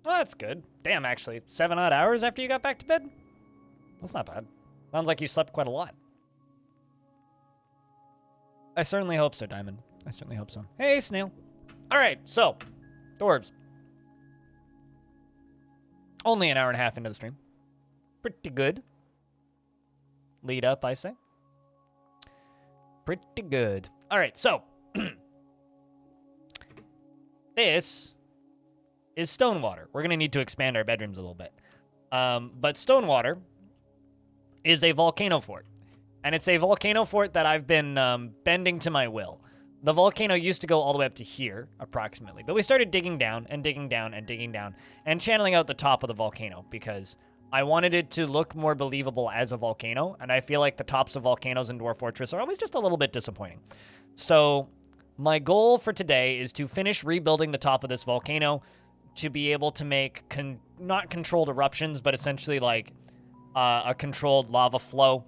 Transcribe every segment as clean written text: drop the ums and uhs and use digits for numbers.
Well, that's good. Damn, actually. 7 odd hours after you got back to bed? That's not bad. Sounds like you slept quite a lot. I certainly hope so, Diamond. I certainly hope so. Hey, Snail. All right, so, dwarves. Only an hour and a half into the stream. Pretty good. Lead up, I say. Pretty good. All right, so. This is Stonewater. We're going to need to expand our bedrooms a little bit. But Stonewater is a volcano fort. And it's a volcano fort that I've been bending to my will. The volcano used to go all the way up to here, approximately. But we started digging down and digging down and digging down and channeling out the top of the volcano because I wanted it to look more believable as a volcano. And I feel like the tops of volcanoes in Dwarf Fortress are always just a little bit disappointing. So my goal for today is to finish rebuilding the top of this volcano to be able to make not controlled eruptions, but essentially like a controlled lava flow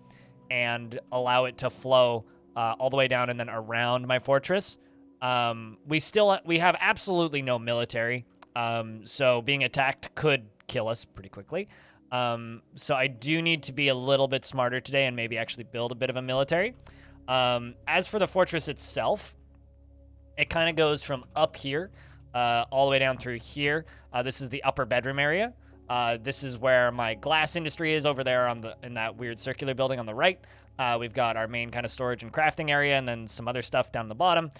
and allow it to flow all the way down and then around my fortress. We have absolutely no military, so being attacked could kill us pretty quickly. So I do need to be a little bit smarter today and maybe actually build a bit of a military. As for the fortress itself, it kind of goes from up here all the way down through here. This is the upper bedroom area. This is where my glass industry is over there in that weird circular building on the right. We've got our main kind of storage and crafting area and then some other stuff down the bottom.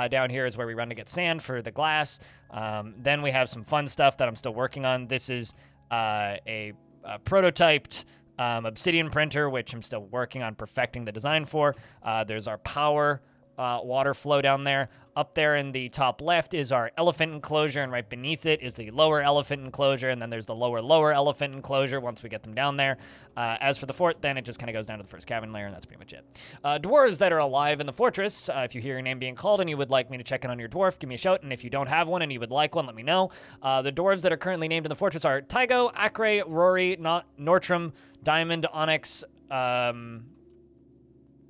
Down here is where we run to get sand for the glass. Then we have some fun stuff that I'm still working on. This is a prototyped obsidian printer, which I'm still working on perfecting the design for. There's our power water flow down there. Up there in the top left is our elephant enclosure, and right beneath it is the lower elephant enclosure, and then there's the lower elephant enclosure once we get them down there. As for the fort, then it just kind of goes down to the first cabin layer, and that's pretty much it. Dwarves that are alive in the fortress, if you hear your name being called and you would like me to check in on your dwarf, give me a shout, and if you don't have one and you would like one, let me know. The dwarves that are currently named in the fortress are Tygo, Acre, Rory, Nortram, Diamond, Onyx,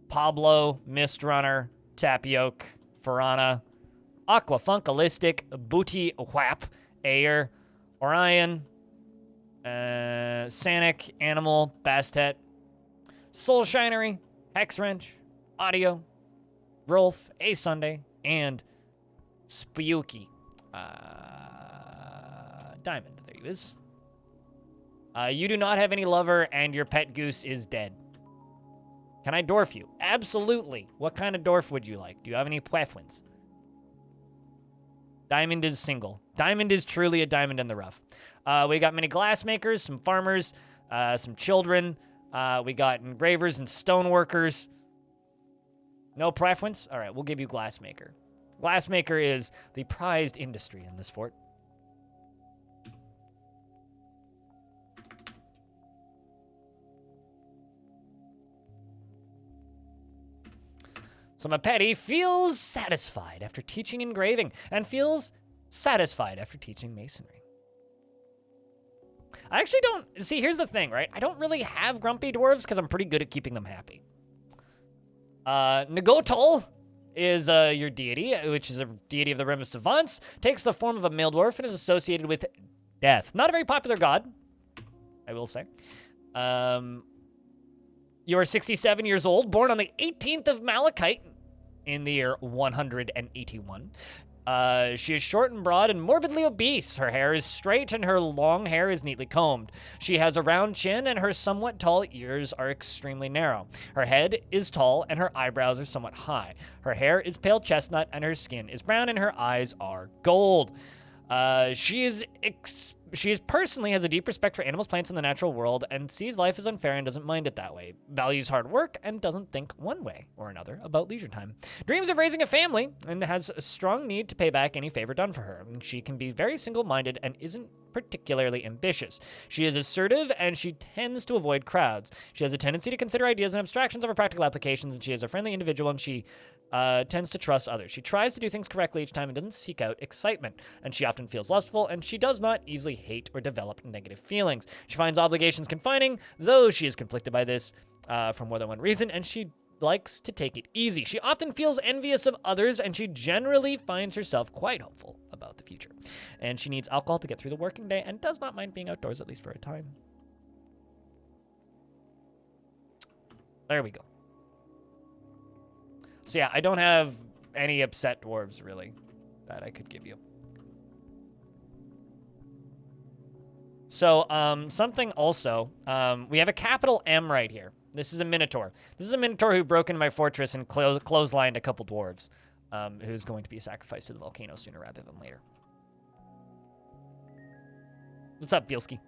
Pablo, Mistrunner, Tapioca, Farana, Aqua Funkalistic, Booty Whap, Ayer, Orion, Sanic, Animal, Bastet, Soul Shinery, Hex Wrench, Audio, Rolf, A Sunday, and Spooky. Diamond, there he is. You do not have any lover, and your pet goose is dead. Can I dwarf you? Absolutely. What kind of dwarf would you like? Do you have any preference? Diamond is single. Diamond is truly a diamond in the rough. We got many glassmakers, some farmers, some children. We got engravers and stoneworkers. No preference? All right, we'll give you glassmaker. Glassmaker is the prized industry in this fort. So my petty feels satisfied after teaching engraving and feels satisfied after teaching masonry. I actually don't... See, here's the thing, right? I don't really have grumpy dwarves because I'm pretty good at keeping them happy. Nagotol is your deity, which is a deity of the realm of Savants, takes the form of a male dwarf and is associated with death. Not a very popular god, I will say. You are 67 years old, born on the 18th of Malachite in the year 181. She is short and broad and morbidly obese. Her hair is straight and her long hair is neatly combed. She has a round chin and her somewhat tall ears are extremely narrow. Her head is tall and her eyebrows are somewhat high. Her hair is pale chestnut and her skin is brown and her eyes are gold. She personally has a deep respect for animals, plants, and the natural world, and sees life as unfair and doesn't mind it that way. Values hard work and doesn't think one way or another about leisure time. Dreams of raising a family and has a strong need to pay back any favor done for her. She can be very single-minded and isn't particularly ambitious. She is assertive and she tends to avoid crowds. She has a tendency to consider ideas and abstractions of her practical applications, and she is a friendly individual and she tends to trust others. She tries to do things correctly each time and doesn't seek out excitement. And she often feels lustful, and she does not easily hate or develop negative feelings. She finds obligations confining, though she is conflicted by this for more than one reason, and she likes to take it easy. She often feels envious of others, and she generally finds herself quite hopeful about the future. And she needs alcohol to get through the working day and does not mind being outdoors, at least for a time. There we go. So yeah, I don't have any upset dwarves, really, that I could give you. So, something also, we have a capital M right here. This is a Minotaur. This is a Minotaur who broke into my fortress and clotheslined a couple dwarves, who's going to be sacrificed to the volcano sooner rather than later. What's up, Bielski?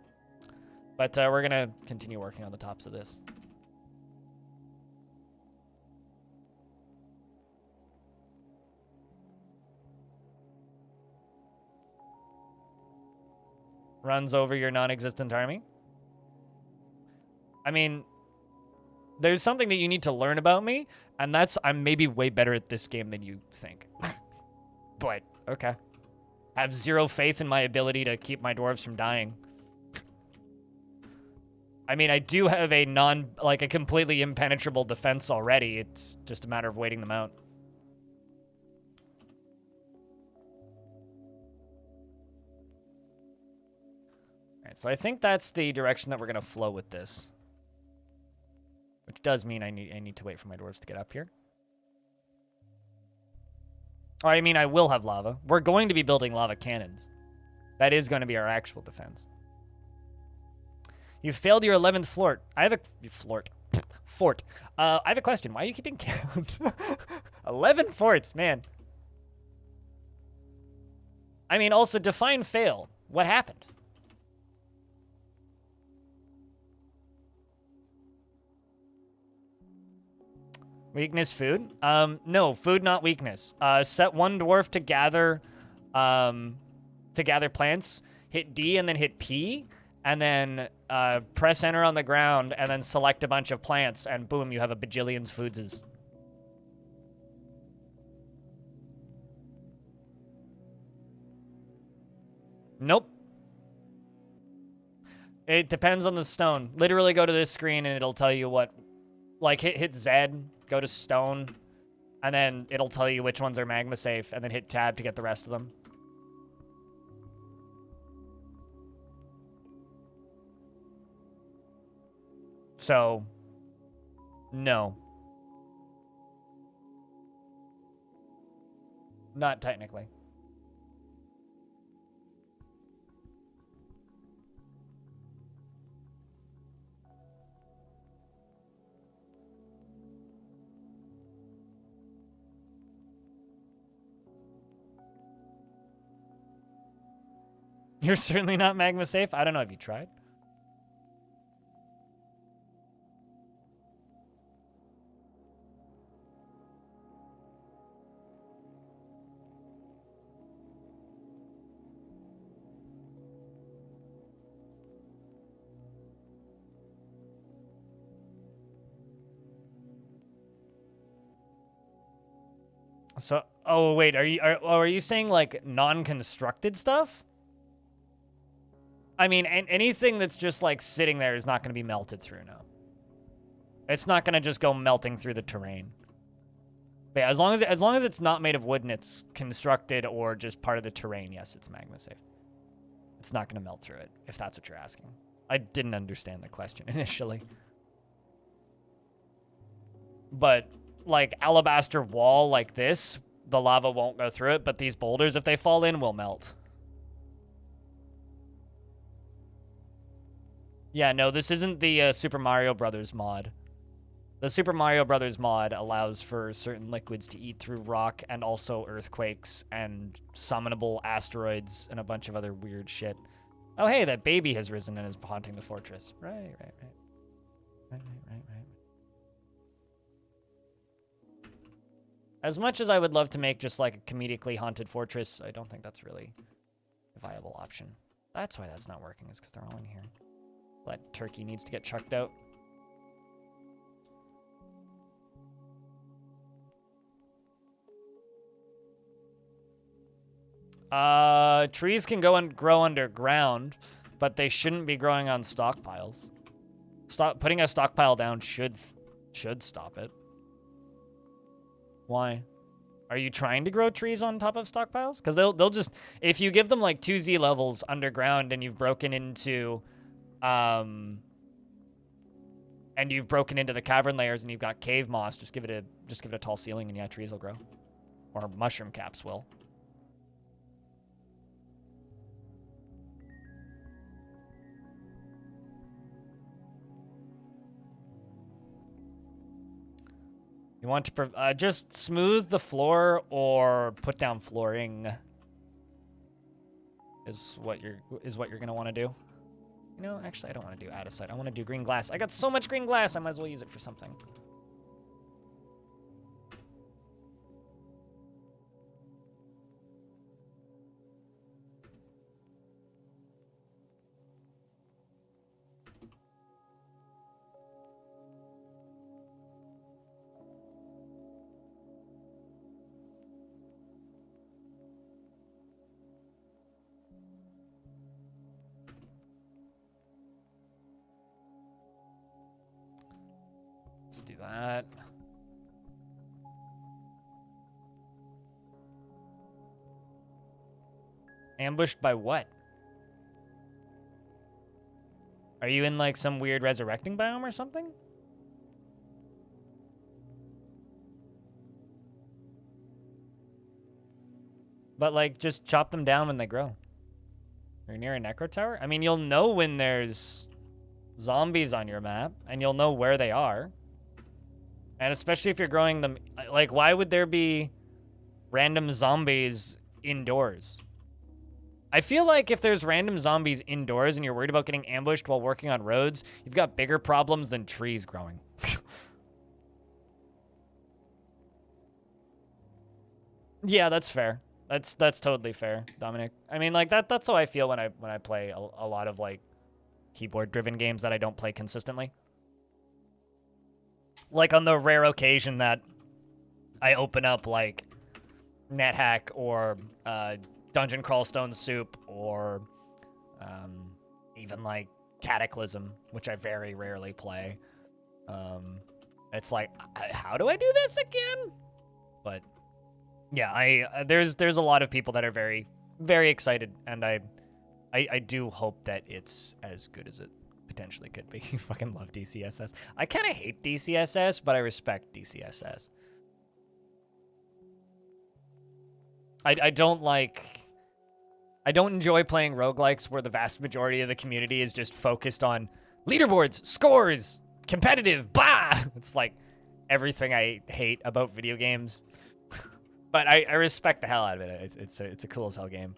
But we're going to continue working on the tops of this. Runs over your non-existent army? I mean, there's something that you need to learn about me, and that's I'm maybe way better at this game than you think. But, okay. I have zero faith in my ability to keep my dwarves from dying. I mean, I do have a a completely impenetrable defense already. It's just a matter of waiting them out. So I think that's the direction that we're going to flow with this. Which does mean I need to wait for my dwarves to get up here. Or I mean, I will have lava. We're going to be building lava cannons. That is going to be our actual defense. You failed your 11th fort. I have a... Fort. I have a question. Why are you keeping count? 11 forts, man. I mean, also, define fail. What happened? Weakness food? No, food not weakness. Set one dwarf to gather plants, hit D and then hit P, and then press enter on the ground and then select a bunch of plants and boom, you have a bajillions foodses. Nope. It depends on the stone. Literally go to this screen and it'll tell you what, like hit Z. Go to stone, and then it'll tell you which ones are magma safe, and then hit tab to get the rest of them. So, no. Not technically. You're certainly not magma safe. I don't know. Have you tried? So, oh wait, are you saying like non-constructed stuff? I mean, anything that's just, like, sitting there is not going to be melted through now. It's not going to just go melting through the terrain. But yeah, as long as it's not made of wood and it's constructed or just part of the terrain, yes, it's magma safe. It's not going to melt through it, if that's what you're asking. I didn't understand the question initially. But, like, alabaster wall like this, the lava won't go through it, but these boulders, if they fall in, will melt. Yeah, no, this isn't the Super Mario Brothers mod. The Super Mario Brothers mod allows for certain liquids to eat through rock and also earthquakes and summonable asteroids and a bunch of other weird shit. Oh, hey, that baby has risen and is haunting the fortress. Right. As much as I would love to make just like a comedically haunted fortress, I don't think that's really a viable option. That's why that's not working, is because they're all in here. That turkey needs to get chucked out. Trees can go and grow underground, but they shouldn't be growing on stockpiles. Putting a stockpile down should stop it. Why? Are you trying to grow trees on top of stockpiles? Because they'll just, if you give them like 2Z levels underground and you've broken into the cavern layers and you've got cave moss, just give it a tall ceiling and yeah, trees will grow. Or mushroom caps will. You want to just smooth the floor or put down flooring is what you're gonna want to do. You know, actually, I don't want to do andesite. I want to do green glass. I got so much green glass, I might as well use it for something. Let's do that. Ambushed by what? Are you in like some weird resurrecting biome or something? But like, just chop them down when they grow. You're near a necro tower? I mean, you'll know when there's zombies on your map, and you'll know where they are. And especially if you're growing them, like, why would there be random zombies indoors? I feel like if there's random zombies indoors and you're worried about getting ambushed while working on roads, you've got bigger problems than trees growing. Yeah, that's fair. That's totally fair, Dominic. I mean, like, that's how I feel when I play a lot of, like, keyboard-driven games that I don't play consistently. Like, on the rare occasion that I open up, like, NetHack or Dungeon Crawl Stone Soup or even, like, Cataclysm, which I very rarely play. It's like, how do I do this again? But, yeah, there's a lot of people that are very, very excited, and I do hope that it's as good as it potentially could be. You fucking love DCSS. I kind of hate DCSS, but I respect DCSS. I don't enjoy playing roguelikes where the vast majority of the community is just focused on leaderboards, scores, competitive, blah! It's like everything I hate about video games. But I respect the hell out of it. It's a cool as hell game.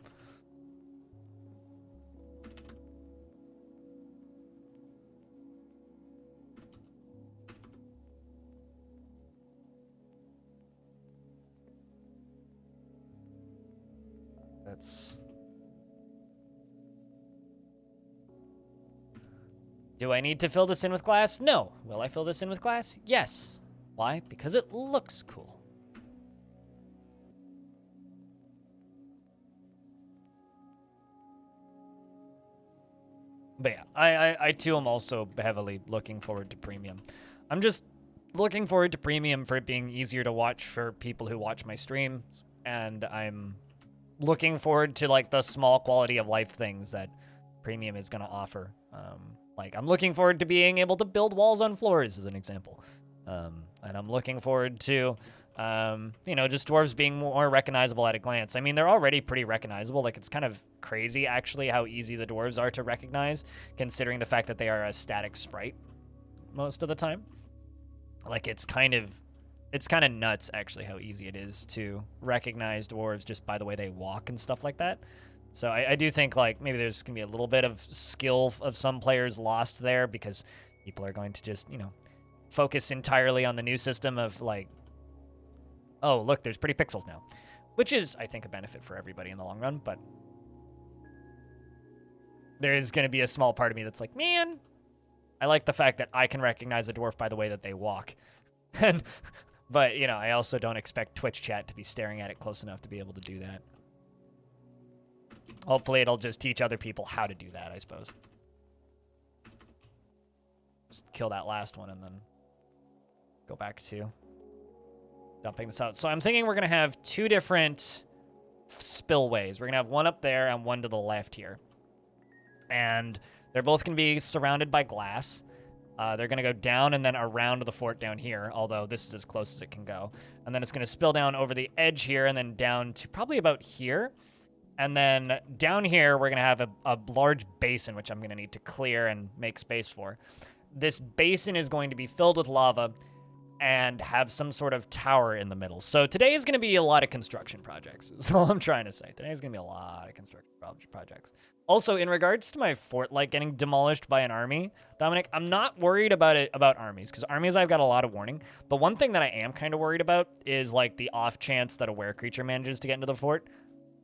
Do I need to fill this in with glass? No. Will I fill this in with glass? Yes. Why? Because it looks cool. But yeah, I too am also heavily looking forward to premium. I'm just looking forward to premium for it being easier to watch for people who watch my streams, and I'm looking forward to like the small quality of life things that premium is going to offer. Like I'm looking forward to being able to build walls on floors as an example. And I'm looking forward to, you know, just dwarves being more recognizable at a glance. I mean, they're already pretty recognizable. Like, it's kind of crazy, actually, how easy the dwarves are to recognize, considering the fact that they are a static sprite most of the time. Like, it's kind of nuts, actually, how easy it is to recognize dwarves just by the way they walk and stuff like that. So I do think, like, maybe there's going to be a little bit of skill of some players lost there because people are going to just, you know, focus entirely on the new system of, like, oh, look, there's pretty pixels now. Which is, I think, a benefit for everybody in the long run, but there is going to be a small part of me that's like, man, I like the fact that I can recognize a dwarf by the way that they walk. But, you know, I also don't expect Twitch chat to be staring at it close enough to be able to do that. Hopefully it'll just teach other people how to do that, I suppose. Just kill that last one and then go back to dumping this out. So I'm thinking we're going to have two different spillways. We're going to have one up there and one to the left here. And they're both going to be surrounded by glass. They're going to go down and then around the fort down here, although this is as close as it can go. And then it's going to spill down over the edge here and then down to probably about here. And then down here, we're going to have a large basin, which I'm going to need to clear and make space for. This basin is going to be filled with lava and have some sort of tower in the middle. So today is going to be a lot of construction projects, is all I'm trying to say. Today is going to be a lot of construction projects. Also, in regards to my fort, like, getting demolished by an army, Dominic, I'm not worried about armies, because armies I've got a lot of warning. But one thing that I am kind of worried about is, like, the off chance that a were creature manages to get into the fort.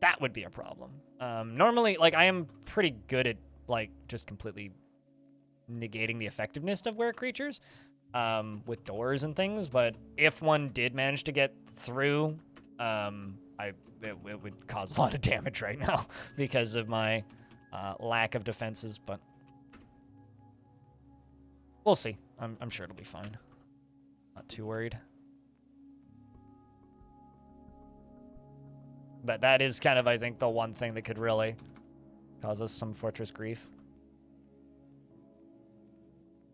That would be a problem. Normally, like, I am pretty good at, like, just completely negating the effectiveness of were creatures with doors and things, but if one did manage to get through, it would cause a lot of damage right now because of my lack of defenses, but we'll see. I'm sure it'll be fine. Not too worried. But that is kind of, I think, the one thing that could really cause us some fortress grief.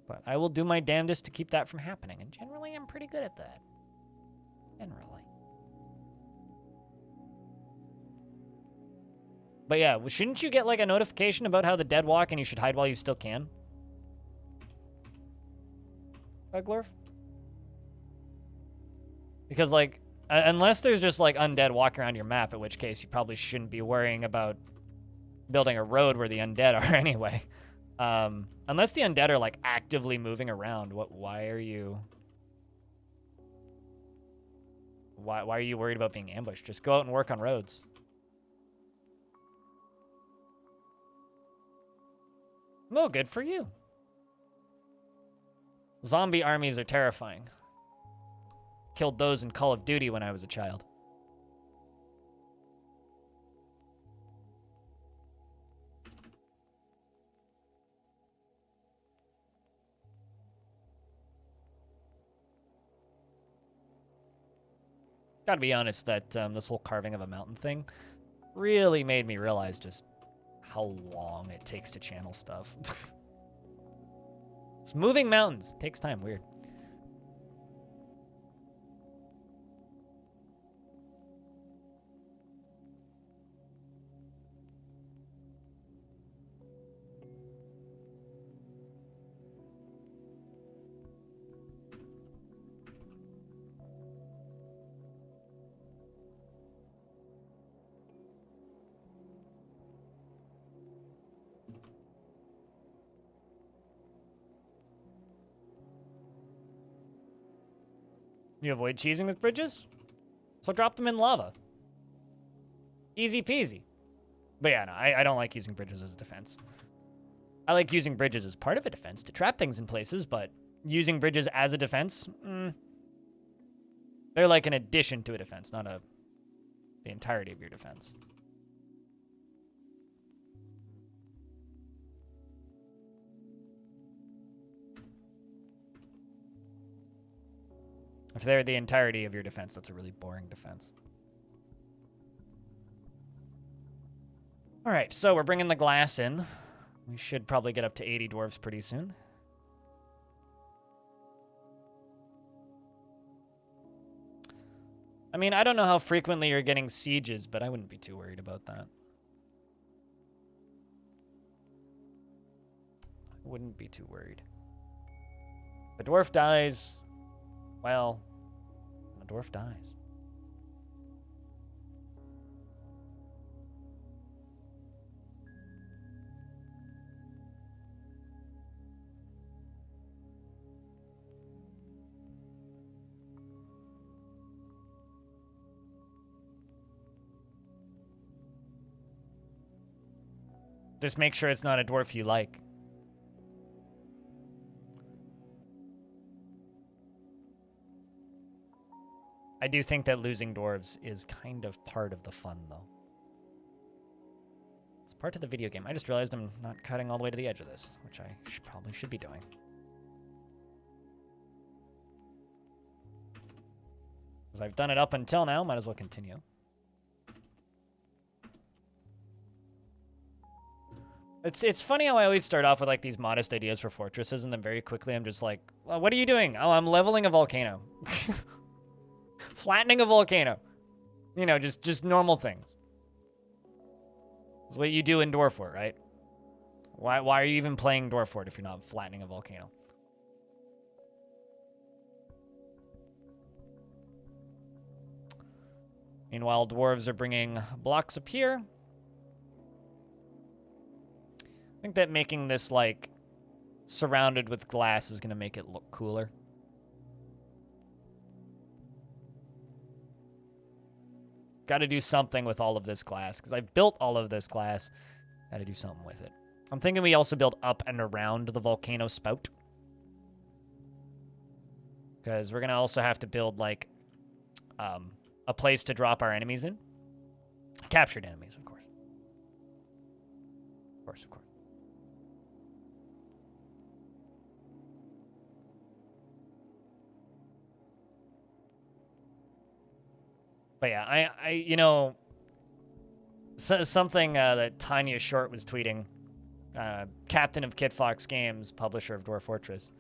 But I will do my damnedest to keep that from happening, and generally I'm pretty good at that. Generally. But yeah, shouldn't you get, like, a notification about how the dead walk and you should hide while you still can? Glurf? Because, like, unless there's just, like, undead walking around your map, at which case you probably shouldn't be worrying about building a road where the undead are anyway. Unless the undead are, like, actively moving around, why are you... Why are you worried about being ambushed? Just go out and work on roads. No, good for you. Zombie armies are terrifying. Killed those in Call of Duty when I was a child. Gotta be honest that this whole carving of a mountain thing really made me realize just how long it takes to channel stuff. It's moving mountains. It takes time. Weird. You avoid cheesing with bridges? So drop them in lava. Easy peasy. But yeah, no, I don't like using bridges as a defense. I like using bridges as part of a defense to trap things in places, but using bridges as a defense, they're like an addition to a defense, not the entirety of your defense. If they're the entirety of your defense, that's a really boring defense. All right, so we're bringing the glass in. We should probably get up to 80 dwarves pretty soon. I mean, I don't know how frequently you're getting sieges, but I wouldn't be too worried about that. I wouldn't be too worried. The dwarf dies. Well, the dwarf dies. Just make sure it's not a dwarf you like. I do think that losing dwarves is kind of part of the fun, though. It's part of the video game. I just realized I'm not cutting all the way to the edge of this, which I probably should be doing. Because Because I've done it up until now, might as well continue. It's funny how I always start off with like these modest ideas for fortresses, and then very quickly I'm just like, well, what are you doing? Oh, I'm leveling a volcano. Flattening a volcano. You know, just normal things. That's what you do in Dwarf Fort, right? Why are you even playing Dwarf Fort if you're not flattening a volcano? Meanwhile, dwarves are bringing blocks up here. I think that making this, like, surrounded with glass is going to make it look cooler. Got to do something with all of this glass, because I've built all of this glass. Got to do something with it. I'm thinking we also build up and around the volcano spout. Because we're going to also have to build, like, a place to drop our enemies in. Captured enemies, of course. Of course, of course. But yeah, I you know, something that Tanya Short was tweeting, captain of Kit Fox Games, publisher of Dwarf Fortress.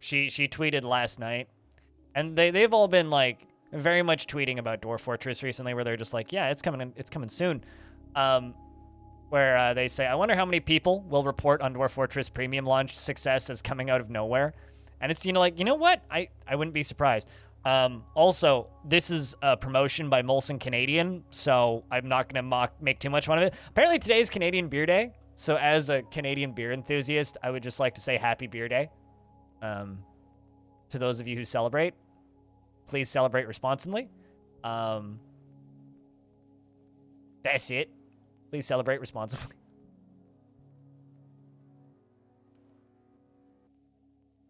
She tweeted last night, and they've all been like very much tweeting about Dwarf Fortress recently, where they're just like, yeah, it's coming soon. Where they say, I wonder how many people will report on Dwarf Fortress Premium launch success as coming out of nowhere. And it's, you know, like, you know what? I wouldn't be surprised. Also, this is a promotion by Molson Canadian, so I'm not going to make too much fun of it. Apparently today is Canadian Beer Day, so as a Canadian beer enthusiast, I would just like to say Happy Beer Day. To those of you who celebrate, please celebrate responsibly. That's it. Please celebrate responsibly.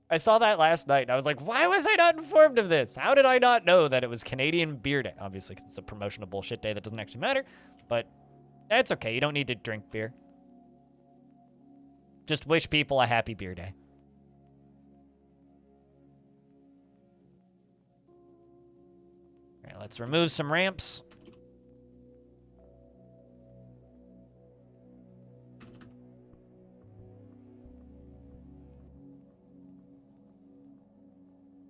I saw that last night, and I was like, why was I not informed of this? How did I not know that it was Canadian Beer Day? Obviously, it's a promotional bullshit day that doesn't actually matter, but that's okay. You don't need to drink beer. Just wish people a happy beer day. All right, let's remove some ramps.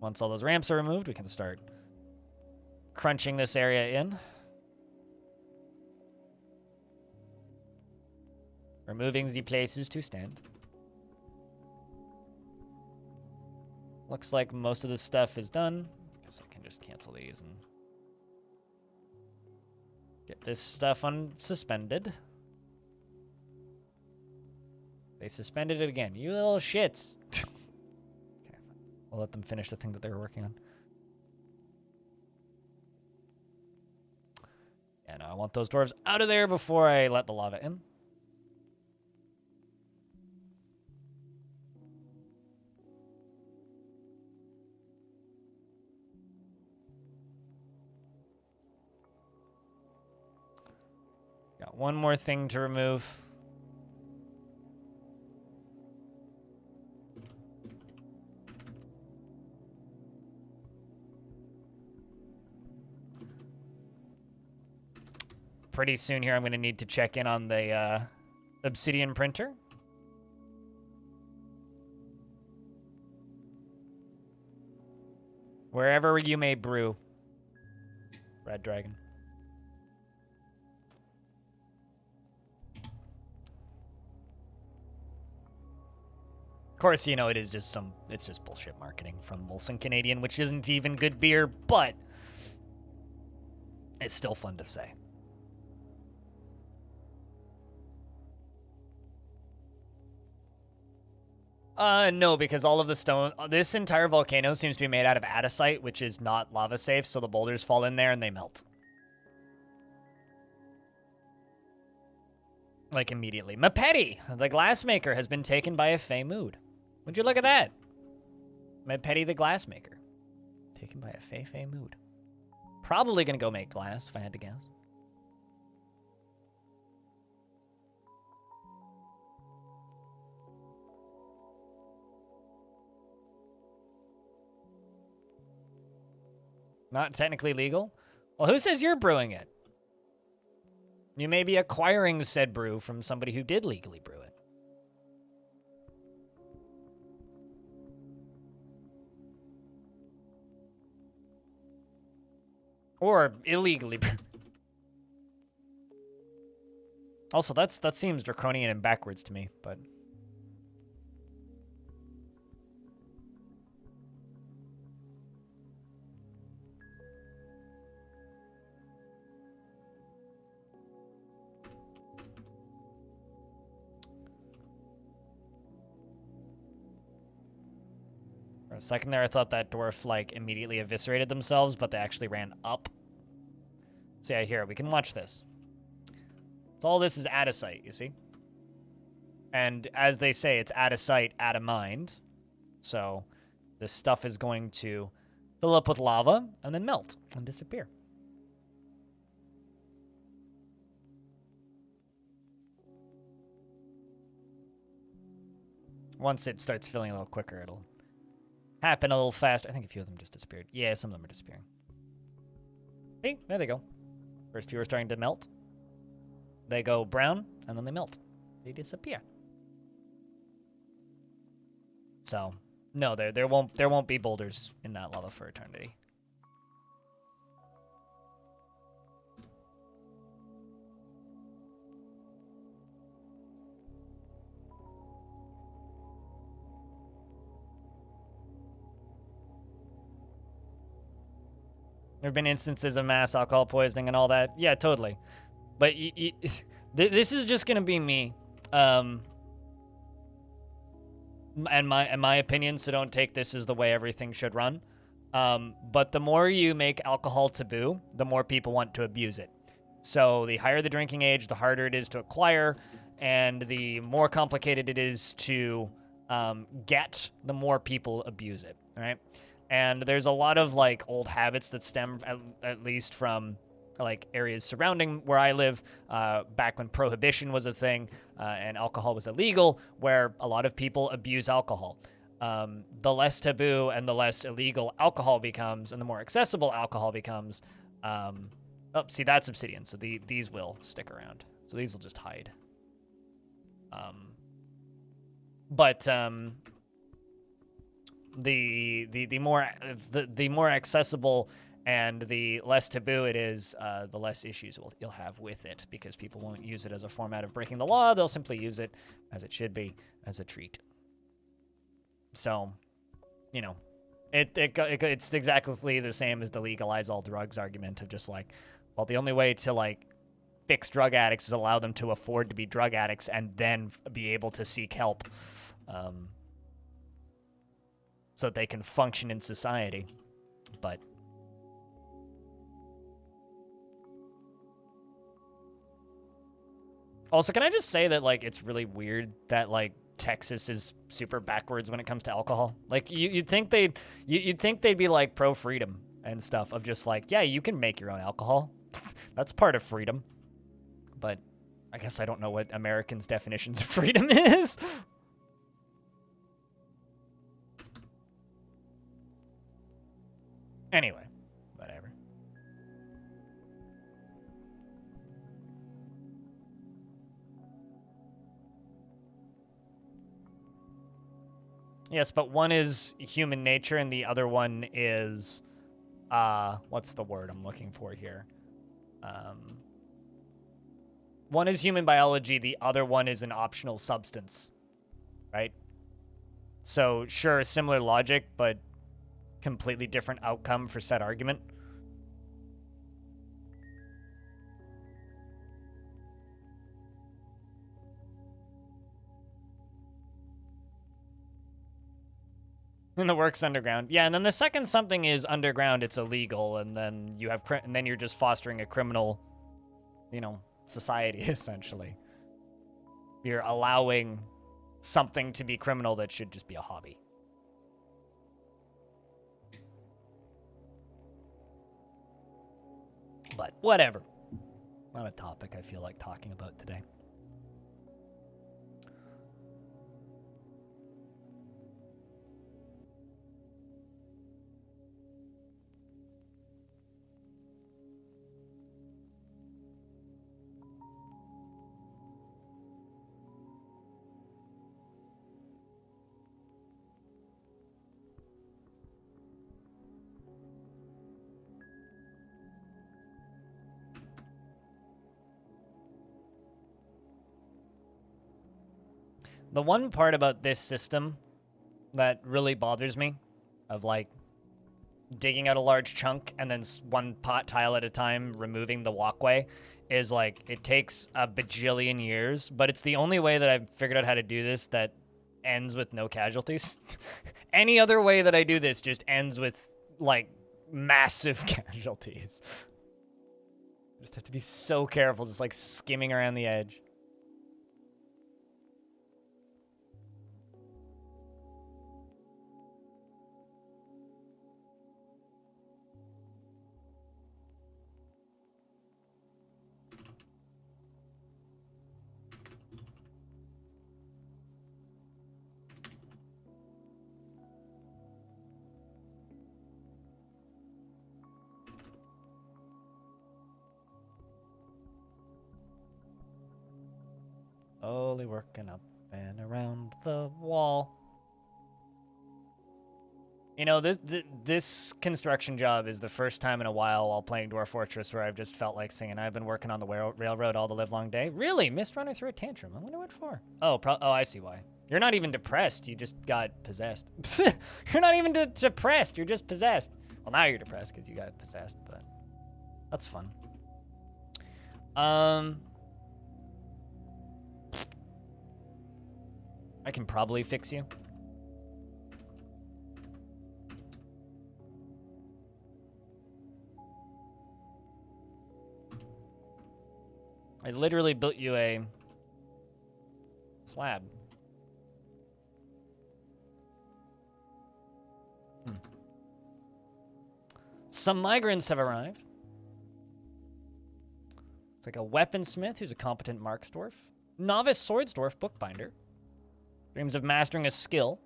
Once all those ramps are removed, we can start crunching this area in. Removing the places to stand. Looks like most of this stuff is done. Guess I can just cancel these and get this stuff unsuspended. They suspended it again. You little shits. I'll let them finish the thing that they were working on. Yeah, no, I want those dwarves out of there before I let the lava in. Got one more thing to remove. Pretty soon here, I'm going to need to check in on the obsidian printer. Wherever you may brew. Red Dragon. Of course, you know, it's just bullshit marketing from Molson Canadian, which isn't even good beer, but it's still fun to say. No, because all of the stone... This entire volcano seems to be made out of andesite, which is not lava safe, so the boulders fall in there and they melt. Like, immediately. Mapeti, the glassmaker, has been taken by a Fey mood. Would you look at that? Mapeti the glassmaker. Taken by a Fey mood. Probably gonna go make glass, if I had to guess. Not technically legal? Well, who says you're brewing it? You may be acquiring said brew from somebody who did legally brew it. Or illegally brew. Also, that seems draconian and backwards to me, but... For a second there, I thought that dwarf, like, immediately eviscerated themselves, but they actually ran up. So yeah, here, we can watch this. So all this is out of sight, you see? And as they say, it's out of sight, out of mind. So this stuff is going to fill up with lava and then melt and disappear. Once it starts filling a little quicker, it'll happen a little faster. I think a few of them just disappeared. Yeah, some of them are disappearing. Hey, there they go. First few are starting to melt. They go brown, and then they melt. They disappear. So, no, there won't be boulders in that lava for eternity. There have been instances of mass alcohol poisoning and all that. Yeah, totally. But this is just gonna be me, and my opinion. So don't take this as the way everything should run. But the more you make alcohol taboo, the more people want to abuse it. So the higher the drinking age, the harder it is to acquire, and the more complicated it is to get, the more people abuse it. All right. And there's a lot of like old habits that stem at least from like areas surrounding where I live, back when prohibition was a thing and alcohol was illegal, where a lot of people abuse alcohol. The less taboo and the less illegal alcohol becomes, and the more accessible alcohol becomes. Oh, see, that's obsidian, so these will stick around. So these will just hide. The more accessible and the less taboo it is, the less issues you'll have with it, because people won't use it as a format of breaking the law. They'll simply use it as it should be, as a treat. So, you know, it's exactly the same as the legalize all drugs argument of just like, well, the only way to like fix drug addicts is allow them to afford to be drug addicts and then be able to seek help. So that they can function in society. But also, can I just say that like it's really weird that like Texas is super backwards when it comes to alcohol? Like you'd think they'd be like pro freedom and stuff of just like, yeah, you can make your own alcohol. That's part of freedom. But I guess I don't know what Americans' definitions of freedom is. Anyway, whatever. Yes, but one is human nature and the other one is, what's the word I'm looking for here? One is human biology, the other one is an optional substance, right? So, sure, similar logic, but completely different outcome for said argument. And the works underground. Yeah, and then the second something is underground, it's illegal, and then you have and then you're just fostering a criminal, you know, society essentially. You're allowing something to be criminal that should just be a hobby. But whatever. Not a topic I feel like talking about today. The one part about this system that really bothers me, of like digging out a large chunk and then one pot tile at a time removing the walkway, is like it takes a bajillion years, but it's the only way that I've figured out how to do this that ends with no casualties. Any other way that I do this just ends with like massive casualties. Just have to be so careful, just like skimming around the edge. Slowly working up and around the wall. You know, this construction job is the first time in a while playing Dwarf Fortress where I've just felt like singing. I've been working on the railroad all the livelong day. Really? Mist Runner threw a tantrum. I wonder what for. Oh, I see why. You're not even depressed. You just got possessed. You're not even depressed. You're just possessed. Well, now you're depressed because you got possessed, but that's fun. I can probably fix you. I literally built you a slab. Some migrants have arrived. It's like a weaponsmith who's a competent marksdwarf. Novice swordsdwarf bookbinder. Dreams of mastering a skill.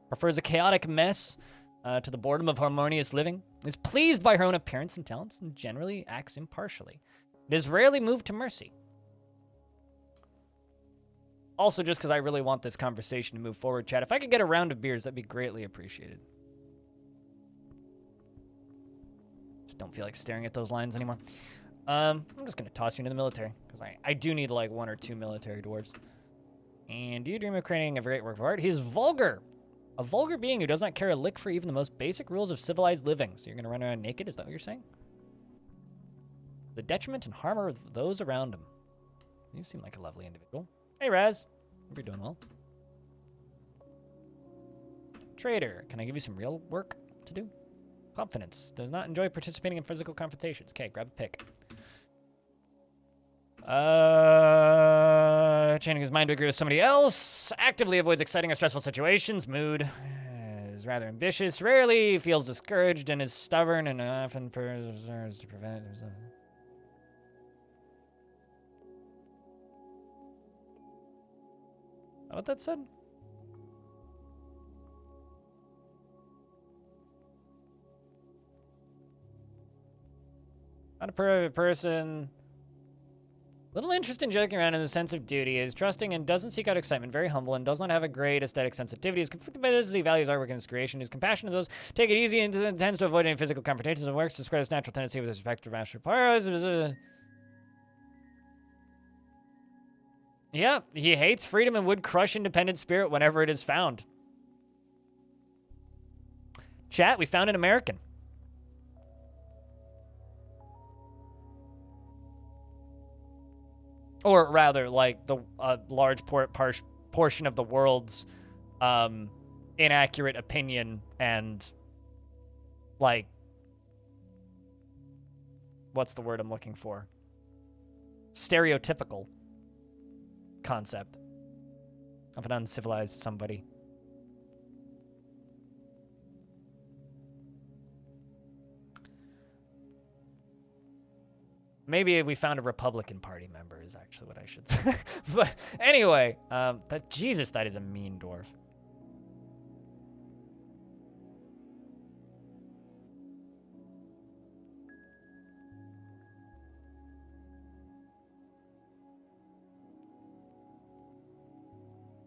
Prefers a chaotic mess to the boredom of harmonious living. Is pleased by her own appearance and talents and generally acts impartially. It is rarely moved to mercy. Also, just because I really want this conversation to move forward, chat, if I could get a round of beers, that'd be greatly appreciated. Just don't feel like staring at those lines anymore. I'm just going to toss you into the military, because I do need like 1 or 2 military dwarves. And do you dream of creating a great work of art? He's vulgar. A vulgar being who does not care a lick for even the most basic rules of civilized living. So you're going to run around naked? Is that what you're saying? The detriment and harm of those around him. You seem like a lovely individual. Hey, Raz. Hope you're doing well. Trader. Can I give you some real work to do? Confidence. Does not enjoy participating in physical confrontations. Okay, grab a pick. Changing his mind to agree with somebody else. Actively avoids exciting or stressful situations. Mood is rather ambitious. Rarely feels discouraged and is stubborn and often perseveres to prevent himself. What that said? Not a person. Little interest in joking around in the sense of duty, is trusting and doesn't seek out excitement, very humble and does not have a great aesthetic sensitivity, is conflicted by this as he values artwork and its creation, is compassionate to those, take it easy and tends to avoid any physical confrontations and works to spread his natural tendency with respect to master powers. Yeah, he hates freedom and would crush independent spirit whenever it is found. Chat, we found an American. Or rather, like, the large portion of the world's inaccurate opinion and, like, what's the word I'm looking for? Stereotypical concept of an uncivilized somebody. Maybe we found a Republican Party member is actually what I should say. But anyway, Jesus, that is a mean dwarf.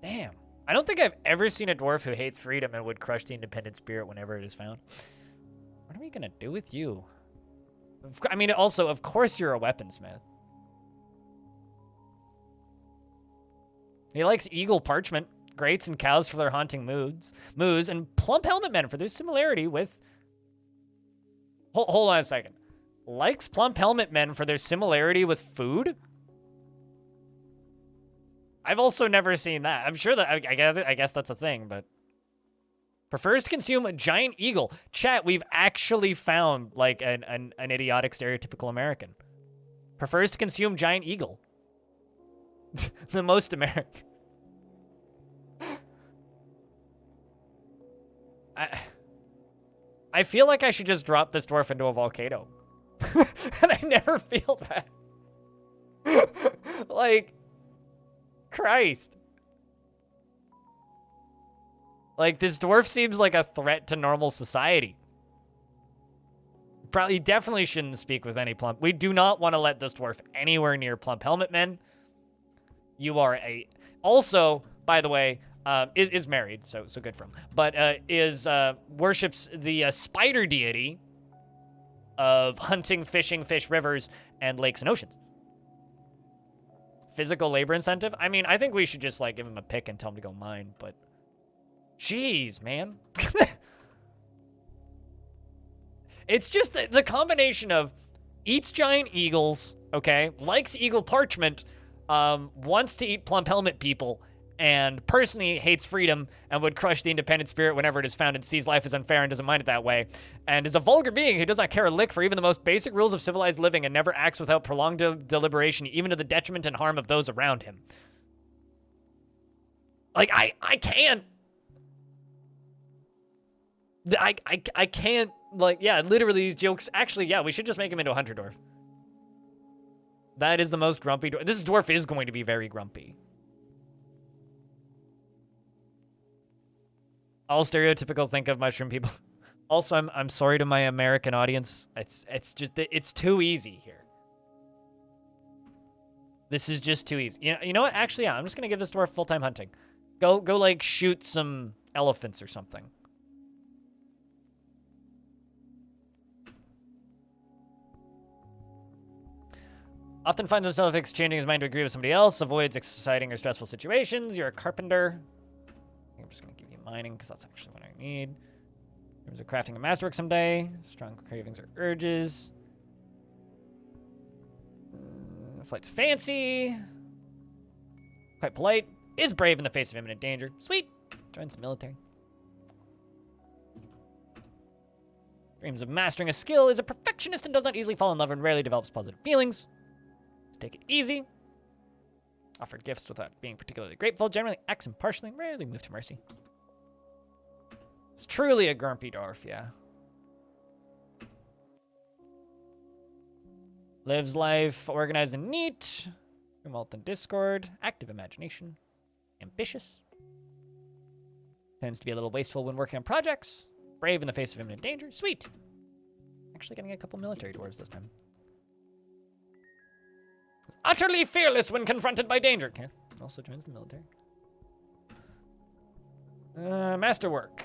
Damn. I don't think I've ever seen a dwarf who hates freedom and would crush the independent spirit whenever it is found. What are we gonna do with you? I mean, also, of course you're a weaponsmith. He likes eagle parchment. Greats and Cows for their haunting moos, and Plump Helmet Men for their similarity with... Hold on a second. Likes Plump Helmet Men for their similarity with food? I've also never seen that. I'm sure that, I guess that's a thing, but... Prefers to consume a giant eagle. Chat, we've actually found, like, an idiotic stereotypical American. Prefers to consume giant eagle. The most American. I feel like I should just drop this dwarf into a volcano. And I never feel that. Like, Christ. Like, this dwarf seems like a threat to normal society. Probably definitely shouldn't speak with any plump. We do not want to let this dwarf anywhere near Plump Helmet Men. You are a... Also, by the way, is married, so good for him. But worships the spider deity of hunting, fishing, fish, rivers, and lakes and oceans. Physical labor incentive? I mean, I think we should just, like, give him a pick and tell him to go mine, but... Jeez, man. It's just the combination of eats giant eagles, okay, likes eagle parchment, wants to eat plump helmet people, and personally hates freedom and would crush the independent spirit whenever it is found and sees life as unfair and doesn't mind it that way, and is a vulgar being who does not care a lick for even the most basic rules of civilized living and never acts without prolonged deliberation, even to the detriment and harm of those around him. Like, I can't. I can't, like, yeah, literally these jokes. Actually, yeah, we should just make him into a hunter dwarf. That is the most grumpy dwarf. This dwarf is going to be very grumpy. All stereotypical think of mushroom people. Also, I'm sorry to my American audience. It's just, it's too easy here. This is just too easy. You know what? Actually, yeah, I'm just gonna give this dwarf full-time hunting. Go like shoot some elephants or something. Often finds himself exchanging his mind to agree with somebody else, avoids exciting or stressful situations. You're a carpenter. I think I'm just going to give you mining because that's actually what I need. In terms of crafting and masterwork someday. Strong cravings or urges. Flight's fancy. Quite polite. Is brave in the face of imminent danger. Sweet. Joins the military. Dreams of mastering a skill. Is a perfectionist and does not easily fall in love and rarely develops positive feelings. Take it easy. Offered gifts without being particularly grateful. Generally acts impartially. Rarely moved to mercy. It's truly a grumpy dwarf, yeah. Lives life organized and neat. Tumult and discord. Active imagination. Ambitious. Tends to be a little wasteful when working on projects. Brave in the face of imminent danger. Sweet. Actually getting a couple military dwarves this time. Utterly fearless when confronted by danger. Okay. Also joins the military. Masterwork.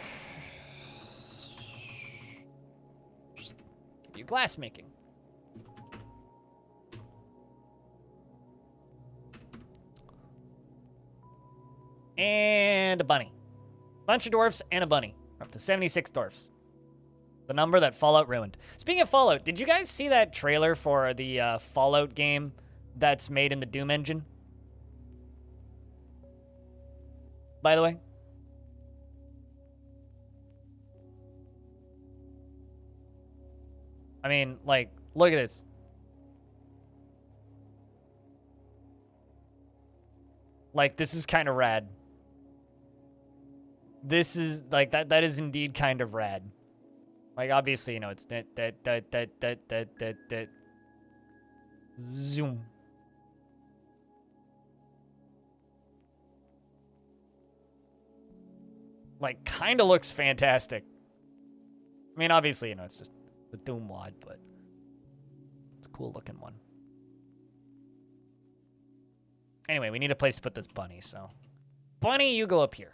Give you glass making. And a bunny. Bunch of dwarfs and a bunny. We're up to 76 dwarfs. The number that Fallout ruined. Speaking of Fallout, did you guys see that trailer for the Fallout game that's made in the Doom engine? By the way. I mean, like, look at this. Like, this is kind of rad. This is, like, that is indeed kind of rad. Like, obviously, you know, it's zoom. Like, kind of looks fantastic. I mean, obviously, you know, it's just the Doom wad, but it's a cool looking one. Anyway, we need a place to put this bunny, so. Bunny, you go up here.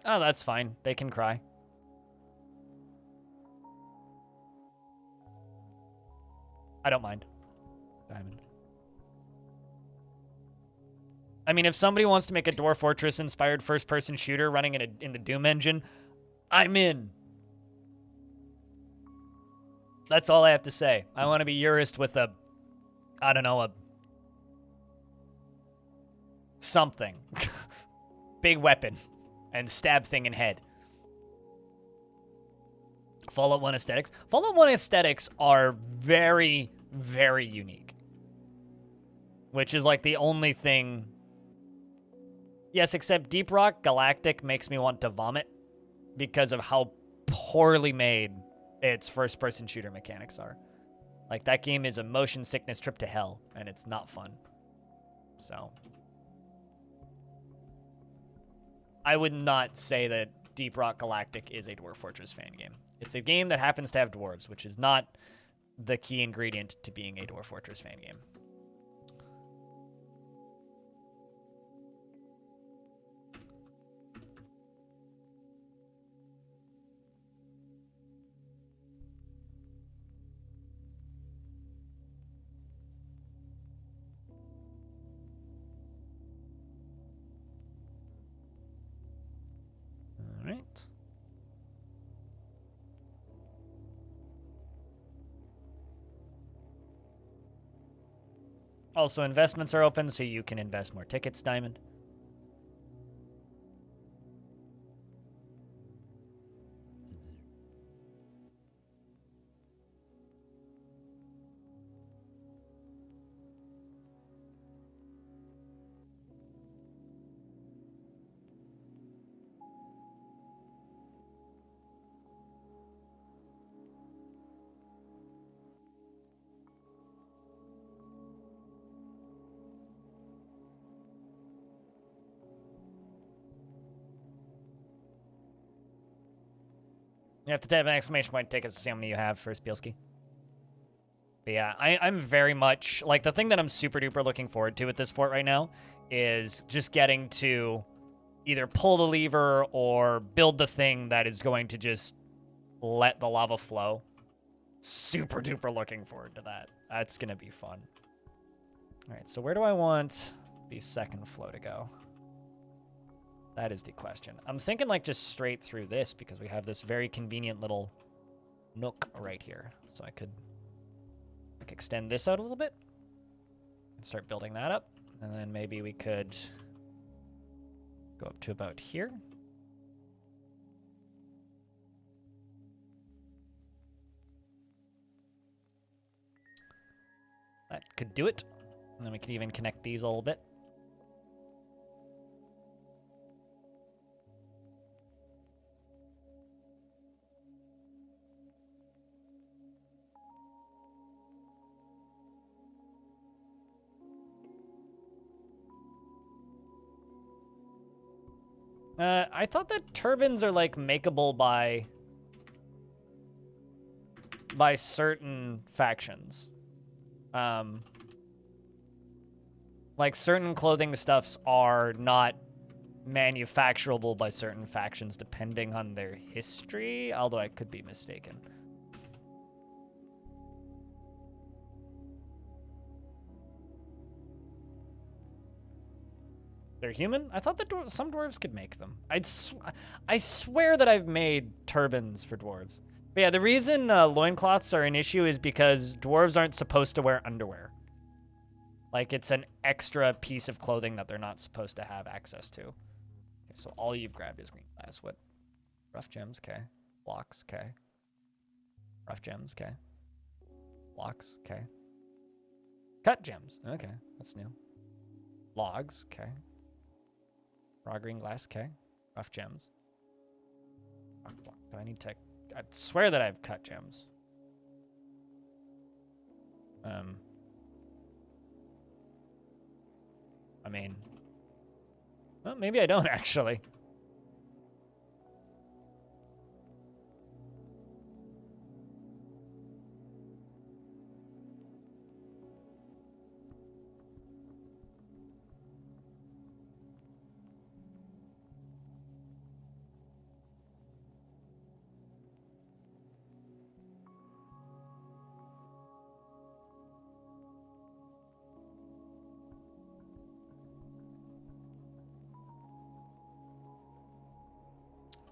Oh, that's fine. They can cry. I don't mind. Diamond. I mean, if somebody wants to make a Dwarf Fortress inspired first-person shooter running in the Doom engine, I'm in. That's all I have to say. I want to be Eurist with a, I don't know, a something. Big weapon and stab thing in head. Fallout 1 aesthetics. Fallout 1 aesthetics are very, very unique. Which is like the only thing. Yes, except Deep Rock Galactic makes me want to vomit because of how poorly made its first-person shooter mechanics are. Like, that game is a motion sickness trip to hell, and it's not fun. So, I would not say that Deep Rock Galactic is a Dwarf Fortress fan game. It's a game that happens to have dwarves, which is not the key ingredient to being a Dwarf Fortress fan game. All right. Also, investments are open, so you can invest more tickets, Diamond. You have to type an exclamation point tickets to see how many you have for Spielski. But yeah, I'm very much, like, the thing that I'm super duper looking forward to with this fort right now is just getting to either pull the lever or build the thing that is going to just let the lava flow. Super duper looking forward to that. That's going to be fun. All right, so where do I want the second flow to go? That is the question. I'm thinking like just straight through this because we have this very convenient little nook right here. So I could like extend this out a little bit and start building that up. And then maybe we could go up to about here. That could do it. And then we could even connect these a little bit. I thought that turbines are like makeable by certain factions. Like certain clothing stuffs are not manufacturable by certain factions depending on their history, although I could be mistaken. They're human? I thought that some dwarves could make them. I swear that I've made turbans for dwarves. But yeah, the reason loincloths are an issue is because dwarves aren't supposed to wear underwear. Like, it's an extra piece of clothing that they're not supposed to have access to. Okay, so all you've grabbed is green glass. What? Rough gems, okay. Blocks, okay. Rough gems, okay. Blocks, okay. Cut gems, okay. That's new. Logs, okay. Raw green glass, okay. Rough gems. Rock block. Do I need to... I swear that I've cut gems. I mean... Well, maybe I don't, actually.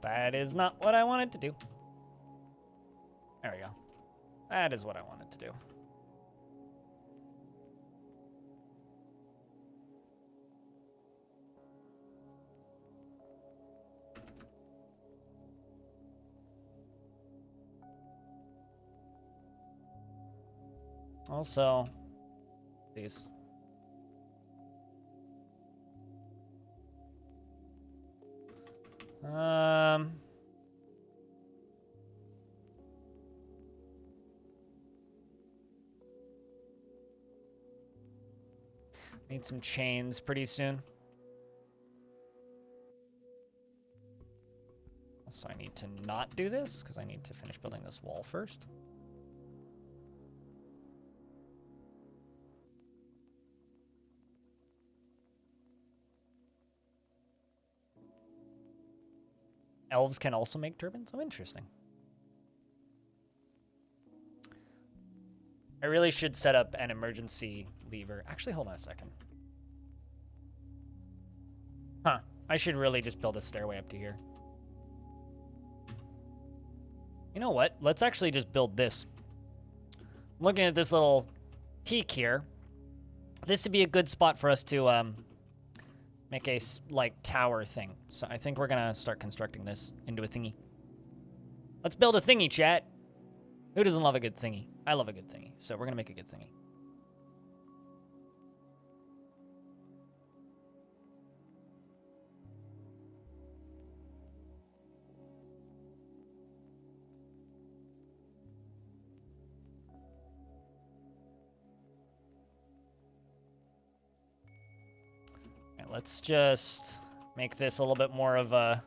That is not what I wanted to do. There we go. That is what I wanted to do. Also, these. Need some chains pretty soon. Also, I need to not do this because I need to finish building this wall first. Elves can also make turbines? Oh, interesting. I really should set up an emergency lever. Actually, hold on a second. Huh. I should really just build a stairway up to here. You know what? Let's actually just build this. Looking at this little peak here, this would be a good spot for us to make a, like, tower thing. So I think we're going to start constructing this into a thingy. Let's build a thingy, chat. Who doesn't love a good thingy? I love a good thingy, so we're going to make a good thingy. Let's just make this a little bit more of a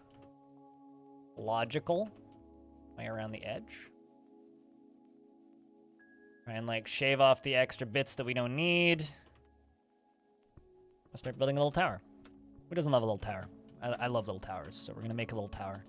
logical way around the edge. And like shave off the extra bits that we don't need. I'll start building a little tower. Who doesn't love a little tower? I love little towers, so we're gonna make a little tower.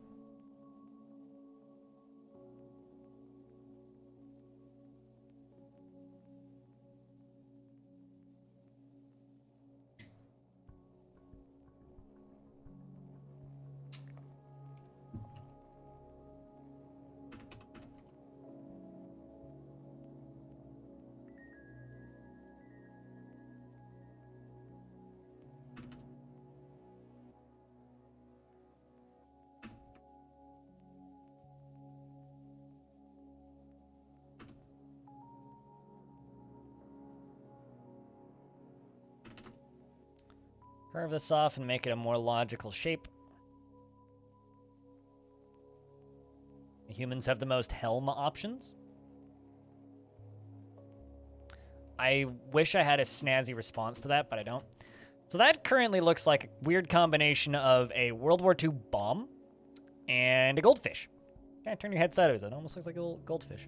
Carve this off and make it a more logical shape. The humans have the most helm options. I wish I had a snazzy response to that, but I don't. So that currently looks like a weird combination of a World War II bomb and a goldfish. Kind of turn your head sideways. It almost looks like a little goldfish.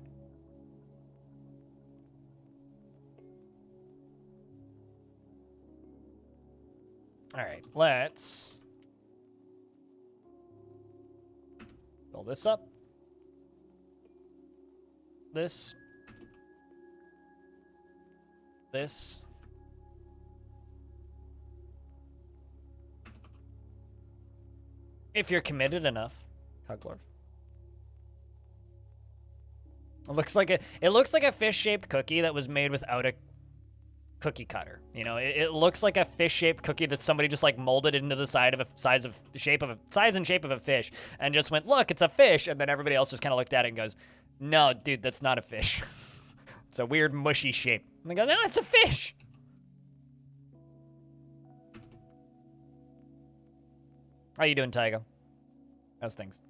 All right, let's build this up. This. If you're committed enough, Cuglor. It looks like a fish-shaped cookie that was made without a cookie cutter. You know, it looks like a fish-shaped cookie that somebody just like molded into the size and shape of a fish and just went, look, it's a fish, and then everybody else just kind of looked at it and goes, no, dude, that's not a fish. It's a weird mushy shape. And they go, no, it's a fish. How you doing, Tygo? How's things?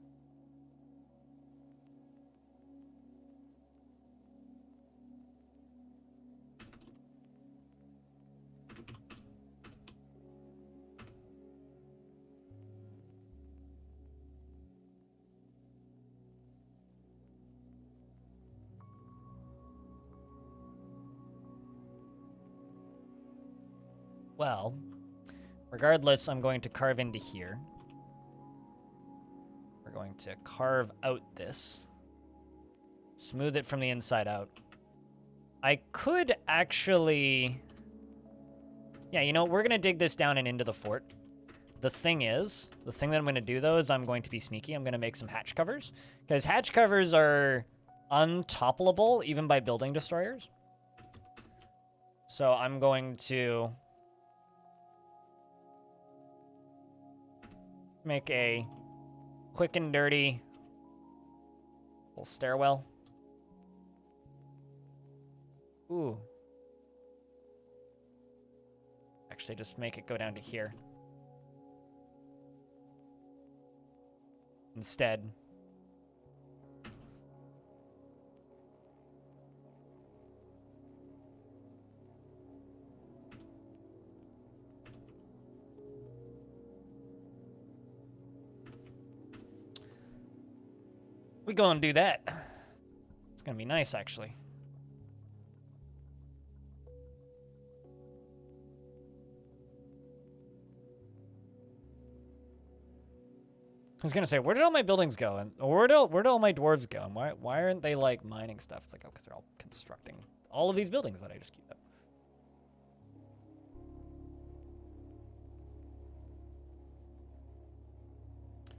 Well, regardless, I'm going to carve into here. We're going to carve out this. Smooth it from the inside out. I could actually... Yeah, you know, we're going to dig this down and into the fort. the thing that I'm going to do, though, is I'm going to be sneaky. I'm going to make some hatch covers. Because hatch covers are untoppleable, even by building destroyers. So I'm going to make a quick and dirty little stairwell. Ooh. Actually, just make it go down to here. Instead. We go and do that. It's gonna be nice, actually. I was gonna say, where did all my buildings go? And where did all my dwarves go? And why aren't they like mining stuff? It's like, oh, because they're all constructing all of these buildings that I just queued up.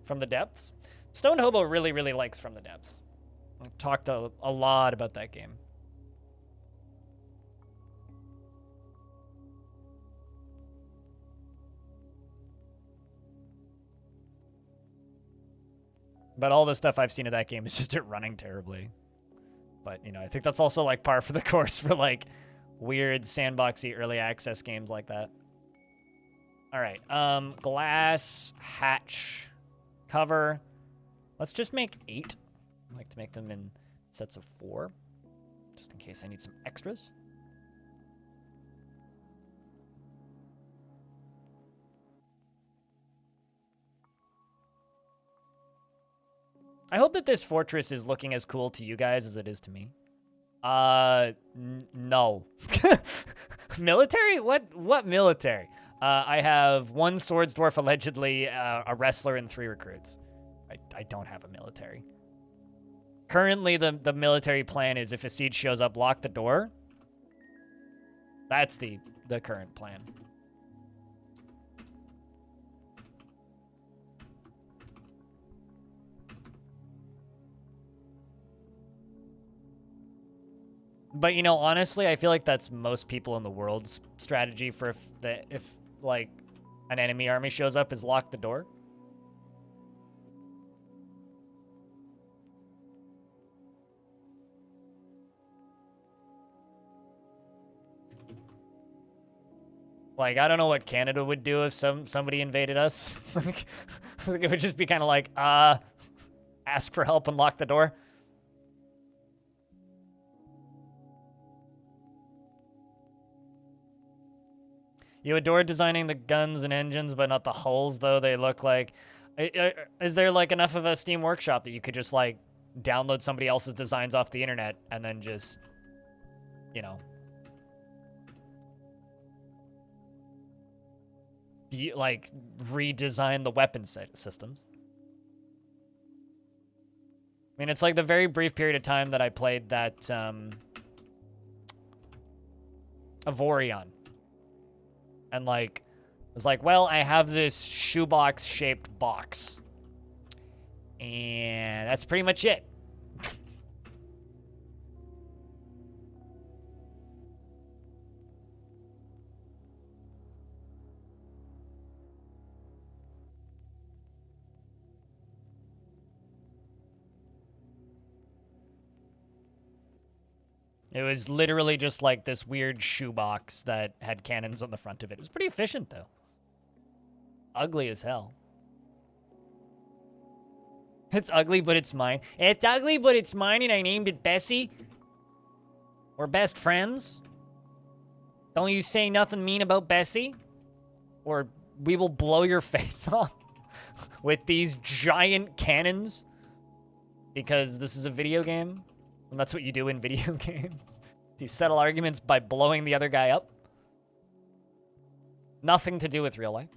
From the Depths? Stone Hobo really, really likes From the Depths. I've talked a lot about that game. But all the stuff I've seen of that game is just it running terribly. But, you know, I think that's also, like, par for the course for, like, weird sandboxy early access games like that. All right. Glass, hatch, cover. Let's just make 8. I like to make them in sets of 4, just in case I need some extras. I hope that this fortress is looking as cool to you guys as it is to me. No. Military? What military? I have 1 swords dwarf, allegedly a wrestler, and 3 recruits. I don't have a military. Currently, the military plan is if a siege shows up, lock the door. That's the current plan. But, you know, honestly, I feel like that's most people in the world's strategy for if like, an enemy army shows up, is lock the door. Like, I don't know what Canada would do if somebody invaded us. It would just be kind of like, ask for help and lock the door. You adore designing the guns and engines, but not the hulls, though. They look like... Is there, like, enough of a Steam Workshop that you could just, like, download somebody else's designs off the internet and then just, you know... like, redesign the weapon systems? I mean, it's like the very brief period of time that I played that, Avorion. And, like, it was like, well, I have this shoebox-shaped box. And that's pretty much it. It was literally just like this weird shoebox that had cannons on the front of it. It was pretty efficient, though. Ugly as hell. It's ugly, but it's mine. It's ugly, but it's mine, and I named it Bessie. We're best friends. Don't you say nothing mean about Bessie, or we will blow your face off with these giant cannons. Because this is a video game. And that's what you do in video games. You settle arguments by blowing the other guy up. Nothing to do with real life.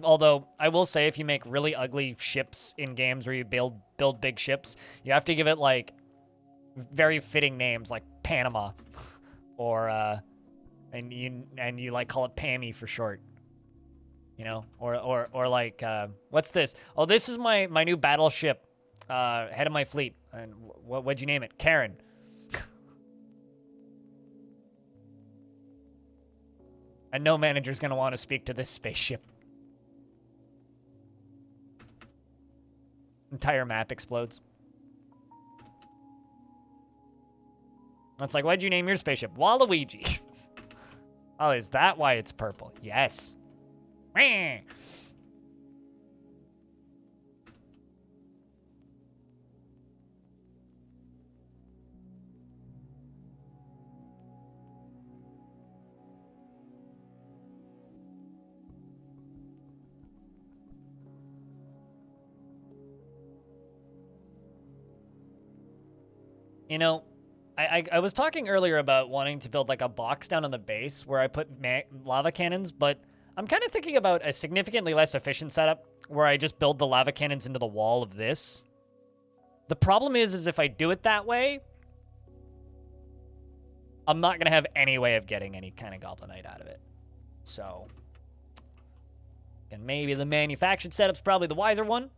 Although, I will say, if you make really ugly ships in games where you build big ships, you have to give it, like, very fitting names like Panama, or and you like call it Pammy for short. You know, or like what's this? Oh, this is my new battleship, head of my fleet. And what'd you name it? Karen. And no manager's gonna want to speak to this spaceship. Entire map explodes. It's like, why'd you name your spaceship? Waluigi. Oh, is that why it's purple? Yes. You know, I was talking earlier about wanting to build like a box down on the base where I put lava cannons, but I'm kind of thinking about a significantly less efficient setup where I just build the lava cannons into the wall of this. The problem is if I do it that way, I'm not going to have any way of getting any kind of Goblinite out of it. So, and maybe the manufactured setup's probably the wiser one.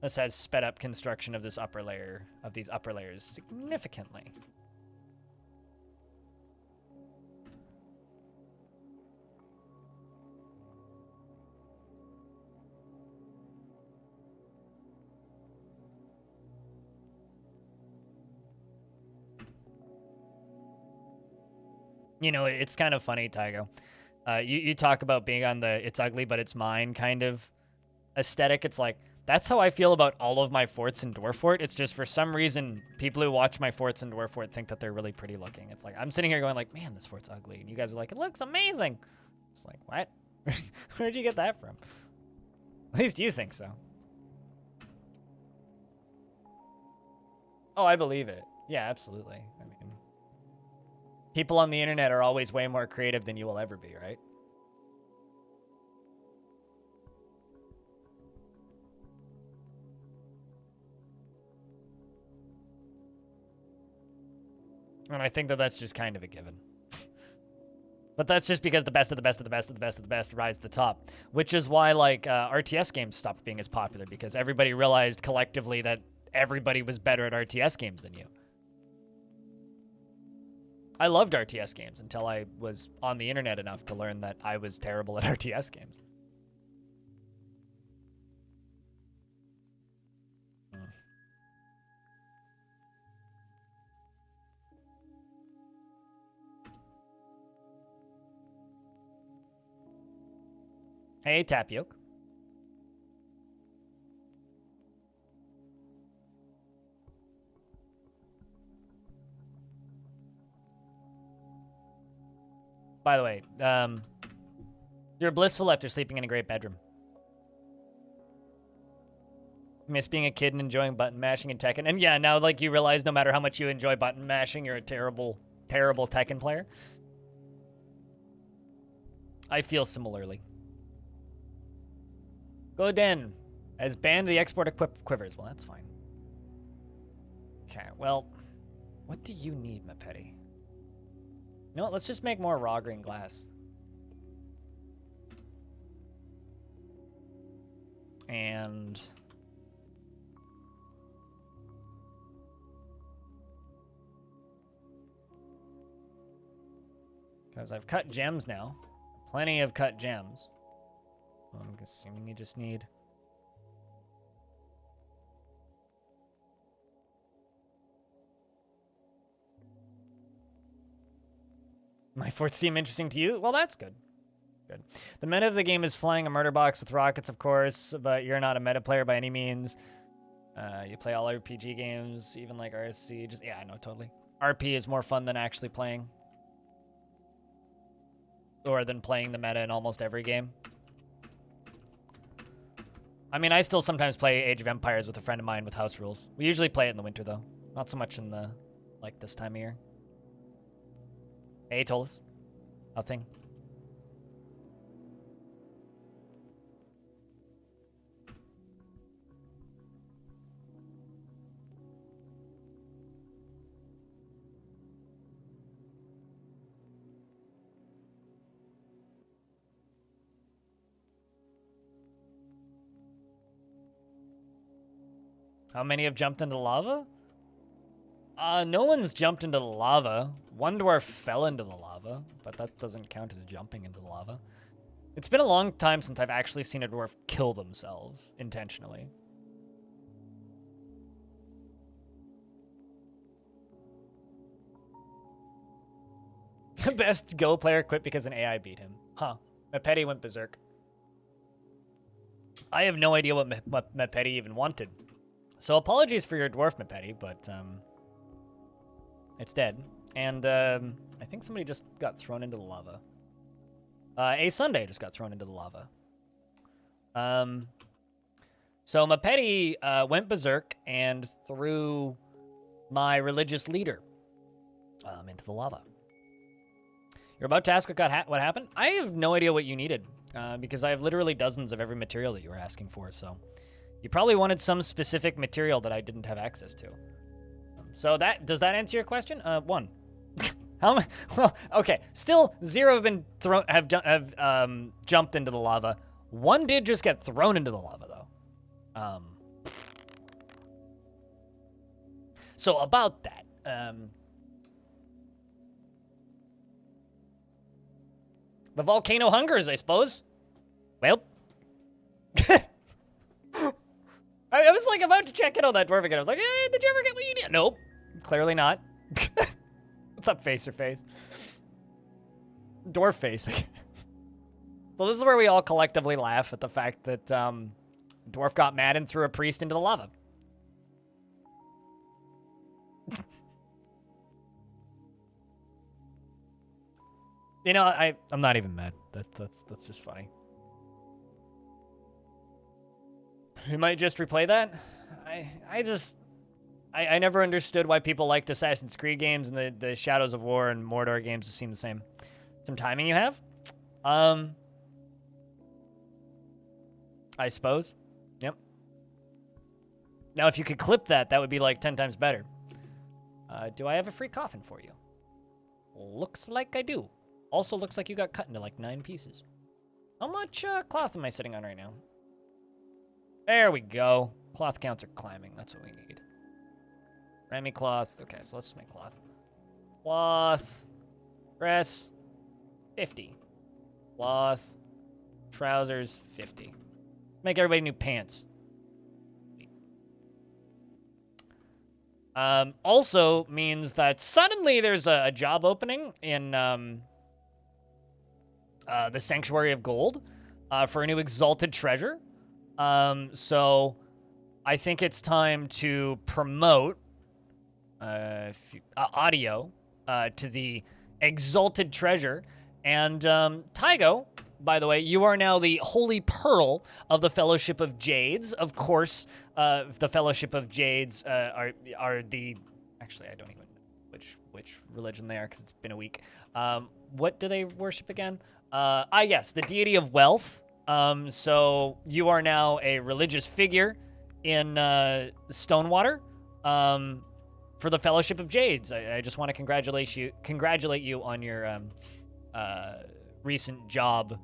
This has sped up construction of this upper layer, of these upper layers significantly. You know, it's kind of funny, Tygo. You talk about being on the it's ugly but it's mine kind of aesthetic. It's like, that's how I feel about all of my forts in Dwarf Fort. It's just for some reason, people who watch my forts in Dwarf Fort think that they're really pretty looking. It's like, I'm sitting here going like, man, this fort's ugly. And you guys are like, it looks amazing. It's like, what? Where'd you get that from? At least you think so. Oh, I believe it. Yeah, absolutely. I mean, people on the internet are always way more creative than you will ever be, right? And I think that that's just kind of a given. But that's just because the best of the best of the best of the best of the best rise to the top. Which is why, like, RTS games stopped being as popular, because everybody realized collectively that everybody was better at RTS games than you. I loved RTS games until I was on the internet enough to learn that I was terrible at RTS games. Hey, Tapioca. By the way, you're blissful after sleeping in a great bedroom. Miss being a kid and enjoying button mashing in Tekken. And yeah, now like you realize no matter how much you enjoy button mashing, you're a terrible, terrible Tekken player. I feel similarly. Godin has banned the export of quivers. Well, that's fine. Okay, well, what do you need, my petty? You know what, let's just make more raw green glass. And... because I've cut gems now. Plenty of cut gems. I'm assuming you just need... My forts seem interesting to you? Well, that's good. Good. The meta of the game is flying a murder box with rockets, of course, but you're not a meta player by any means. You play all RPG games, even like RSC. Just yeah, I know, totally. RP is more fun than actually playing. Or than playing the meta in almost every game. I mean, I still sometimes play Age of Empires with a friend of mine with house rules. We usually play it in the winter, though. Not so much in the, like, this time of year. Hey, Tolis. Nothing. How many have jumped into lava? No one's jumped into the lava. One dwarf fell into the lava, but that doesn't count as jumping into the lava. It's been a long time since I've actually seen a dwarf kill themselves intentionally. The best Go player quit because an AI beat him. Huh. Mepeti went berserk. I have no idea what Mepeti even wanted. So apologies for your dwarf, Mepeti, but it's dead. And I think somebody just got thrown into the lava. A Sunday just got thrown into the lava. So Mepeti went berserk and threw my religious leader into the lava. You're about to ask what happened? I have no idea what you needed because I have literally dozens of every material that you were asking for. So you probably wanted some specific material that I didn't have access to. So does that answer your question? 1. How many? Well, okay. Still, 0 have been jumped into the lava. 1 did just get thrown into the lava, though. So about that, the volcano hungers, I suppose. Well, I was like about to check in on that dwarf again. I was like, hey, did you ever get what you need? Nope, clearly not. What's up, face or face? Dwarf face. So this is where we all collectively laugh at the fact that dwarf got mad and threw a priest into the lava. You know, I'm not even mad. That's just funny. We might just replay that. I never understood why people liked Assassin's Creed games and the Shadows of War and Mordor games seem the same. Some timing you have? I suppose. Yep. Now, if you could clip that, that would be like 10 times better. Do I have a free coffin for you? Looks like I do. Also looks like you got cut into like 9 pieces. How much cloth am I sitting on right now? There we go. Cloth counts are climbing. That's what we need. Remy cloth. Okay, so let's make cloth. Cloth. Dress. 50. Cloth. Trousers. 50. Make everybody new pants. Also means that suddenly there's a job opening in the Sanctuary of Gold for a new Exalted Treasure. So I think it's time to promote audio to the Exalted Treasure. And Tygo, by the way, you are now the Holy Pearl of the Fellowship of Jades. Of course, the Fellowship of Jades are the... Actually, I don't even know which religion they are because it's been a week. What do they worship again? Yes, the deity of wealth. So you are now a religious figure in Stonewater for the Fellowship of Jades. I just want to congratulate you on your recent job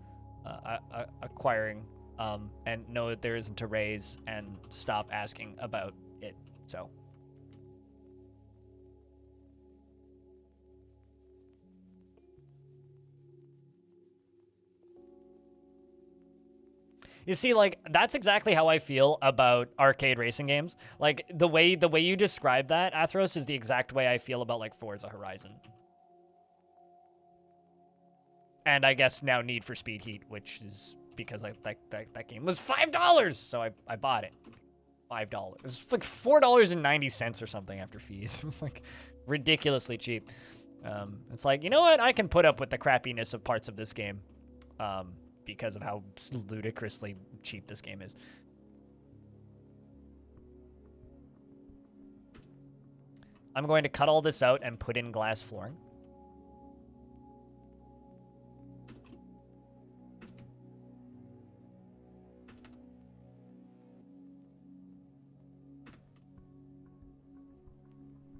acquiring, and know that there isn't a raise, and stop asking about it. So. You see, like, that's exactly how I feel about arcade racing games. Like, the way you describe that, Athros, is the exact way I feel about, like, Forza Horizon. And I guess now Need for Speed Heat, which is because that game was $5, so I bought it. $5. It was like $4.90 or something after fees. It was, like, ridiculously cheap. It's like, you know what? I can put up with the crappiness of parts of this game. Because of how ludicrously cheap this game is. I'm going to cut all this out and put in glass flooring.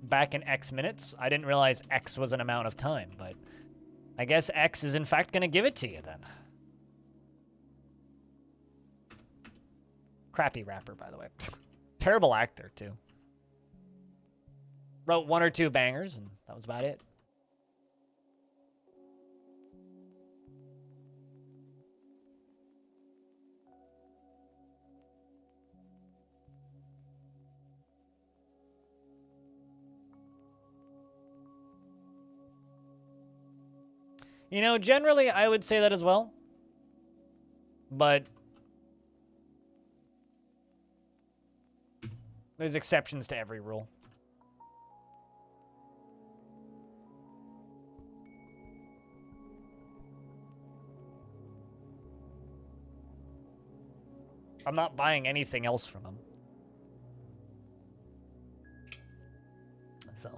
Back in X minutes. I didn't realize X was an amount of time, but I guess X is in fact going to give it to you then. Crappy wrapper, by the way. Terrible actor, too. Wrote 1 or 2 bangers, and that was about it. You know, generally, I would say that as well. But there's exceptions to every rule. I'm not buying anything else from him. So.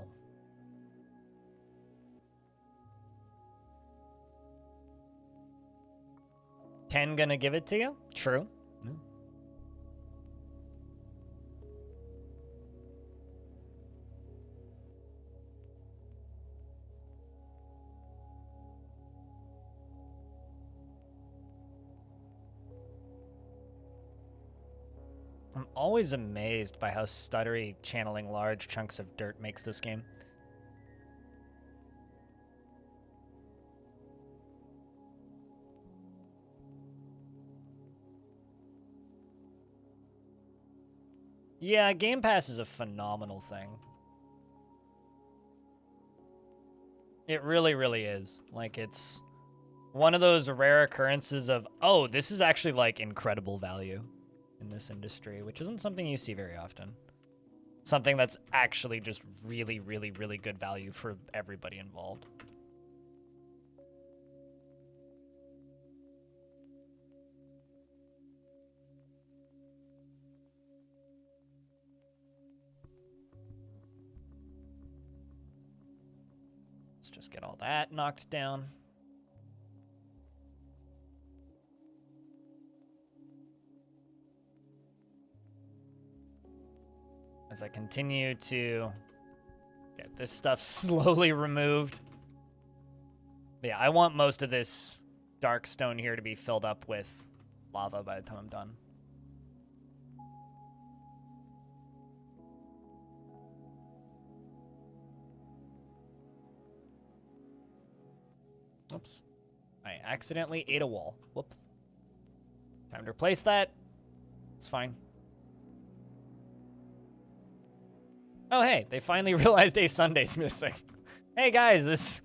Ten gonna give it to you? True. Yeah. I'm always amazed by how stuttery channeling large chunks of dirt makes this game. Yeah, Game Pass is a phenomenal thing. It really, really is. Like, it's one of those rare occurrences of, oh, this is actually, like, incredible value in this industry, which isn't something you see very often. Something that's actually just really, really, really good value for everybody involved. Let's just get all that knocked down. As I continue to get this stuff slowly removed. Yeah, I want most of this dark stone here to be filled up with lava by the time I'm done. Oops. I accidentally ate a wall. Whoops. Time to replace that. It's fine. Oh, hey, they finally realized a Sunday's missing. Hey, guys, this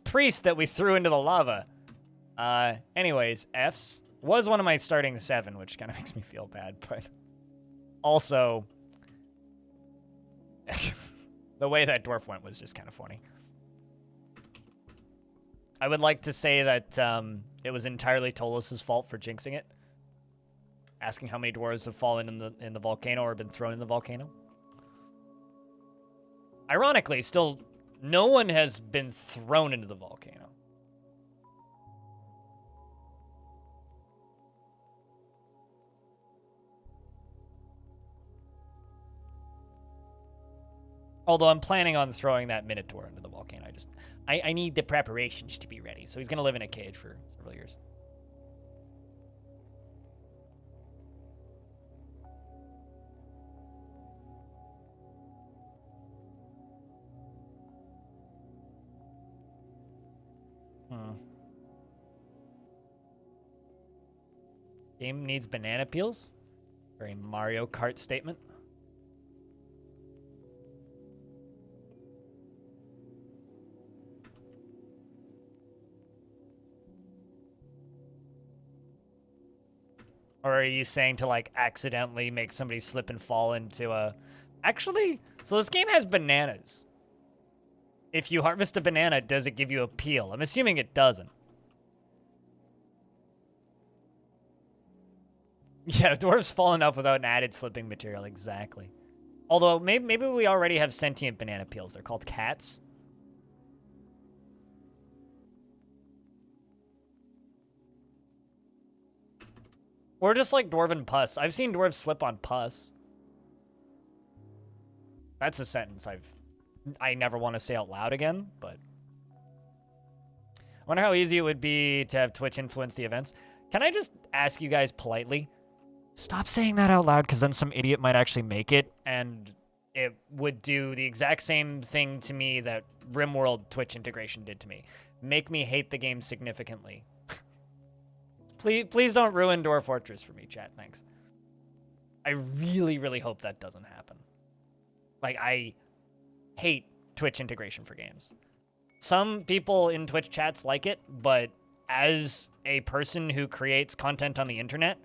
priest that we threw into the lava. Anyways, F's was one of my starting 7, which kind of makes me feel bad, but also the way that dwarf went was just kind of funny. I would like to say that it was entirely Tolus's fault for jinxing it. Asking how many dwarves have fallen in the volcano or been thrown in the volcano. Ironically, still, no one has been thrown into the volcano. Although I'm planning on throwing that Minotaur into the volcano. I need the preparations to be ready. So he's going to live in a cage for several years. Game needs banana peels. Very Mario Kart statement. Or are you saying to, like, accidentally make somebody slip and fall into a... Actually, so this game has bananas. If you harvest a banana, does it give you a peel? I'm assuming it doesn't. Yeah, dwarves fall enough without an added slipping material, exactly. Although, maybe we already have sentient banana peels. They're called cats. Or just like dwarven pus. I've seen dwarves slip on pus. That's a sentence I never want to say out loud again, but... I wonder how easy it would be to have Twitch influence the events. Can I just ask you guys politely? Stop saying that out loud, because then some idiot might actually make it, and it would do the exact same thing to me that RimWorld Twitch integration did to me. Make me hate the game significantly. Please don't ruin Dwarf Fortress for me, chat. Thanks. I really, really hope that doesn't happen. Like, I hate Twitch integration for games. Some people in Twitch chats like it, but as a person who creates content on the internet,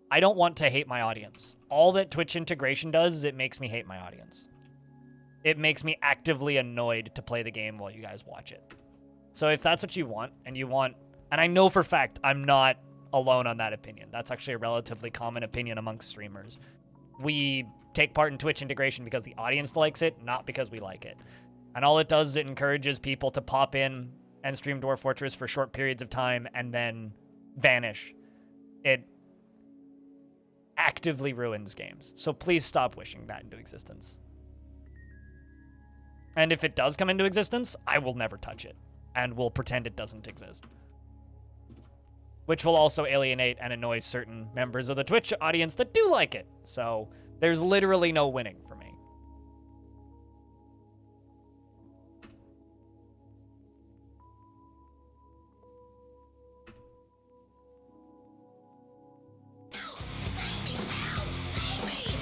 I don't want to hate my audience. All that Twitch integration does is it makes me hate my audience. It makes me actively annoyed to play the game while you guys watch it. So if that's what you want, and I know for a fact I'm not alone on that opinion. That's actually a relatively common opinion amongst streamers. We take part in Twitch integration because the audience likes it, not because we like it. And all it does is it encourages people to pop in and stream Dwarf Fortress for short periods of time and then vanish. It actively ruins games. So please stop wishing that into existence. And if it does come into existence, I will never touch it and will pretend it doesn't exist. Which will also alienate and annoy certain members of the Twitch audience that do like it. So there's literally no winning for me.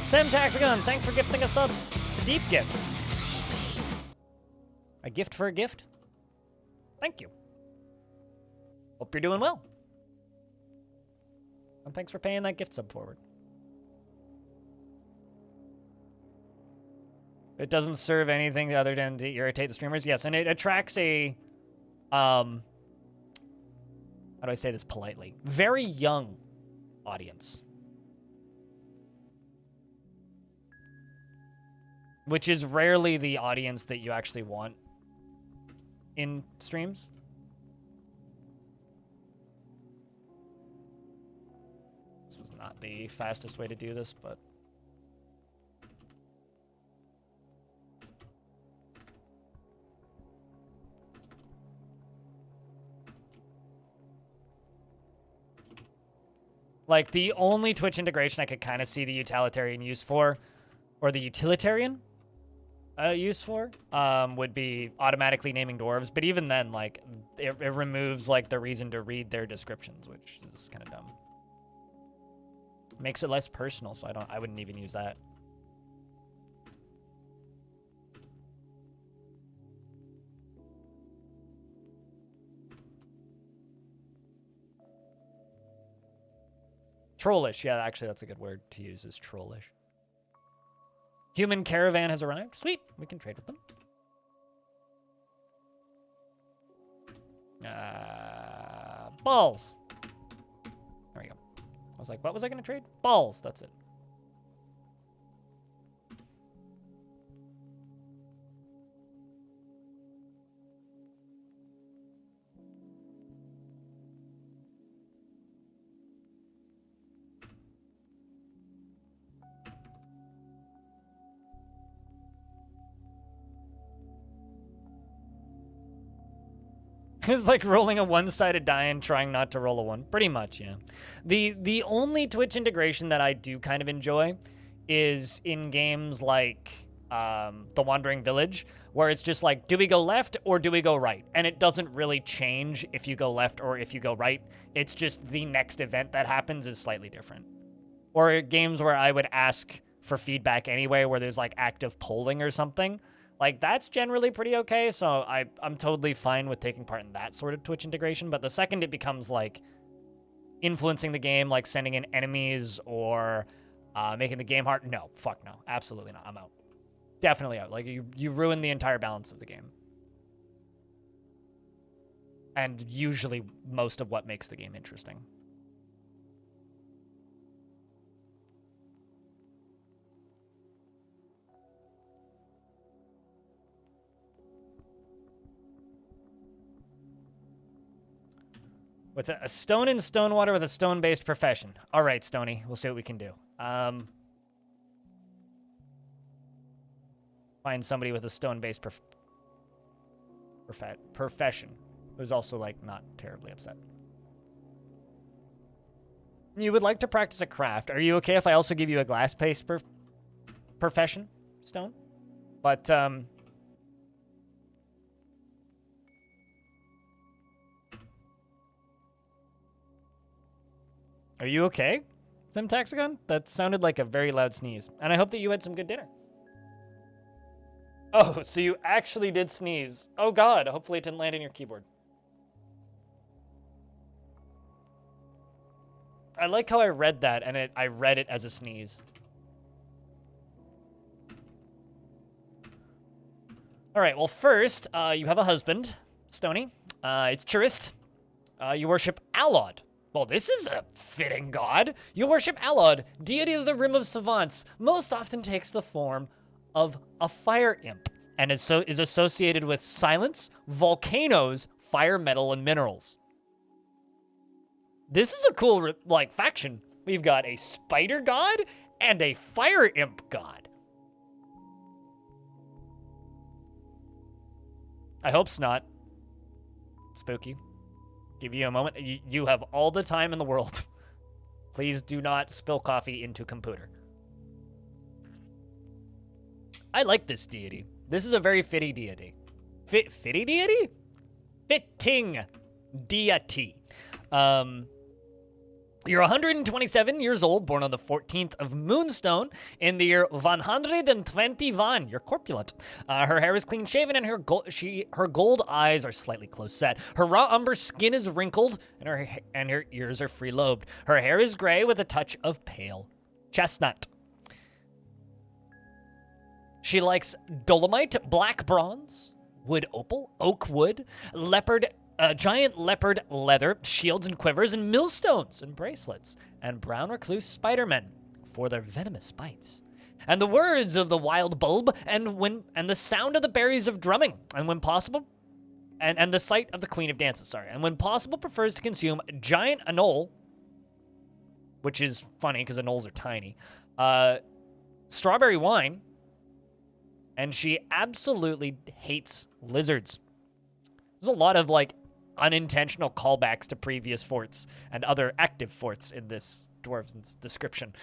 Sam Taxagon, thanks for gifting us a deep gift. A gift for a gift? Thank you. Hope you're doing well. And thanks for paying that gift sub forward. It doesn't serve anything other than to irritate the streamers. Yes, and it attracts a, how do I say this politely? Very young audience. Which is rarely the audience that you actually want in streams. This was not the fastest way to do this, but... like, the only Twitch integration I could kind of see the utilitarian use for, or the utilitarian use for, would be automatically naming dwarves. But even then, like, it removes, like, the reason to read their descriptions, which is kind of dumb. Makes it less personal, so I wouldn't even use that. Trollish, yeah, actually that's a good word to use, is trollish. Human caravan has arrived. Sweet, we can trade with them. Balls. There we go. I was like, what was I going to trade? Balls, that's it. It's like rolling a one-sided die and trying not to roll a one. Pretty much, yeah. The only Twitch integration that I do kind of enjoy is in games like The Wandering Village, where it's just like, do we go left or do we go right? And it doesn't really change if you go left or if you go right. It's just the next event that happens is slightly different. Or games where I would ask for feedback anyway, where there's like active polling or something. Like, that's generally pretty okay, so I'm totally fine with taking part in that sort of Twitch integration, but the second it becomes, like, influencing the game, like sending in enemies or making the game hard, no, fuck no, absolutely not, I'm out. Definitely out. Like, you ruin the entire balance of the game. And usually most of what makes the game interesting. With a stone in Stonewater with a stone-based profession. All right, Stony, we'll see what we can do. Find somebody with a stone-based profession who's also, like, not terribly upset. You would like to practice a craft. Are you okay if I also give you a glass-based profession, Stone? But, Are you okay, Taxagon? That sounded like a very loud sneeze. And I hope that you had some good dinner. Oh, so you actually did sneeze. Oh god, hopefully it didn't land in your keyboard. I like how I read that, and I read it as a sneeze. All right, well, first, you have a husband, Stony. It's Tourist. You worship Alod. Well, this is a fitting god. You worship Alod, deity of the Rim of Savants, most often takes the form of a fire imp, and is associated with silence, volcanoes, fire, metal, and minerals. This is a cool, like, faction. We've got a spider god and a fire imp god. I hope it's not spooky. Give you a moment. You have all the time in the world. Please do not spill coffee into computer. I like this deity. This is a very fitty deity. Fitty deity? Fitting deity. You're 127 years old, born on the 14th of Moonstone in the year 121. You're corpulent. Her hair is clean shaven, and her gold eyes are slightly close set. Her raw umber skin is wrinkled, and her ears are free lobed. Her hair is gray with a touch of pale chestnut. She likes dolomite, black bronze, wood opal, oak wood, giant leopard leather, shields and quivers, and millstones and bracelets, and brown recluse spider-men for their venomous bites. And the words of the wild bulb, and the sound of the berries of drumming, and when possible, and the sight of the queen of dances, sorry. And when possible, prefers to consume giant anole, which is funny because anoles are tiny, strawberry wine, and she absolutely hates lizards. There's a lot of, like, unintentional callbacks to previous forts and other active forts in this dwarf's description.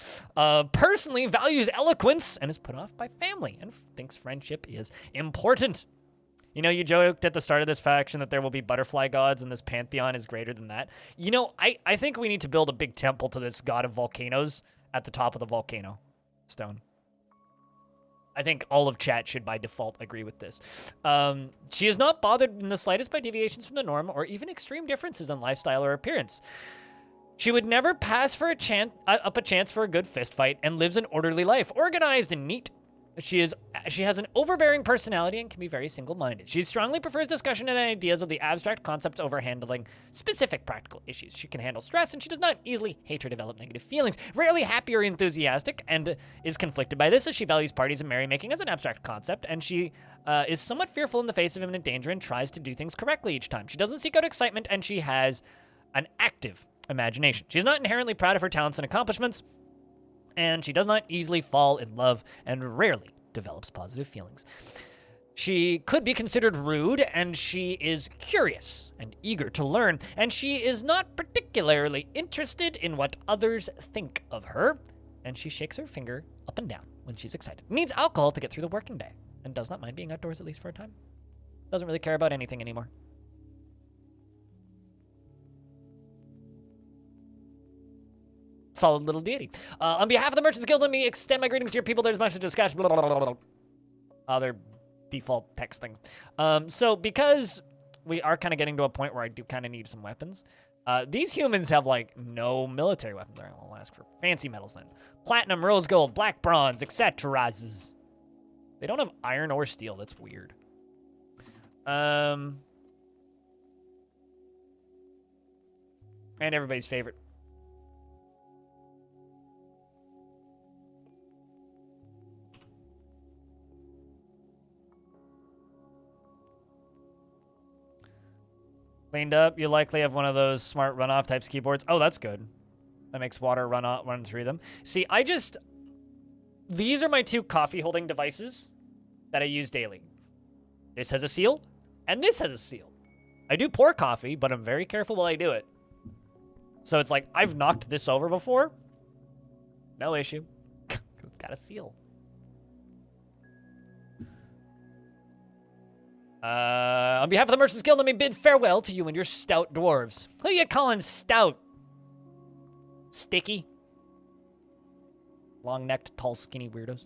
Personally values eloquence and is put off by family and thinks friendship is important. You know, you joked at the start of this faction that there will be butterfly gods and this pantheon is greater than that. You know, I think we need to build a big temple to this god of volcanoes at the top of the volcano stone. I think all of chat should by default agree with this. She is not bothered in the slightest by deviations from the norm or even extreme differences in lifestyle or appearance. She would never pass for a chance for a good fist fight and lives an orderly life, organized and neat. She has an overbearing personality and can be very single-minded. She strongly prefers discussion and ideas of the abstract concepts over handling specific practical issues. She can handle stress, and she does not easily hate or develop negative feelings. Rarely happy or enthusiastic, and is conflicted by this as she values parties and merrymaking as an abstract concept, and she is somewhat fearful in the face of imminent danger and tries to do things correctly each time. She doesn't seek out excitement, and she has an active imagination. She's not inherently proud of her talents and accomplishments, and she does not easily fall in love and rarely develops positive feelings. She could be considered rude, and she is curious and eager to learn, and she is not particularly interested in what others think of her, and she shakes her finger up and down when she's excited. Needs alcohol to get through the working day, and does not mind being outdoors at least for a time. Doesn't really care about anything anymore. Solid little deity. On behalf of the Merchants Guild, let me extend my greetings to your people. There's much to discuss. Other default texting. So because we are kind of getting to a point where I do kind of need some weapons, these humans have, like, no military weapons. I'll ask for fancy metals then. Platinum, rose gold, black bronze, etc. They don't have iron or steel. That's weird. And everybody's favorite. Cleaned up. You likely have one of those smart runoff types keyboards. Oh, that's good. That makes water run through them. See, these are my two coffee holding devices that I use daily. This has a seal, and this has a seal. I do pour coffee, but I'm very careful while I do it. So it's like, I've knocked this over before. No issue. It's got a seal. On behalf of the Merchants Guild, let me bid farewell to you and your stout dwarves. Who you calling stout? Sticky? Long-necked, tall, skinny weirdos.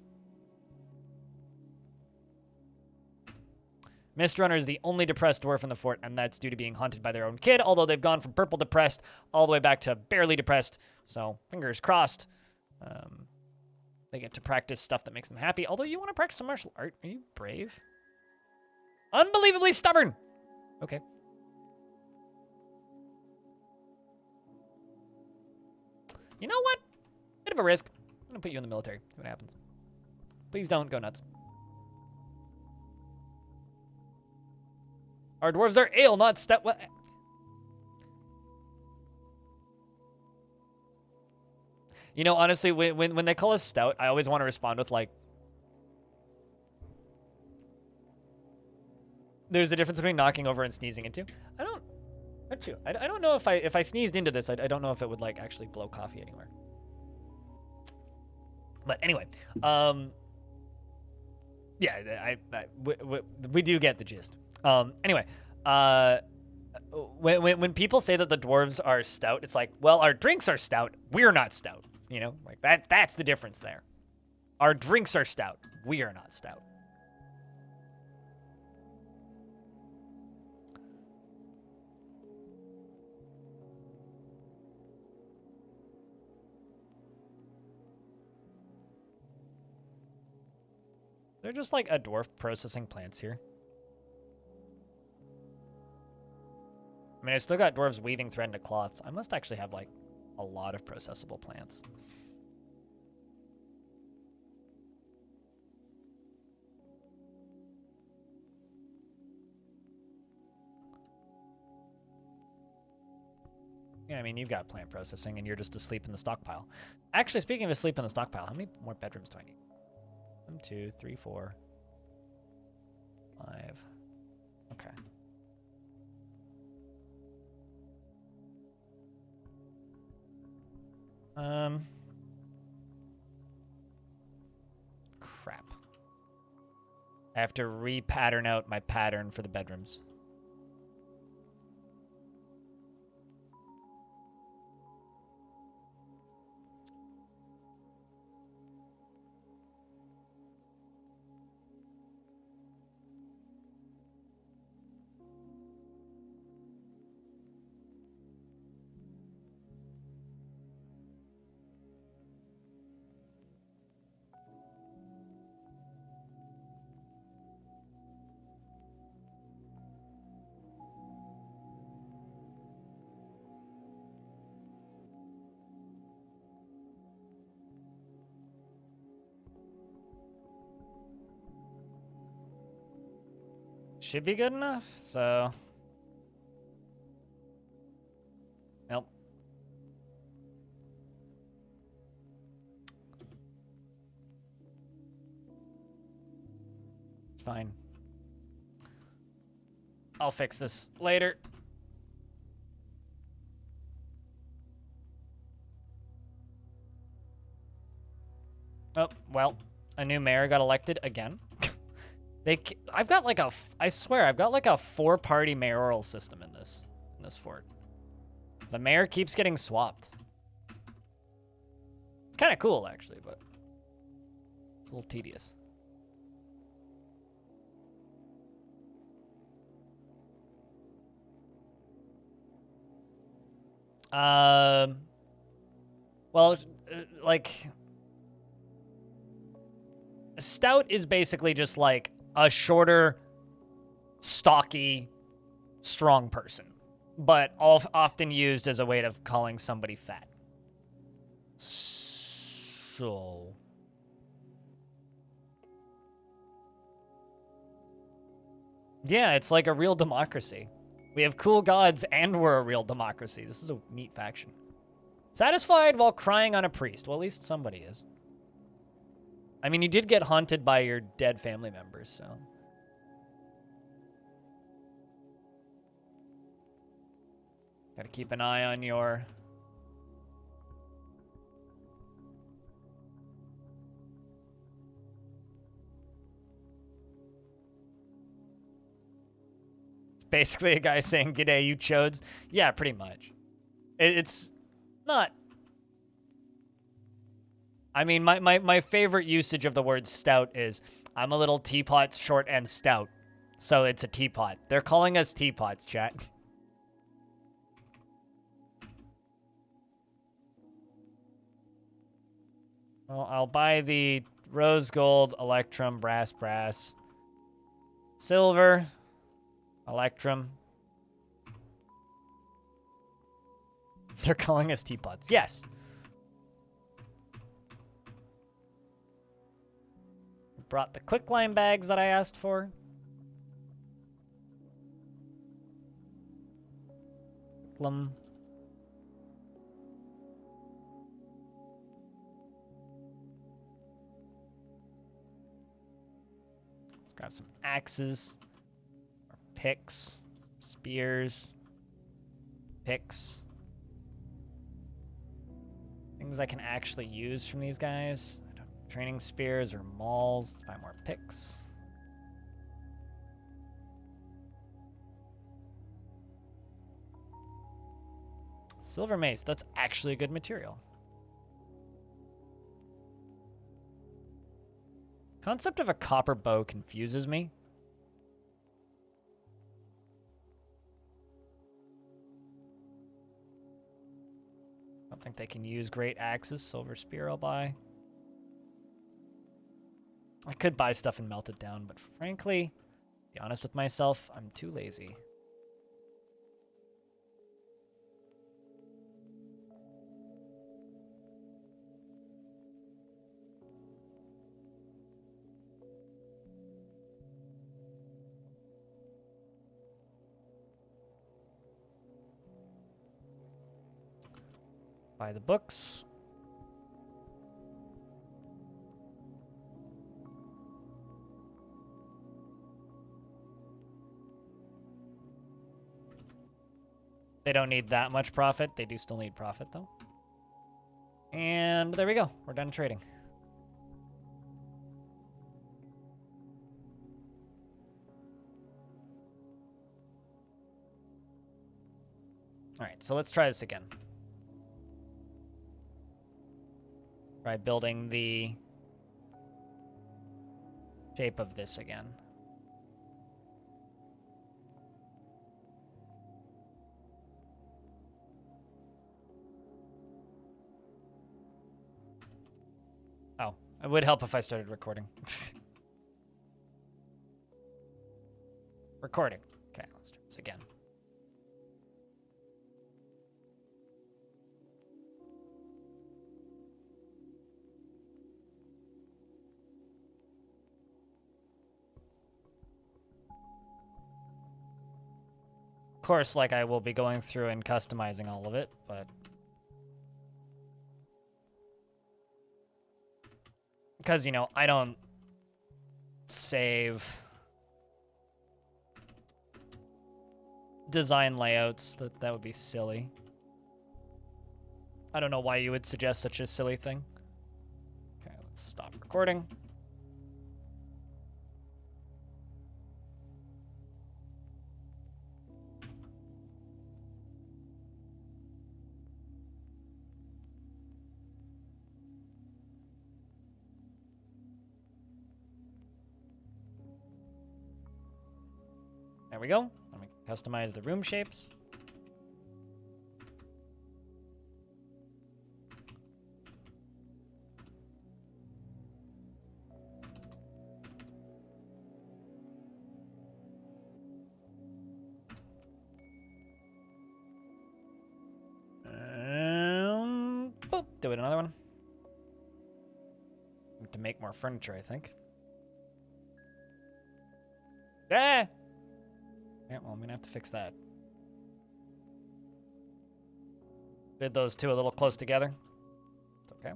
Mistrunner is the only depressed dwarf in the fort, and that's due to being haunted by their own kid, although they've gone from purple depressed all the way back to barely depressed, so fingers crossed. They get to practice stuff that makes them happy, although you want to practice some martial art. Are you brave? Unbelievably stubborn! Okay. You know what? Bit of a risk. I'm gonna put you in the military. See what happens. Please don't go nuts. Our dwarves are ale, not stout. What? You know, honestly, when they call us stout, I always want to respond with, like, there's a difference between knocking over and sneezing into. I don't know if I sneezed into this, I don't know if it would, like, actually blow coffee anywhere. But anyway, yeah, we do get the gist. Anyway, when people say that the dwarves are stout, it's like, well, our drinks are stout. We're not stout. You know, like that's the difference there. Our drinks are stout. We are not stout. They're just like a dwarf processing plants here. I mean, I still got dwarves weaving thread into cloths. I must actually have, like, a lot of processable plants. Yeah, I mean, you've got plant processing, and you're just asleep in the stockpile. Actually, speaking of asleep in the stockpile, how many more bedrooms do I need? 1, 2, 3, 4, 5. Okay. Crap. I have to re-pattern out my pattern for the bedrooms. Should be good enough, so... Nope. It's fine. I'll fix this later. Oh, well, a new mayor got elected again. I've got like I swear, I've got like a 4-party mayoral system in this fort. The mayor keeps getting swapped. It's kind of cool, actually, but it's a little tedious. Well, like, stout is basically just like a shorter, stocky, strong person, but often used as a way of calling somebody fat. So... yeah, it's like a real democracy. We have cool gods and we're a real democracy. This is a neat faction. Satisfied while crying on a priest. Well, at least somebody is. I mean, you did get haunted by your dead family members, so... gotta keep an eye on your basically a guy saying, "G'day, you chodes." Yeah, pretty much. It's not. I mean, my favorite usage of the word stout is, "I'm a little teapot, short and stout." So it's a teapot. They're calling us teapots, chat. Well, I'll buy the rose gold, electrum, brass, silver, electrum. They're calling us teapots. Yes. Brought the quicklime bags that I asked for. Quicklime. Let's grab some axes, or picks, spears, picks. Things I can actually use from these guys. Training spears or mauls. Let's buy more picks. Silver mace. That's actually a good material. Concept of a copper bow confuses me. I don't think they can use great axes. Silver spear I'll buy. I could buy stuff and melt it down, but frankly, to be honest with myself, I'm too lazy. Buy the books. They don't need that much profit. They do still need profit, though. And there we go. We're done trading. All right, so let's try this again. Try building the shape of this again. Oh, it would help if I started recording. Recording. Okay, let's try this again. Of course, like, I will be going through and customizing all of it, but because, you know, I don't save design layouts. That would be silly. I don't know why you would suggest such a silly thing. Okay, let's stop recording. There we go. Let me customize the room shapes. Boop, do it another one. To make more furniture, I think. Ah! Yeah, well, I'm gonna have to fix that. Did those two a little close together. It's okay.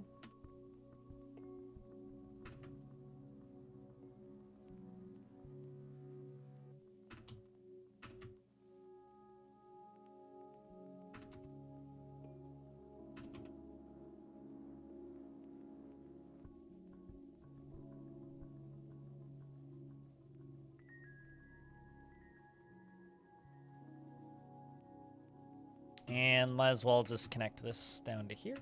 And might as well just connect this down to here.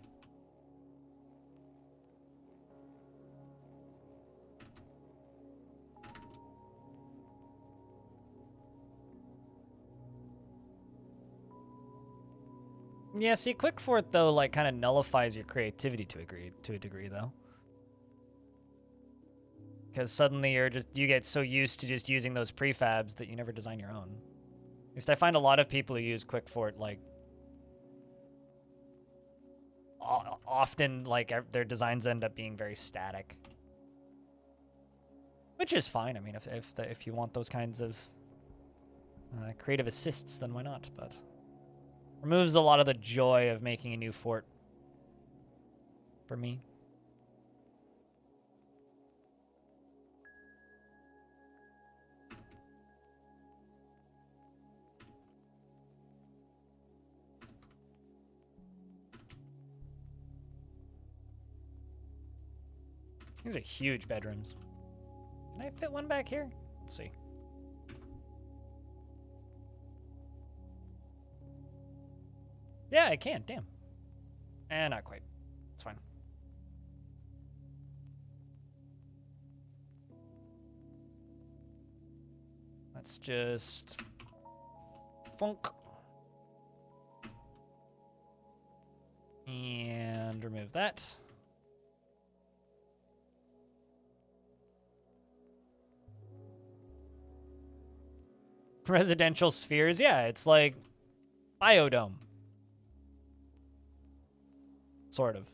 Yeah, see, Quick Fort, though, like, kind of nullifies your creativity to a degree, though. Because suddenly you get so used to just using those prefabs that you never design your own. At least I find a lot of people who use Quick Fort, like, often, like, their designs end up being very static. Which is fine. I mean, if you want those kinds of creative assists, then why not? But removes a lot of the joy of making a new fort for me. These are huge bedrooms. Can I fit one back here? Let's see. Yeah, I can. Damn. Not quite. It's fine. Let's just funk. And remove that. Residential spheres, yeah, it's like biodome. Sort of.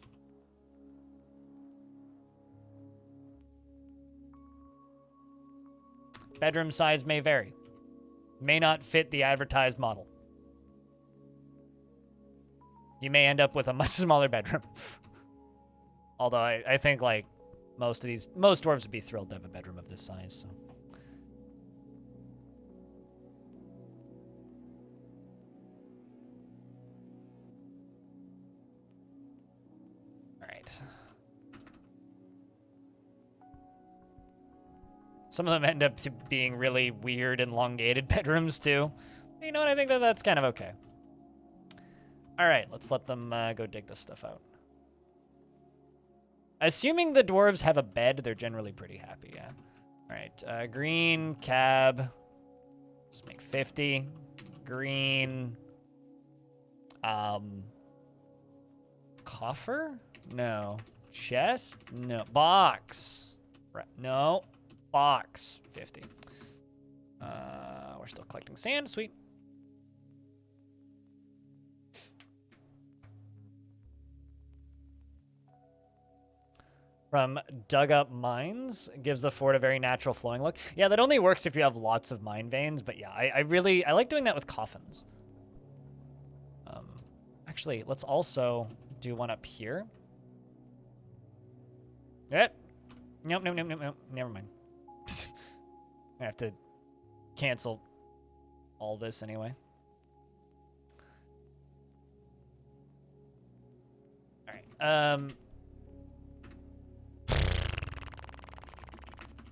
Bedroom size may vary. May not fit the advertised model. You may end up with a much smaller bedroom. Although I think, like, most dwarves would be thrilled to have a bedroom of this size, so. Some of them end up being really weird, elongated bedrooms, too. But you know what? I think that's kind of okay. All right, let's let them go dig this stuff out. Assuming the dwarves have a bed, they're generally pretty happy, yeah. All right, green, cab. Just make 50. Green. Coffer? No. Chest? No. Box. Right. No. Box. 50. We're still collecting sand. Sweet. From Dug Up Mines. Gives the fort a very natural flowing look. Yeah, that only works if you have lots of mine veins, but yeah, I like doing that with coffins. Actually, let's also do one up here. Yep. Nope. Never mind. I have to cancel all this anyway. All right.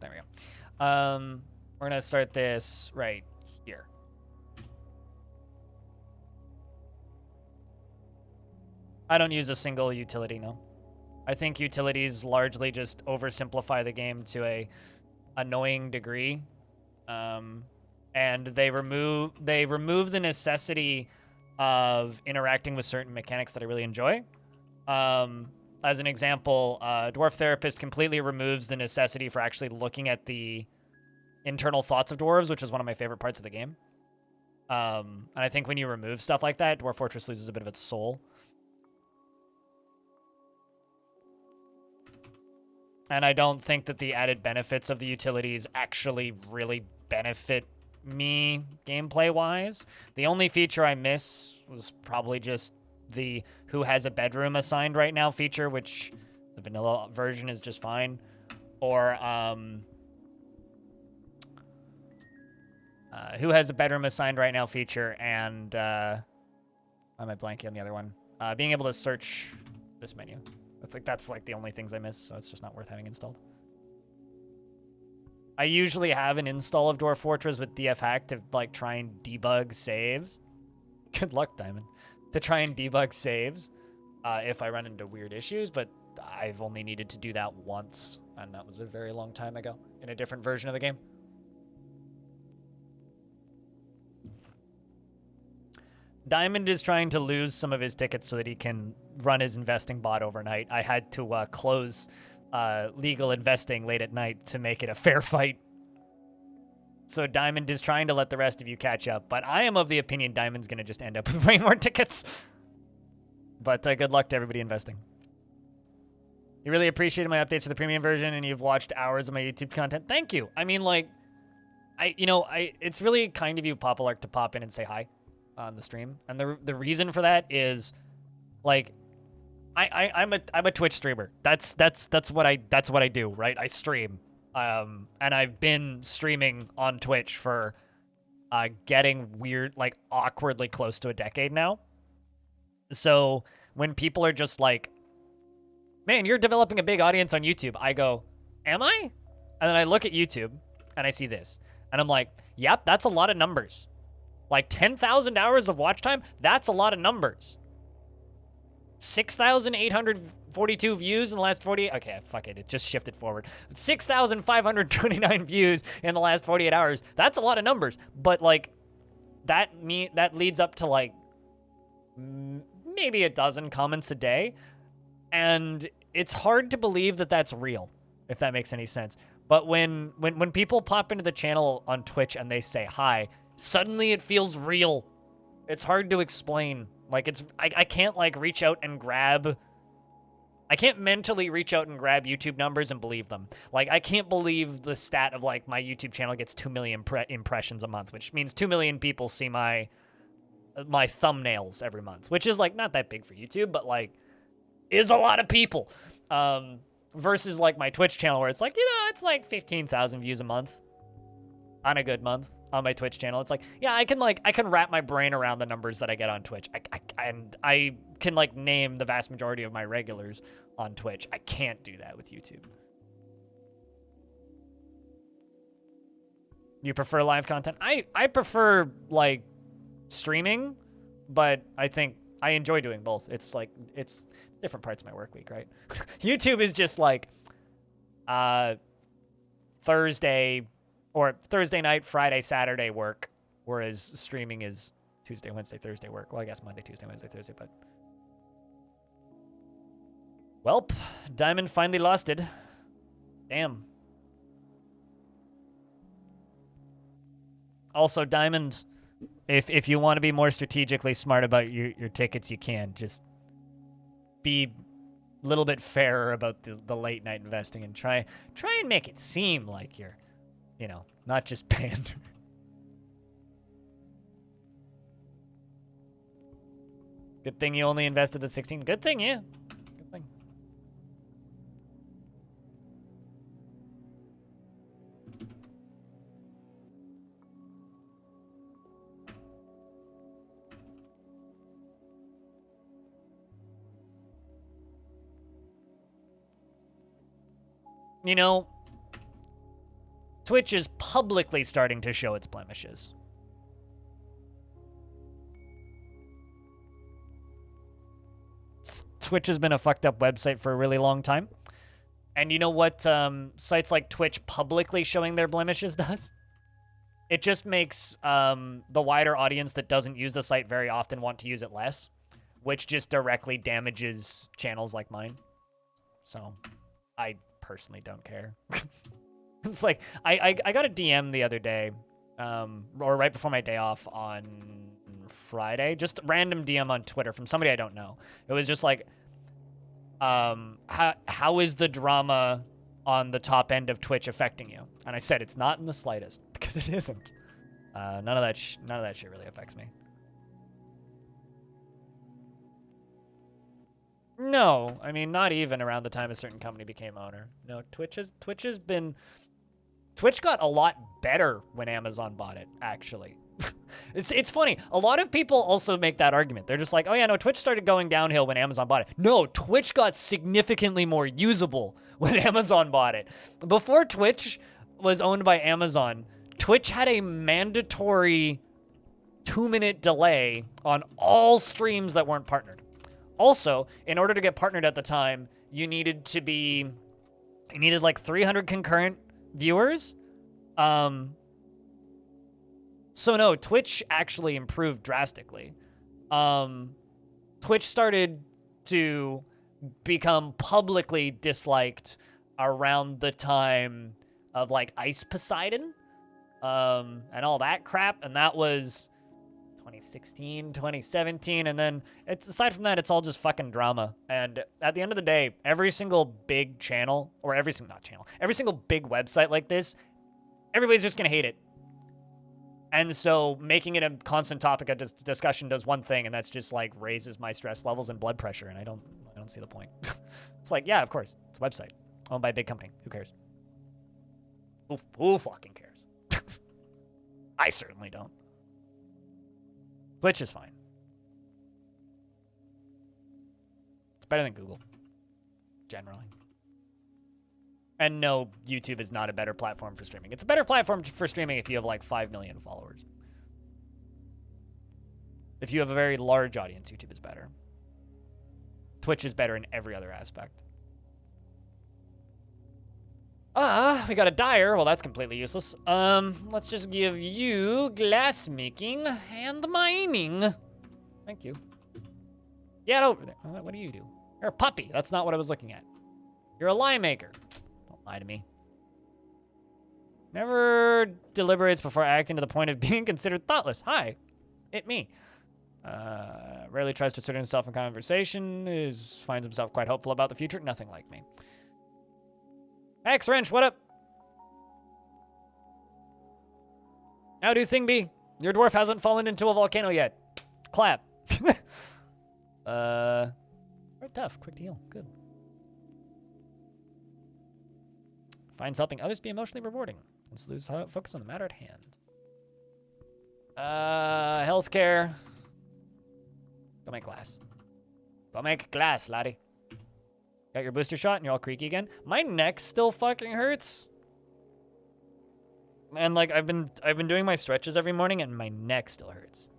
There we go. We're gonna start this right here. I don't use a single utility, no. I think utilities largely just oversimplify the game to a annoying degree. And they remove the necessity of interacting with certain mechanics that I really enjoy. As an example, Dwarf Therapist completely removes the necessity for actually looking at the internal thoughts of dwarves, which is one of my favorite parts of the game. And I think when you remove stuff like that, Dwarf Fortress loses a bit of its soul. And I don't think that the added benefits of the utilities actually really benefit me gameplay-wise. The only feature I miss was probably just the who has a bedroom assigned right now feature, which the vanilla version is just fine. Or who has a bedroom assigned right now feature, and why am I blanking on the other one? Being able to search this menu. That's like the only things I miss, so it's just not worth having installed. I usually have an install of Dwarf Fortress with DF Hack to like try and debug saves. Good luck, Diamond. to try and debug saves if I run into weird issues, but I've only needed to do that once, and that was a very long time ago in a different version of the game. Diamond is trying to lose some of his tickets so that he can run his investing bot overnight. I had to close legal investing late at night to make it a fair fight. So Diamond is trying to let the rest of you catch up, but I am of the opinion Diamond's going to just end up with way more tickets. But good luck to everybody investing. You really appreciated my updates for the premium version, and you've watched hours of my YouTube content. Thank you. I mean, like, it's really kind of you, Popalark, to pop in and say hi on the stream. And the reason for that is, like, I'm a Twitch streamer. That's what I do, right? I stream. And I've been streaming on Twitch for getting weird, like, awkwardly close to a decade now. So when people are just like, man, you're developing a big audience on YouTube, I go, am I? And then I look at YouTube and I see this. And I'm like, yep, that's a lot of numbers. Like 10,000 hours of watch time, that's a lot of numbers. 6,842 views in the last 48. Okay, fuck it. It just shifted forward. 6,529 views in the last 48 hours. That's a lot of numbers. But like that leads up to like maybe a dozen comments a day. And it's hard to believe that that's real, if that makes any sense. But when people pop into the channel on Twitch and they say hi, suddenly it feels real. It's hard to explain. Like, I can't, like, reach out and grab... I can't mentally reach out and grab YouTube numbers and believe them. Like, I can't believe the stat of, like, my YouTube channel gets 2 million impressions a month, which means 2 million people see my thumbnails every month, which is, like, not that big for YouTube, but, like, is a lot of people. Versus, like, my Twitch channel where it's, like, it's, like, 15,000 views a month on a good month. On my Twitch channel, it's like, yeah, I can wrap my brain around the numbers that I get on Twitch. I can, like, name the vast majority of my regulars on Twitch. I can't do that with YouTube. You prefer live content? I prefer, like, streaming, but I think I enjoy doing both. It's like, it's different parts of my work week, right? YouTube is just like Thursday night, Friday, Saturday work, whereas streaming is Tuesday, Wednesday, Thursday work. Well, I guess Monday, Tuesday, Wednesday, Thursday, but... Welp, Diamond finally lost it. Damn. Also, Diamond, if you want to be more strategically smart about your tickets, you can. Just be a little bit fairer about the late night investing and try and make it seem like you're, not just pander. Good thing you only invested the 16. Good thing, yeah. Good thing. Twitch is publicly starting to show its blemishes. Twitch has been a fucked up website for a really long time. And you know what sites like Twitch publicly showing their blemishes does? It just makes the wider audience that doesn't use the site very often want to use it less, which just directly damages channels like mine. So I personally don't care. It's like, I got a DM the other day, or right before my day off on Friday, just a random DM on Twitter from somebody I don't know. It was just like, how is the drama on the top end of Twitch affecting you? And I said, it's not in the slightest, because it isn't. None of that shit really affects me. No, I mean, not even around the time a certain company became owner. No, Twitch got a lot better when Amazon bought it, actually. It's funny. A lot of people also make that argument. They're just like, oh yeah, no, Twitch started going downhill when Amazon bought it. No, Twitch got significantly more usable when Amazon bought it. Before Twitch was owned by Amazon, Twitch had a mandatory 2-minute delay on all streams that weren't partnered. Also, in order to get partnered at the time, you needed like 300 concurrent viewers. So no, Twitch actually improved drastically. Twitch started to become publicly disliked around the time of like Ice Poseidon, and all that crap, and that was 2016, 2017, and then aside from that, it's all just fucking drama. And at the end of the day, every single big channel, or every single big website like this, everybody's just gonna hate it. And so making it a constant topic of discussion does one thing, and that's just like raises my stress levels and blood pressure, and I don't see the point. It's like, yeah, of course, it's a website owned by a big company. Who cares? Who fucking cares? I certainly don't. Twitch is fine. It's better than Google, generally. And no, YouTube is not a better platform for streaming. It's a better platform for streaming if you have like 5 million followers. If you have a very large audience, YouTube is better. Twitch is better in every other aspect. We got a dyer. Well, that's completely useless. Let's just give you glass making and mining. Thank you. Get over there. What do you do? You're a puppy. That's not what I was looking at. You're a lye maker. Don't lie to me. Never deliberates before acting to the point of being considered thoughtless. Hi, it me. Rarely tries to assert himself in conversation. Finds himself quite hopeful about the future. Nothing like me. X Wrench, what up? How do thing be? Your dwarf hasn't fallen into a volcano yet. Clap. Very tough. Quick to heal. Good. Finds helping others be emotionally rewarding. Let's lose focus on the matter at hand. Healthcare. Go make glass. Go make glass, laddie. Got your booster shot and you're all creaky again. My neck still fucking hurts. And like I've been doing my stretches every morning and my neck still hurts.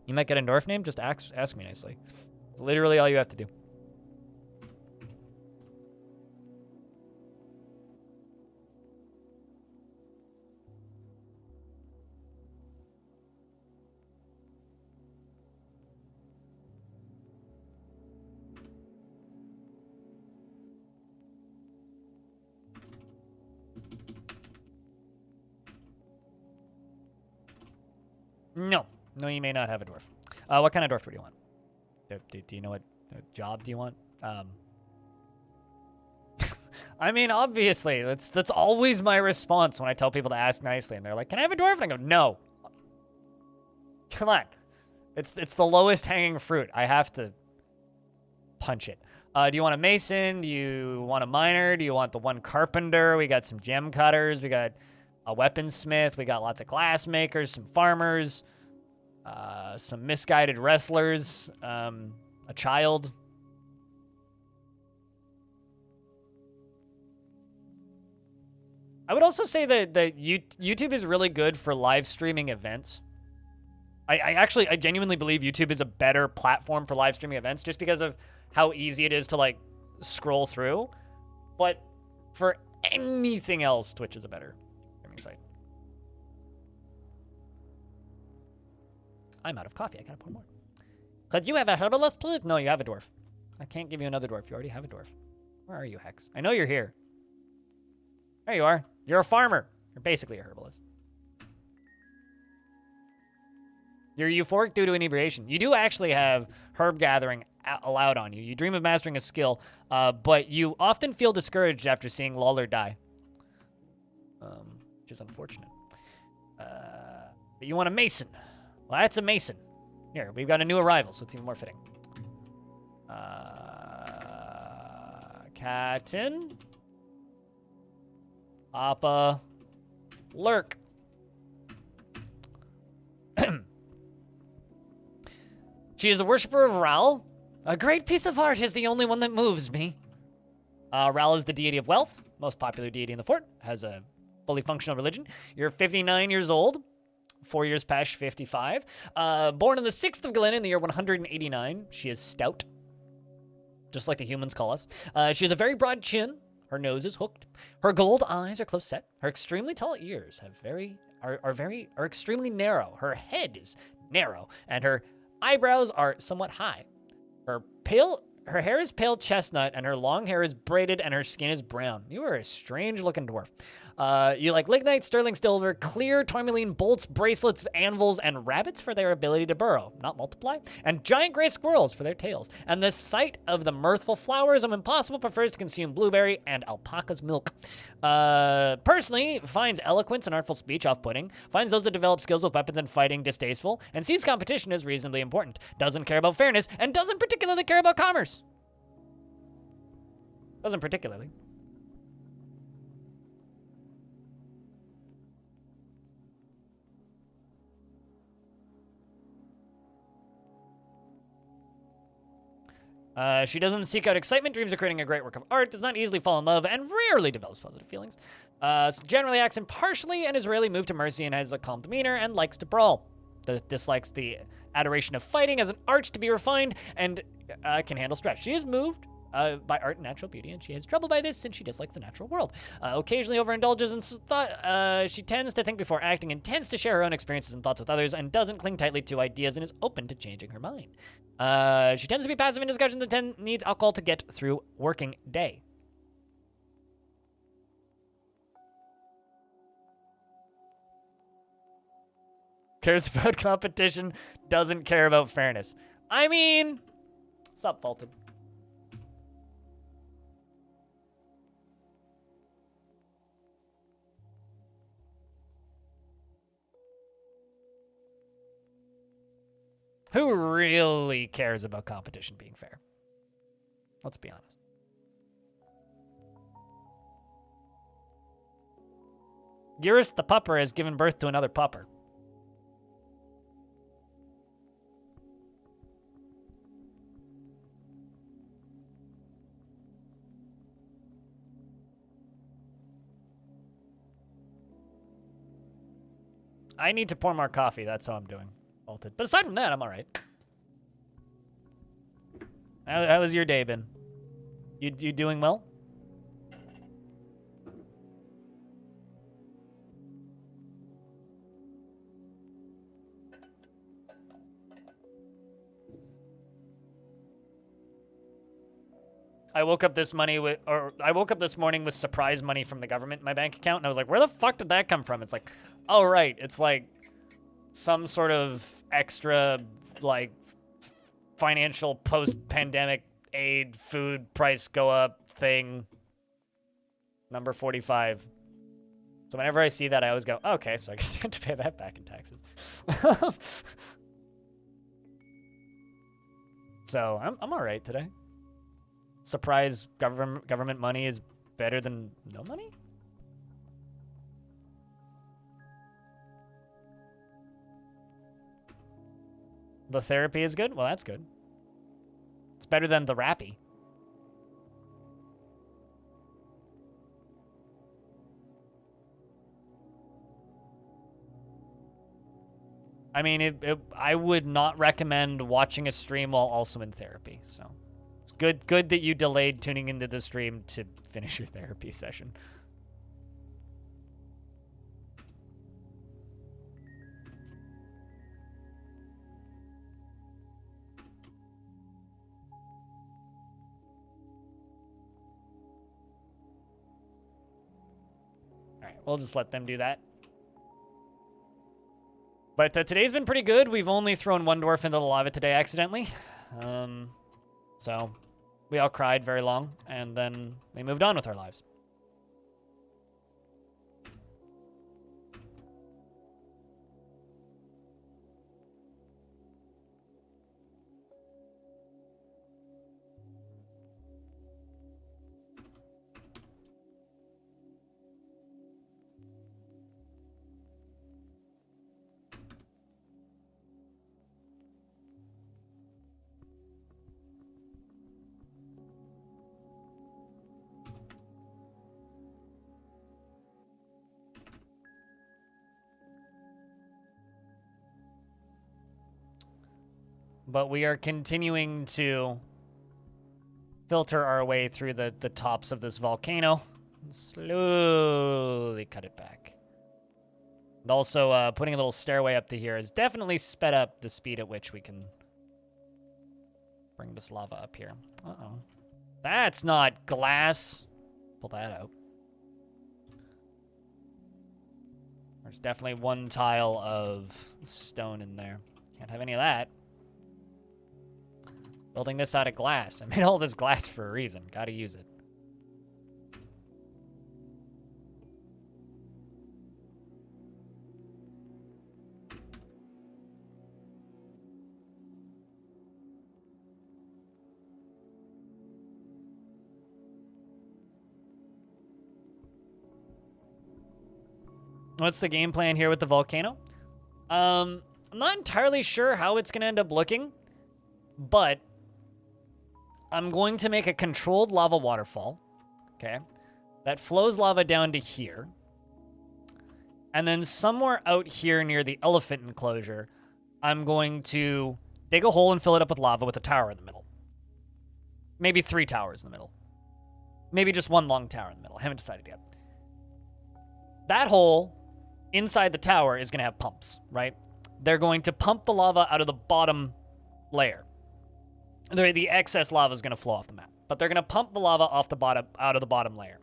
You might get a dwarf name, just ask me nicely. It's literally all you have to do. No, you may not have a dwarf. What kind of dwarf do you want? Do you know what job do you want? I mean, obviously, that's always my response when I tell people to ask nicely, and they're like, "Can I have a dwarf?" And I go, "No." Come on, it's the lowest hanging fruit. I have to punch it. Do you want a mason? Do you want a miner? Do you want the one carpenter? We got some gem cutters. We got a weaponsmith. We got lots of glass makers, some farmers, some misguided wrestlers, a child. I would also say that YouTube is really good for live streaming events. I genuinely believe YouTube is a better platform for live streaming events just because of how easy it is to like scroll through. But for anything else, Twitch is a better streaming site. I'm out of coffee. I gotta pour more. Could you have a herbalist, please? No, you have a dwarf. I can't give you another dwarf. You already have a dwarf. Where are you, Hex? I know you're here. There you are. You're a farmer. You're basically a herbalist. You're euphoric due to inebriation. You do actually have herb gathering allowed on you. You dream of mastering a skill, but you often feel discouraged after seeing Lawler die. Which is unfortunate. But you want a mason. Well, that's a mason. Here, we've got a new arrival, so it's even more fitting. Captain. Appa. Lurk. She is a worshiper of Ral. A great piece of art is the only one that moves me. Ral is the deity of wealth, most popular deity in the fort, has a fully functional religion. You're 59 years old, 4 years past 55. Born on the 6th of Glen in the year 189. She is stout, just like the humans call us. She has a very broad chin. Her nose is hooked. Her gold eyes are close set. Her extremely tall ears are extremely narrow. Her head is narrow, and her eyebrows are somewhat high. Her hair is pale chestnut, and her long hair is braided, and her skin is brown. You are a strange-looking dwarf. You like lignite, sterling silver, clear tourmaline bolts, bracelets, anvils, and rabbits for their ability to burrow, not multiply, and giant gray squirrels for their tails. And the sight of the mirthful flowers of impossible prefers to consume blueberry and alpaca's milk. Personally, finds eloquence and artful speech off-putting, finds those that develop skills with weapons and fighting distasteful, and sees competition as reasonably important, doesn't care about fairness, and doesn't particularly care about commerce. Doesn't particularly. She doesn't seek out excitement, dreams of creating a great work of art, does not easily fall in love, and rarely develops positive feelings. Generally acts impartially and is rarely moved to mercy and has a calm demeanor and likes to brawl. Dislikes the adoration of fighting as an art to be refined and can handle stress. She is moved by art and natural beauty, and she has trouble by this since she dislikes the natural world. Occasionally overindulges in thought. She tends to think before acting and tends to share her own experiences and thoughts with others and doesn't cling tightly to ideas and is open to changing her mind. She tends to be passive in discussions and needs alcohol to get through working day. Cares about competition, doesn't care about fairness. I mean, sup, Fulton? Who really cares about competition being fair? Let's be honest. Eurus the pupper has given birth to another pupper. I need to pour more coffee. That's how I'm doing. But aside from that, I'm all right. How was your day been? You doing well? I woke up this morning with surprise money from the government in my bank account, and I was like, where the fuck did that come from? It's like, oh right, it's like some sort of extra, like, financial post-pandemic aid, food price go up thing. Number 45. So whenever I see that, I always go, oh, okay, so I guess I have to pay that back in taxes. So I'm all right today. Surprise government money is better than no money? The therapy is good? Well, that's good. It's better than the rappy. I mean, I would not recommend watching a stream while also in therapy, so it's good that you delayed tuning into the stream to finish your therapy session. All right, we'll just let them do that. But today's been pretty good. We've only thrown one dwarf into the lava today accidentally. So we all cried very long, and then we moved on with our lives. but we are continuing to filter our way through the tops of this volcano. Slowly cut it back. And also, putting a little stairway up to here has definitely sped up the speed at which we can bring this lava up here. Uh-oh. That's not glass. Pull that out. There's definitely one tile of stone in there. Can't have any of that. Building this out of glass. I made all this glass for a reason. Gotta use it. What's the game plan here with the volcano? I'm not entirely sure how it's going to end up looking, but I'm going to make a controlled lava waterfall, okay, that flows lava down to here. And then somewhere out here near the elephant enclosure, I'm going to dig a hole and fill it up with lava with a tower in the middle. Maybe 3 towers in the middle. Maybe just one long tower in the middle. I haven't decided yet. That hole inside the tower is going to have pumps, right? They're going to pump the lava out of the bottom layer. The excess lava is going to flow off the map, but they're going to pump the lava off the bottom, out of the bottom layer.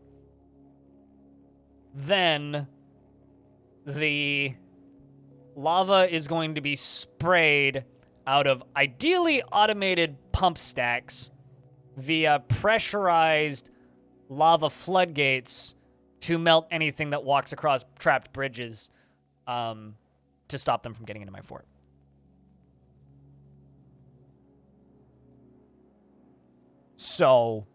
Then the lava is going to be sprayed out of ideally automated pump stacks via pressurized lava floodgates to melt anything that walks across trapped bridges to stop them from getting into my fort. So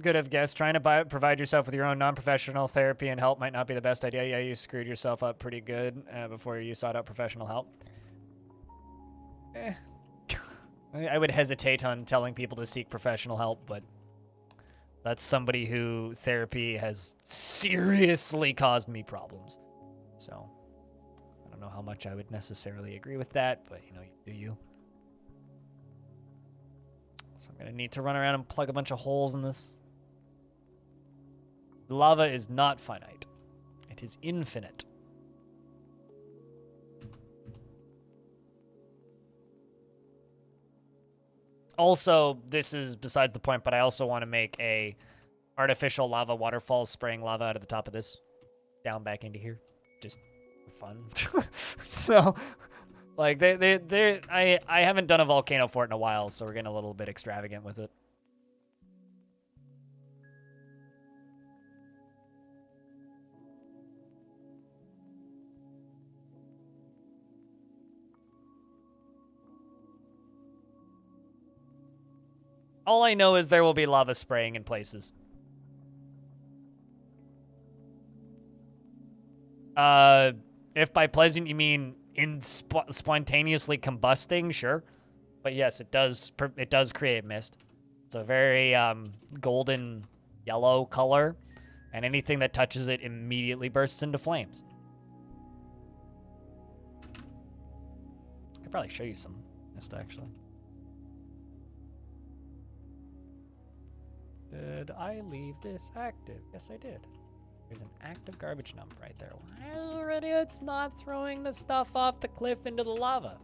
could have guessed trying to provide yourself with your own non-professional therapy and help might not be the best idea. Yeah, you screwed yourself up pretty good before you sought out professional help. I would hesitate on telling people to seek professional help, but that's somebody who therapy has seriously caused me problems. So I don't know how much I would necessarily agree with that, but you know, you do you. So I'm going to need to run around and plug a bunch of holes in this. Lava is not finite. It is infinite. Also, this is besides the point, but I also want to make a artificial lava waterfall spraying lava out of the top of this down back into here. Just for fun. So, like, I haven't done a volcano fort in a while, so we're getting a little bit extravagant with it. All I know is there will be lava spraying in places. If by pleasant you mean spontaneously combusting, sure. But yes, it does create mist. It's a very golden yellow color, and anything that touches it immediately bursts into flames. I could probably show you some mist, actually. Did I leave this active? Yes, I did. There's an active garbage dump right there. Why already it's not throwing the stuff off the cliff into the lava?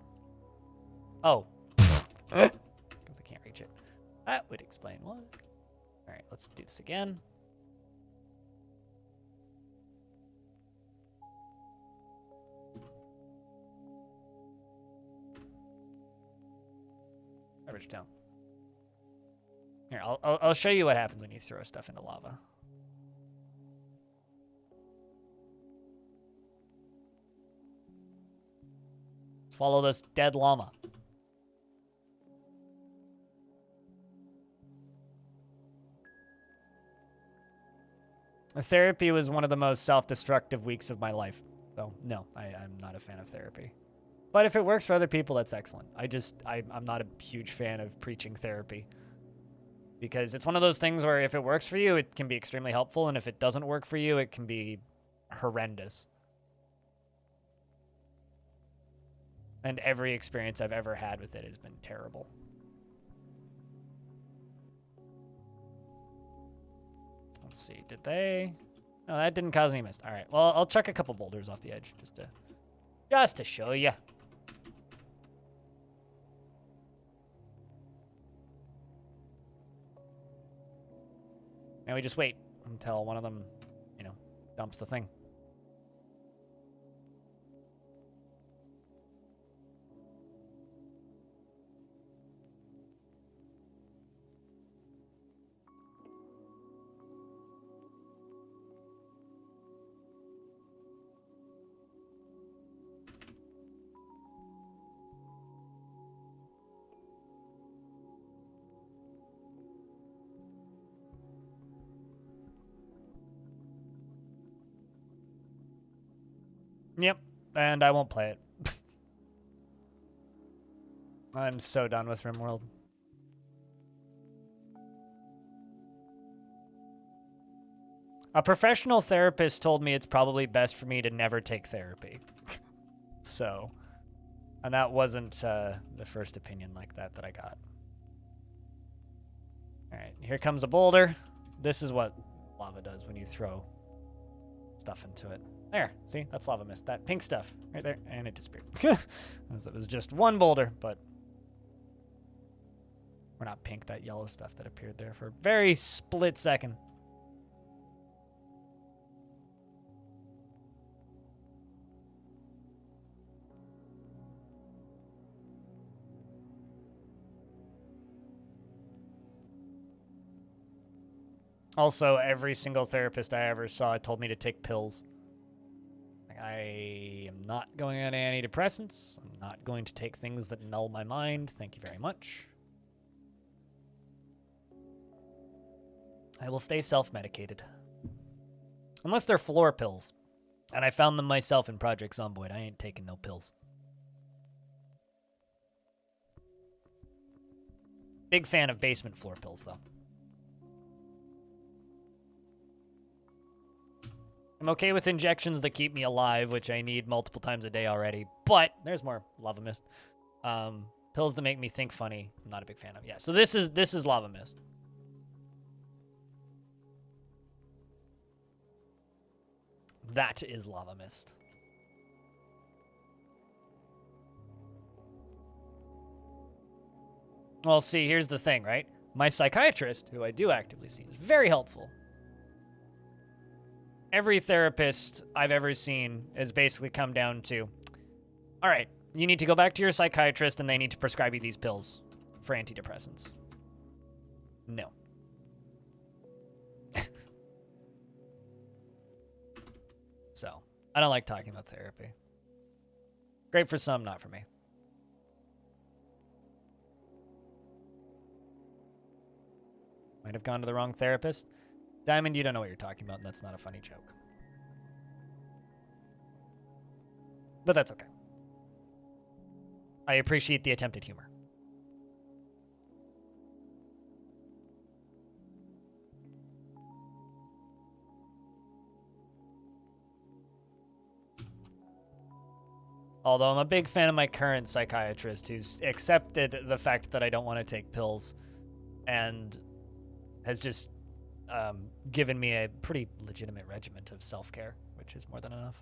Oh. Because I can't reach it. That would explain why. Alright, let's do this again. Garbage dump. Here, I'll show you what happens when you throw stuff into lava. Let's follow this dead llama. Therapy was one of the most self-destructive weeks of my life. So, no, I'm not a fan of therapy. But if it works for other people, that's excellent. I'm not a huge fan of preaching therapy. Because it's one of those things where if it works for you, it can be extremely helpful. And if it doesn't work for you, it can be horrendous. And every experience I've ever had with it has been terrible. Let's see, did they? No, that didn't cause any mist. All right, well, I'll chuck a couple boulders off the edge just to show you. Now we just wait until one of them, you know, dumps the thing. Yep, and I won't play it. I'm so done with RimWorld. A professional therapist told me it's probably best for me to never take therapy. So, and that wasn't the first opinion like that I got. All right, here comes a boulder. This is what lava does when you throw stuff into it. There, see, that's lava mist. That pink stuff right there, and it disappeared. It was just one boulder, but or not pink, that yellow stuff that appeared there for a very split second. Also, every single therapist I ever saw told me to take pills. I am not going on antidepressants. I'm not going to take things that null my mind. Thank you very much. I will stay self-medicated. Unless they're floor pills. And I found them myself in Project Zomboid. I ain't taking no pills. Big fan of basement floor pills, though. I'm okay with injections that keep me alive, which I need multiple times a day already. But there's more lava mist. Pills that make me think funny, I'm not a big fan of. Yeah, so this is lava mist. That is lava mist. Well, see, here's the thing, right? My psychiatrist, who I do actively see, is very helpful. Every therapist I've ever seen has basically come down to, all right, you need to go back to your psychiatrist and they need to prescribe you these pills for antidepressants. No. So, I don't like talking about therapy. Great for some, not for me. Might have gone to the wrong therapist. Diamond, you don't know what you're talking about, and that's not a funny joke. But that's okay. I appreciate the attempted humor. Although I'm a big fan of my current psychiatrist, who's accepted the fact that I don't want to take pills and has just given me a pretty legitimate regimen of self-care, which is more than enough.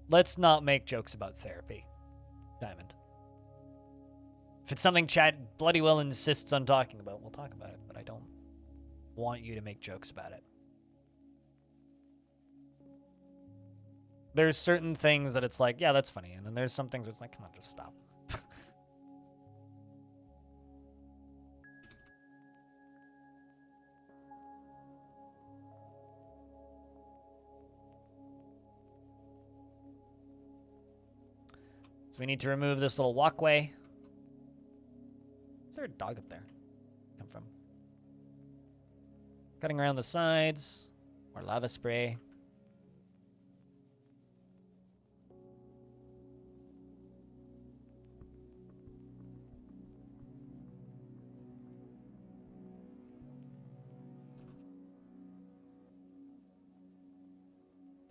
Let's not make jokes about therapy, Diamond. If it's something Chad bloody well insists on talking about, we'll talk about it, but I don't want you to make jokes about it. There's certain things that it's like, yeah, that's funny, and then there's some things where it's like, come on, just stop. So we need to remove this little walkway. Is there a dog up there? Come from? Cutting around the sides. More lava spray.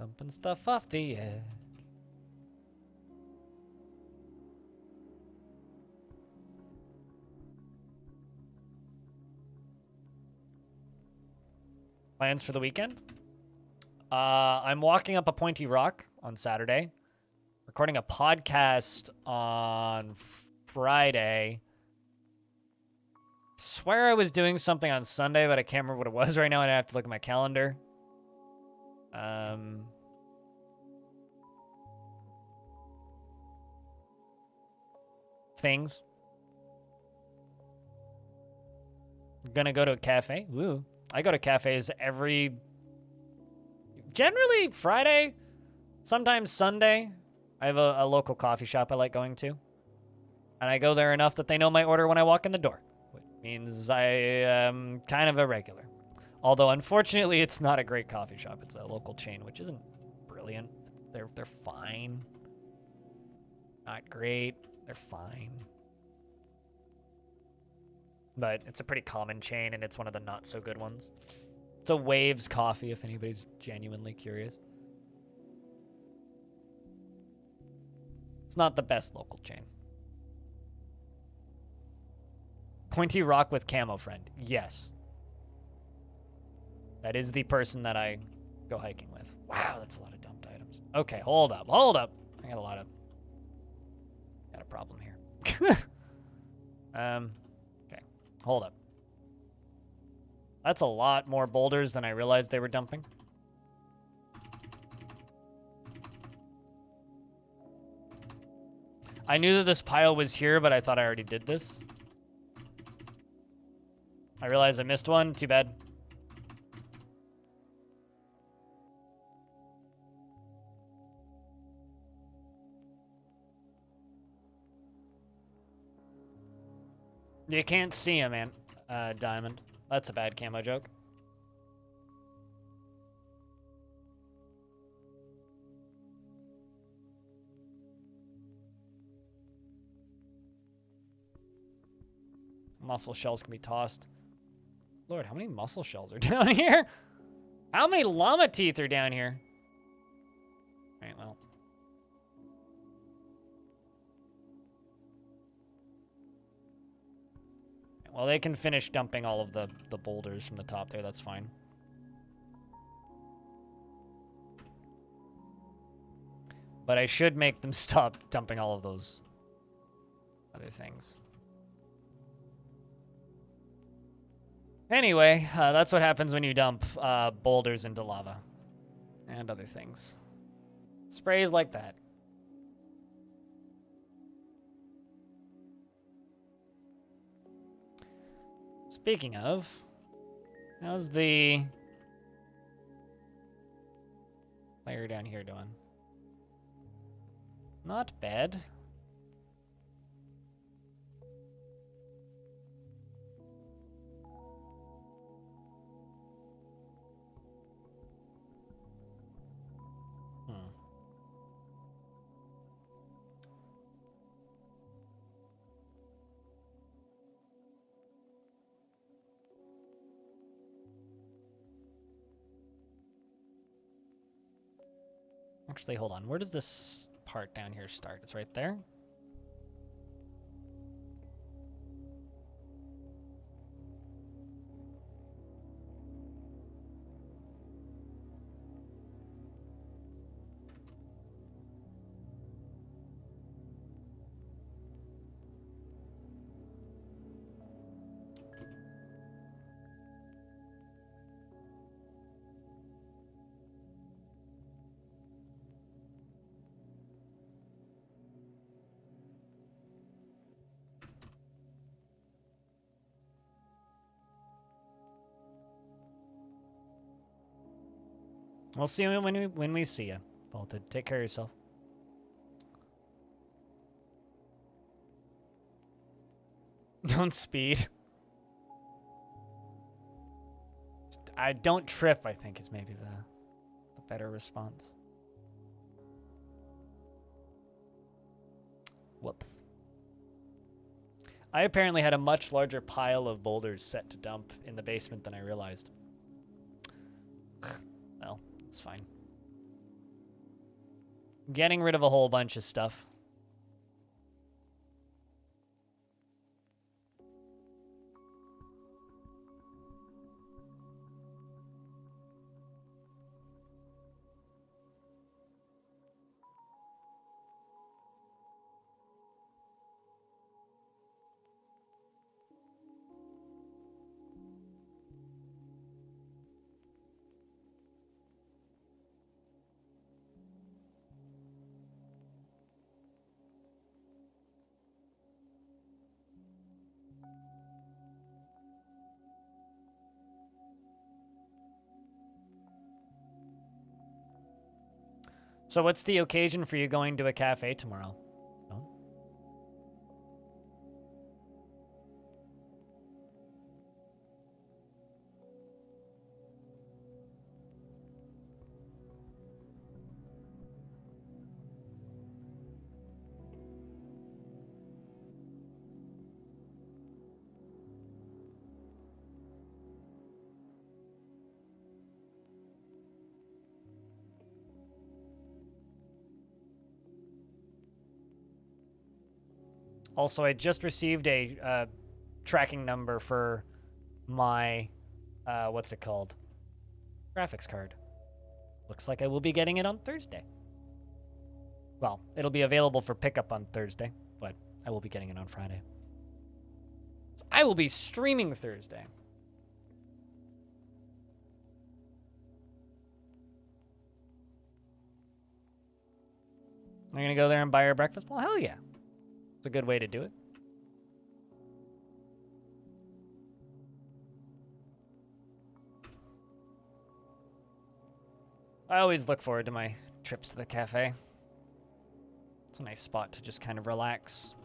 Dumping stuff off the edge. Plans for the weekend? I'm walking up a pointy rock on Saturday, recording a podcast on Friday. Swear I was doing something on Sunday, but I can't remember what it was right now, and I have to look at my calendar. Things. Gonna go to a cafe. Woo. I go to cafes generally Friday, sometimes Sunday. I have a local coffee shop I like going to. And I go there enough that they know my order when I walk in the door, which means I am kind of a regular. Although, unfortunately, it's not a great coffee shop. It's a local chain, which isn't brilliant. They're fine. Not great. They're fine. But it's a pretty common chain, and it's one of the not-so-good ones. It's a Waves coffee, if anybody's genuinely curious. It's not the best local chain. Pointy rock with camo friend. Yes. That is the person that I go hiking with. Wow, that's a lot of dumped items. Okay, hold up. I got a problem here. Okay, hold up. That's a lot more boulders than I realized they were dumping. I knew that this pile was here, but I thought I already did this. I realized I missed one. Too bad. You can't see him, man. Diamond. That's a bad camo joke. Mussel shells can be tossed. Lord, how many mussel shells are down here? How many llama teeth are down here? All right, well. Well, they can finish dumping all of the boulders from the top there. That's fine. But I should make them stop dumping all of those other things. Anyway, that's what happens when you dump boulders into lava and other things. Sprays like that. Speaking of, how's the layer down here doing? Not bad. Actually, hold on. Where does this part down here start? It's right there. We'll see you when we see you, Vaulted. Take care of yourself. Don't speed. I don't trip, I think, is maybe the better response. Whoops. I apparently had a much larger pile of boulders set to dump in the basement than I realized. Well, it's fine. Getting rid of a whole bunch of stuff. So what's the occasion for you going to a cafe tomorrow? No? Also, I just received a tracking number for my, what's it called? Graphics card. Looks like I will be getting it on Thursday. Well, it'll be available for pickup on Thursday, but I will be getting it on Friday. So I will be streaming Thursday. I'm gonna go there and buy her breakfast? Well, hell yeah. It's a good way to do it. I always look forward to my trips to the cafe. It's a nice spot to just kind of relax.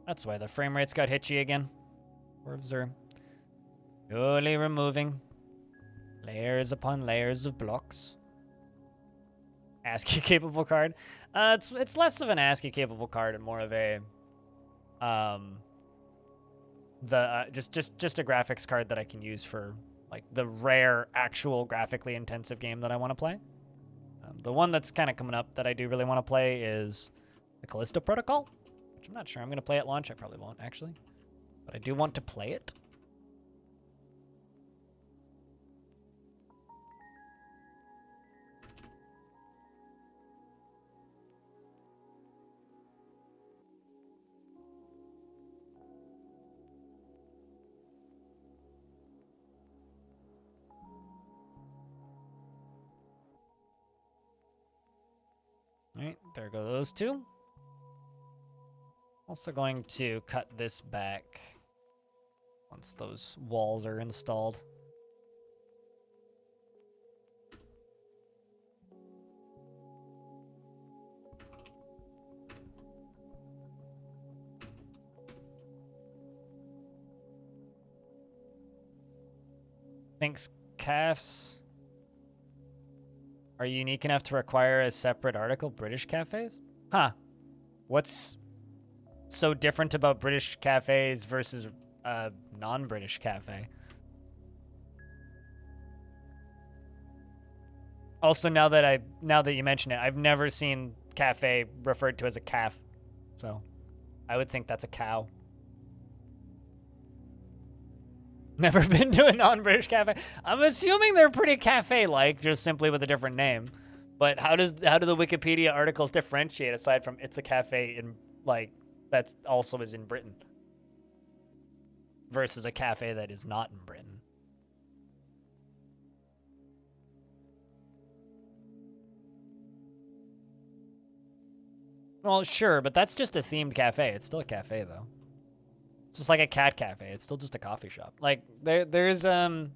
That's why the frame rates got hitchy again. Dwarves are slowly removing layers upon layers of blocks. ASCII capable card. It's less of an ASCII capable card and more of a just a graphics card that I can use for like the rare actual graphically intensive game that I want to play. The one that's kind of coming up that I do really want to play is the Callisto Protocol, which I'm not sure I'm going to play at launch. I probably won't actually, but I do want to play it. All right, there go those two. Also going to cut this back once those walls are installed. Thanks, calves. Are unique enough to require a separate article? British cafes? Huh. What's so different about British cafes versus a non-British cafe? Also, now that you mention it, I've never seen cafe referred to as a calf. So, I would think that's a cow. Never been to a non-British cafe. I'm assuming they're pretty cafe-like, just simply with a different name. But how do the Wikipedia articles differentiate aside from it's a cafe in like that also is in Britain versus a cafe that is not in Britain? Well, sure, but that's just a themed cafe. It's still a cafe though. It's just like a cat cafe. It's still just a coffee shop. Like there's a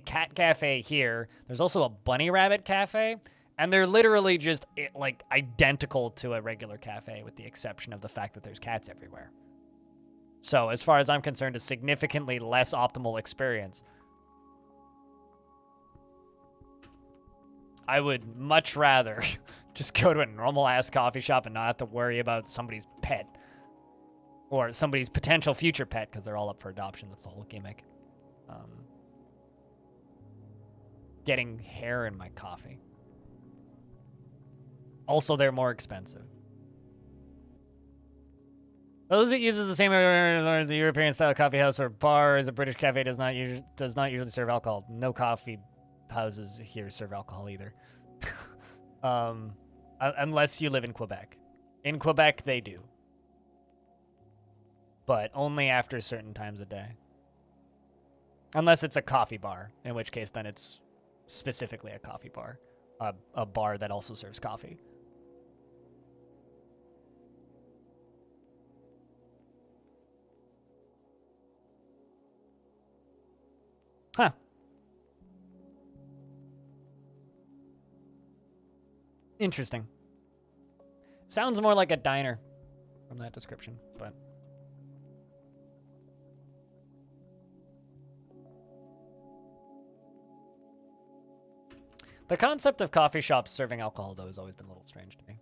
cat cafe here. There's also a bunny rabbit cafe, and they're literally just like identical to a regular cafe with the exception of the fact that there's cats everywhere. So as far as I'm concerned, a significantly less optimal experience. I would much rather just go to a normal ass coffee shop and not have to worry about somebody's pet. Or somebody's potential future pet, because they're all up for adoption. That's the whole gimmick. Getting hair in my coffee. Also, they're more expensive. Those it uses the same as the European style coffee house or bar as a British cafe does not usually serve alcohol. No coffee houses here serve alcohol either. Unless you live in Quebec. In Quebec, they do. But only after certain times of day. Unless it's a coffee bar, in which case then it's specifically a coffee bar. A bar that also serves coffee. Huh. Interesting. Sounds more like a diner from that description, but... The concept of coffee shops serving alcohol, though, has always been a little strange to me.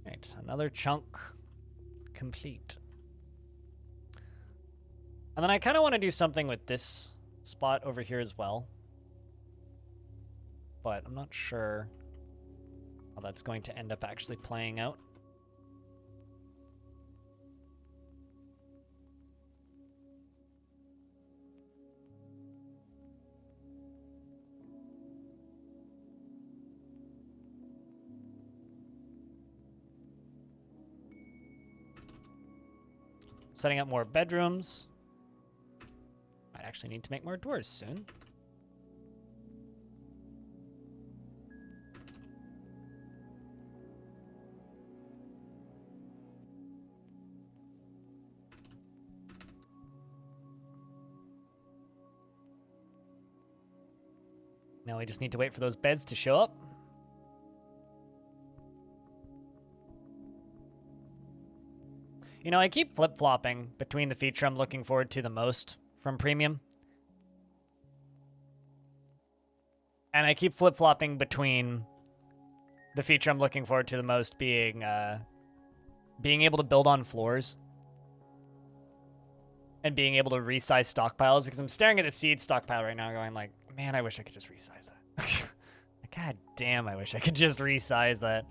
Right, another chunk complete. And then I kind of want to do something with this spot over here as well. But I'm not sure how that's going to end up actually playing out. Setting up more bedrooms. Might actually need to make more doors soon. Now we just need to wait for those beds to show up. You know, I keep flip-flopping between the feature I'm looking forward to the most from Premium. And I keep flip-flopping between the feature I'm looking forward to the most being able to build on floors. And being able to resize stockpiles, because I'm staring at the seed stockpile right now going like, man, I wish I could just resize that. God damn, I wish I could just resize that.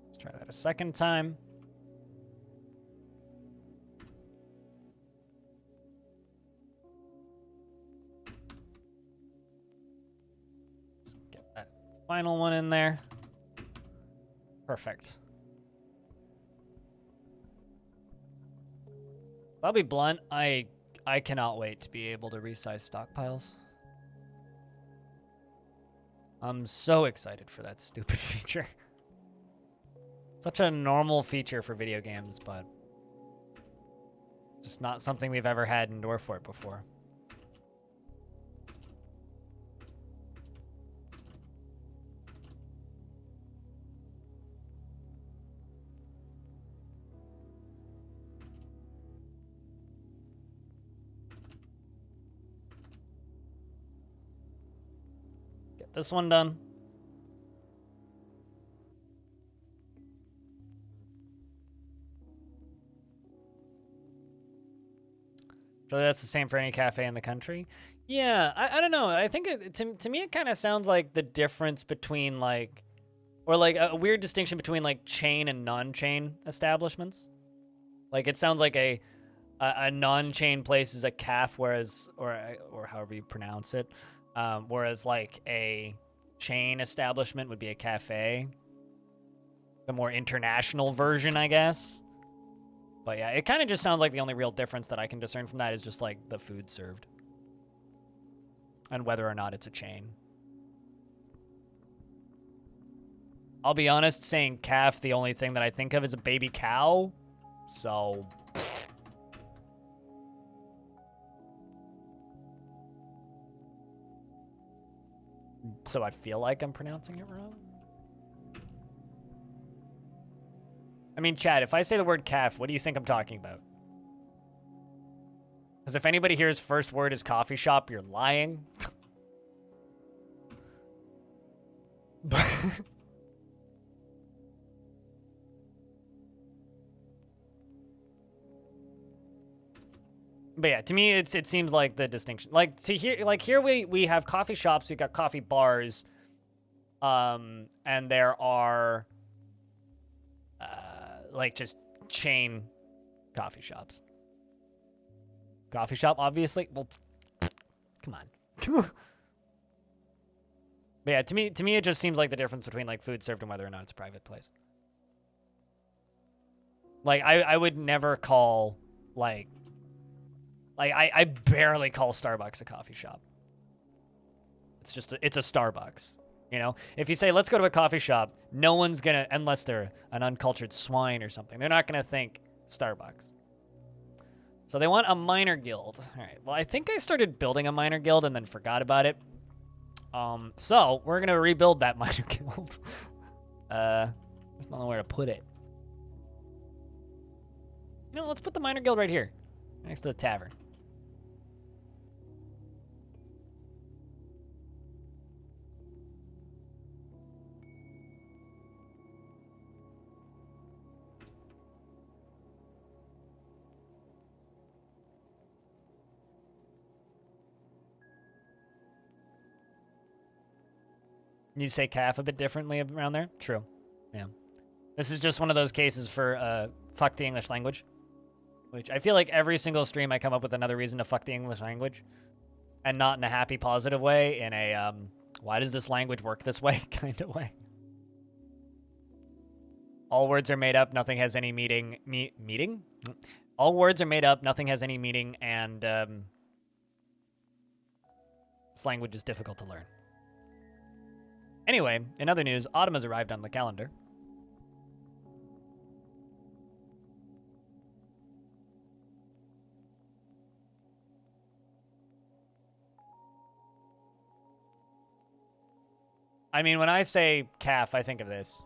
Let's try that a second time. Final one in there. Perfect. I'll be blunt. I cannot wait to be able to resize stockpiles. I'm so excited for that stupid feature. Such a normal feature for video games, but just not something we've ever had in Dwarf Fort before. This one done. So that's the same for any cafe in the country. Yeah, I don't know. I think to me it kind of sounds like the difference between like, or like a weird distinction between like chain and non-chain establishments. Like it sounds like a non-chain place is a caf, whereas or however you pronounce it, whereas like a chain establishment would be a cafe. The more international version, I guess. But yeah, it kind of just sounds like the only real difference that I can discern from that is just like the food served. And whether or not it's a chain. I'll be honest, saying calf, the only thing that I think of is a baby cow. So... So I feel like I'm pronouncing it wrong. I mean, Chad, if I say the word calf, what do you think I'm talking about? Because if anybody here's first word is coffee shop, you're lying. But yeah, to me, it seems like the distinction. Like here we have coffee shops, we've got coffee bars, and there are like just chain coffee shops. Coffee shop, obviously. Well, come on. But yeah, to me, it just seems like the difference between like food served and whether or not it's a private place. Like I would never call like I barely call Starbucks a coffee shop. It's just it's a Starbucks. You know, if you say let's go to a coffee shop, no one's gonna, unless they're an uncultured swine or something, they're not gonna think Starbucks. So they want a miner guild. All right. Well, I think I started building a miner guild and then forgot about it. So we're gonna rebuild that miner guild. There's nowhere to put it. You know, let's put the miner guild right here, next to the tavern. You say calf a bit differently around there? True. Yeah. This is just one of those cases for fuck the English language. Which I feel like every single stream I come up with another reason to fuck the English language. And not in a happy, positive way, in a, why does this language work this way kind of way. All words are made up, nothing has any meaning. Meaning? All words are made up, nothing has any meaning, and this language is difficult to learn. Anyway, in other news, autumn has arrived on the calendar. I mean, when I say calf, I think of this.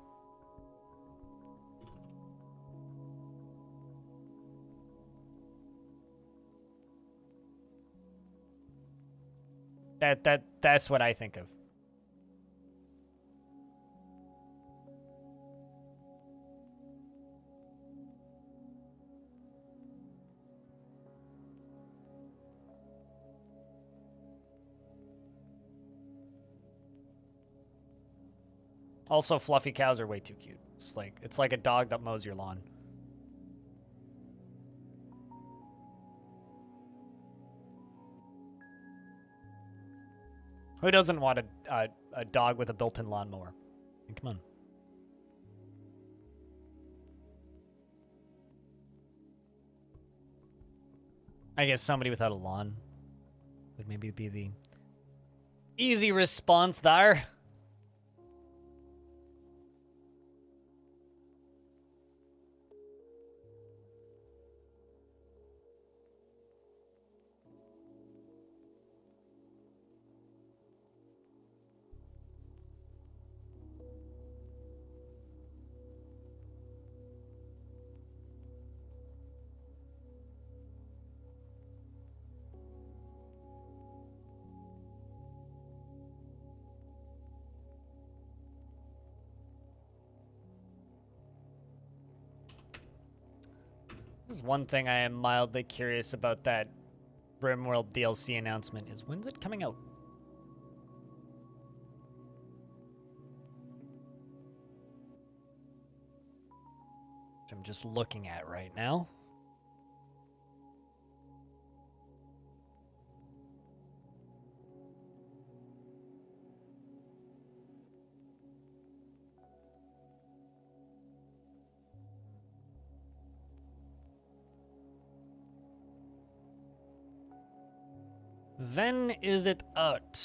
That's what I think of. Also, fluffy cows are way too cute. It's like a dog that mows your lawn. Who doesn't want a dog with a built-in lawnmower? I mean, come on. I guess somebody without a lawn would maybe be the easy response there. There's one thing I am mildly curious about that RimWorld DLC announcement is when's it coming out? Which I'm just looking at right now. When is it out?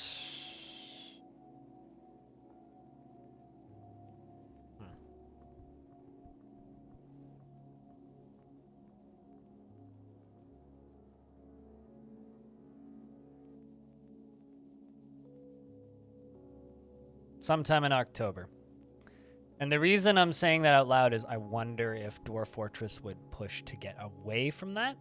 Sometime in October. And the reason I'm saying that out loud is I wonder if Dwarf Fortress would push to get away from that.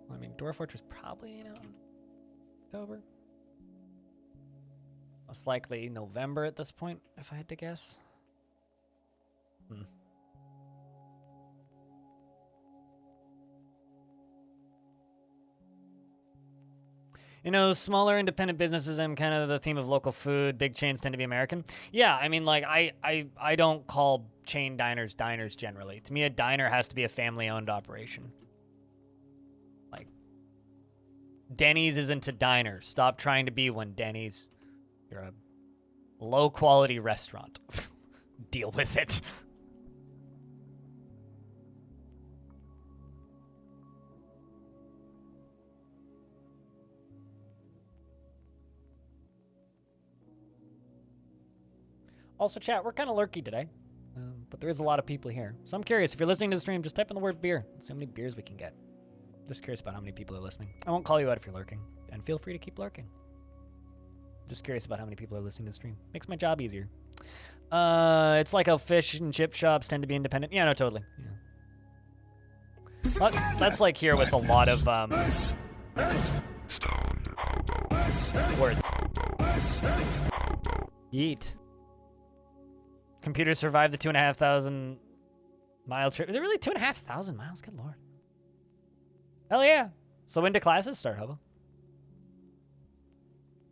I mean, Dwarf Fortress probably, October. Most likely November at this point, if I had to guess. You know, smaller independent businesses and kind of the theme of local food. Big chains tend to be American. Yeah, I mean, like, I don't call chain diners diners generally. To me, a diner has to be a family-owned operation. Like, Denny's isn't a diner. Stop trying to be one, Denny's. You're a low-quality restaurant. Deal with it. Also, chat, we're kind of lurky today, but there is a lot of people here. So I'm curious, if you're listening to the stream, just type in the word beer. Let's see how many beers we can get. Just curious about how many people are listening. I won't call you out if you're lurking, and feel free to keep lurking. Just curious about how many people are listening to the stream. Makes my job easier. It's like how fish and chip shops tend to be independent. Yeah, no, totally. Yeah. That's like here with a lot of words. Yeet. Computers survived the 2,500 mile trip. Is it really 2,500 miles? Good lord. Hell yeah. So when do classes start, Hobo?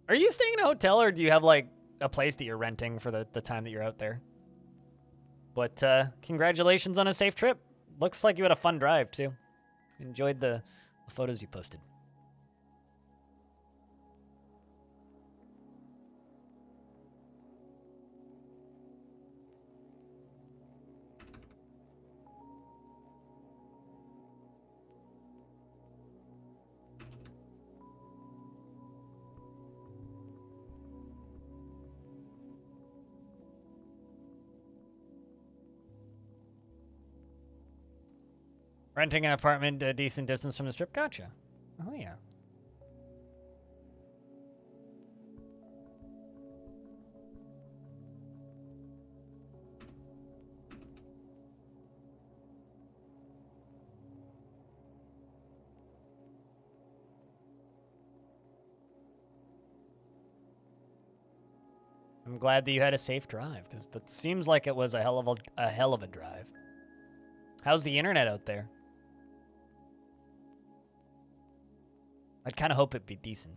Are you staying in a hotel, or do you have like a place that you're renting for the time that you're out there? But congratulations on a safe trip. Looks like you had a fun drive too. Enjoyed the photos you posted. Renting an apartment a decent distance from the strip? Gotcha. Oh, yeah. I'm glad that you had a safe drive, because that seems like it was a hell of a drive. How's the internet out there? I'd kind of hope it'd be decent.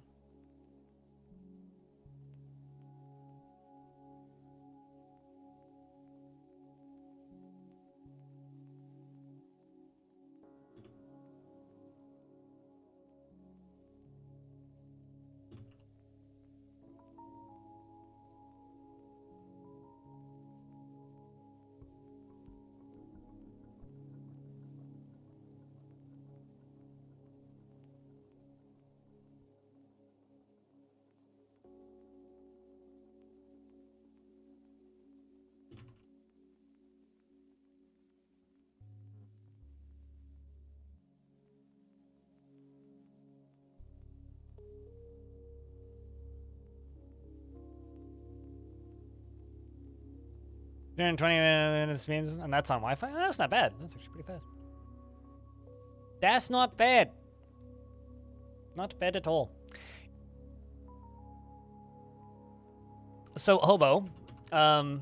In 20 minutes means, and that's on Wi-Fi? Oh, that's not bad. That's actually pretty fast. That's not bad. Not bad at all. So, Hobo, I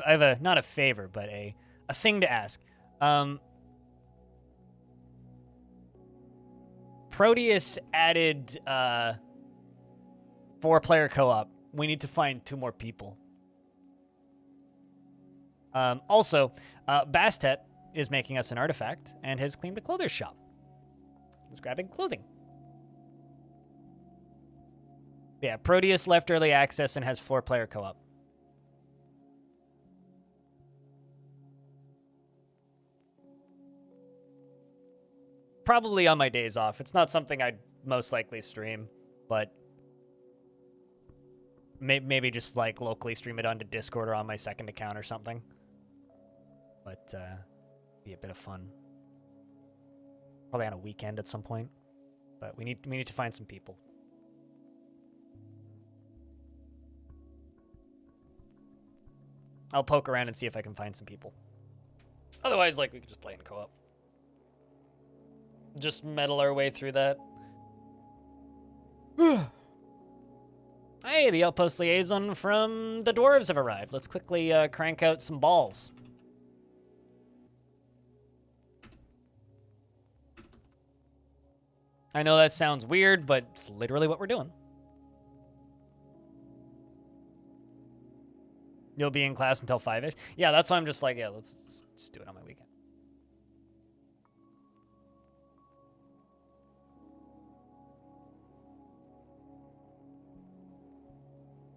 have a, not a favor, but a thing to ask. Proteus added 4-player co-op. We need to find 2 more people. Also, Bastet is making us an artifact and has claimed a clothes shop. He's grabbing clothing. Yeah, Proteus left early access and has 4-player co-op. Probably on my days off. It's not something I'd most likely stream, but maybe just like locally stream it onto Discord or on my second account or something. But be a bit of fun. Probably on a weekend at some point. But we need to find some people. I'll poke around and see if I can find some people. Otherwise, like, we could just play in co-op. Just meddle our way through that. Hey, the Outpost Liaison from the Dwarves have arrived. Let's quickly crank out some balls. I know that sounds weird, but it's literally what we're doing. You'll be in class until 5-ish? Yeah, that's why I'm just like, yeah, let's just do it on my weekend.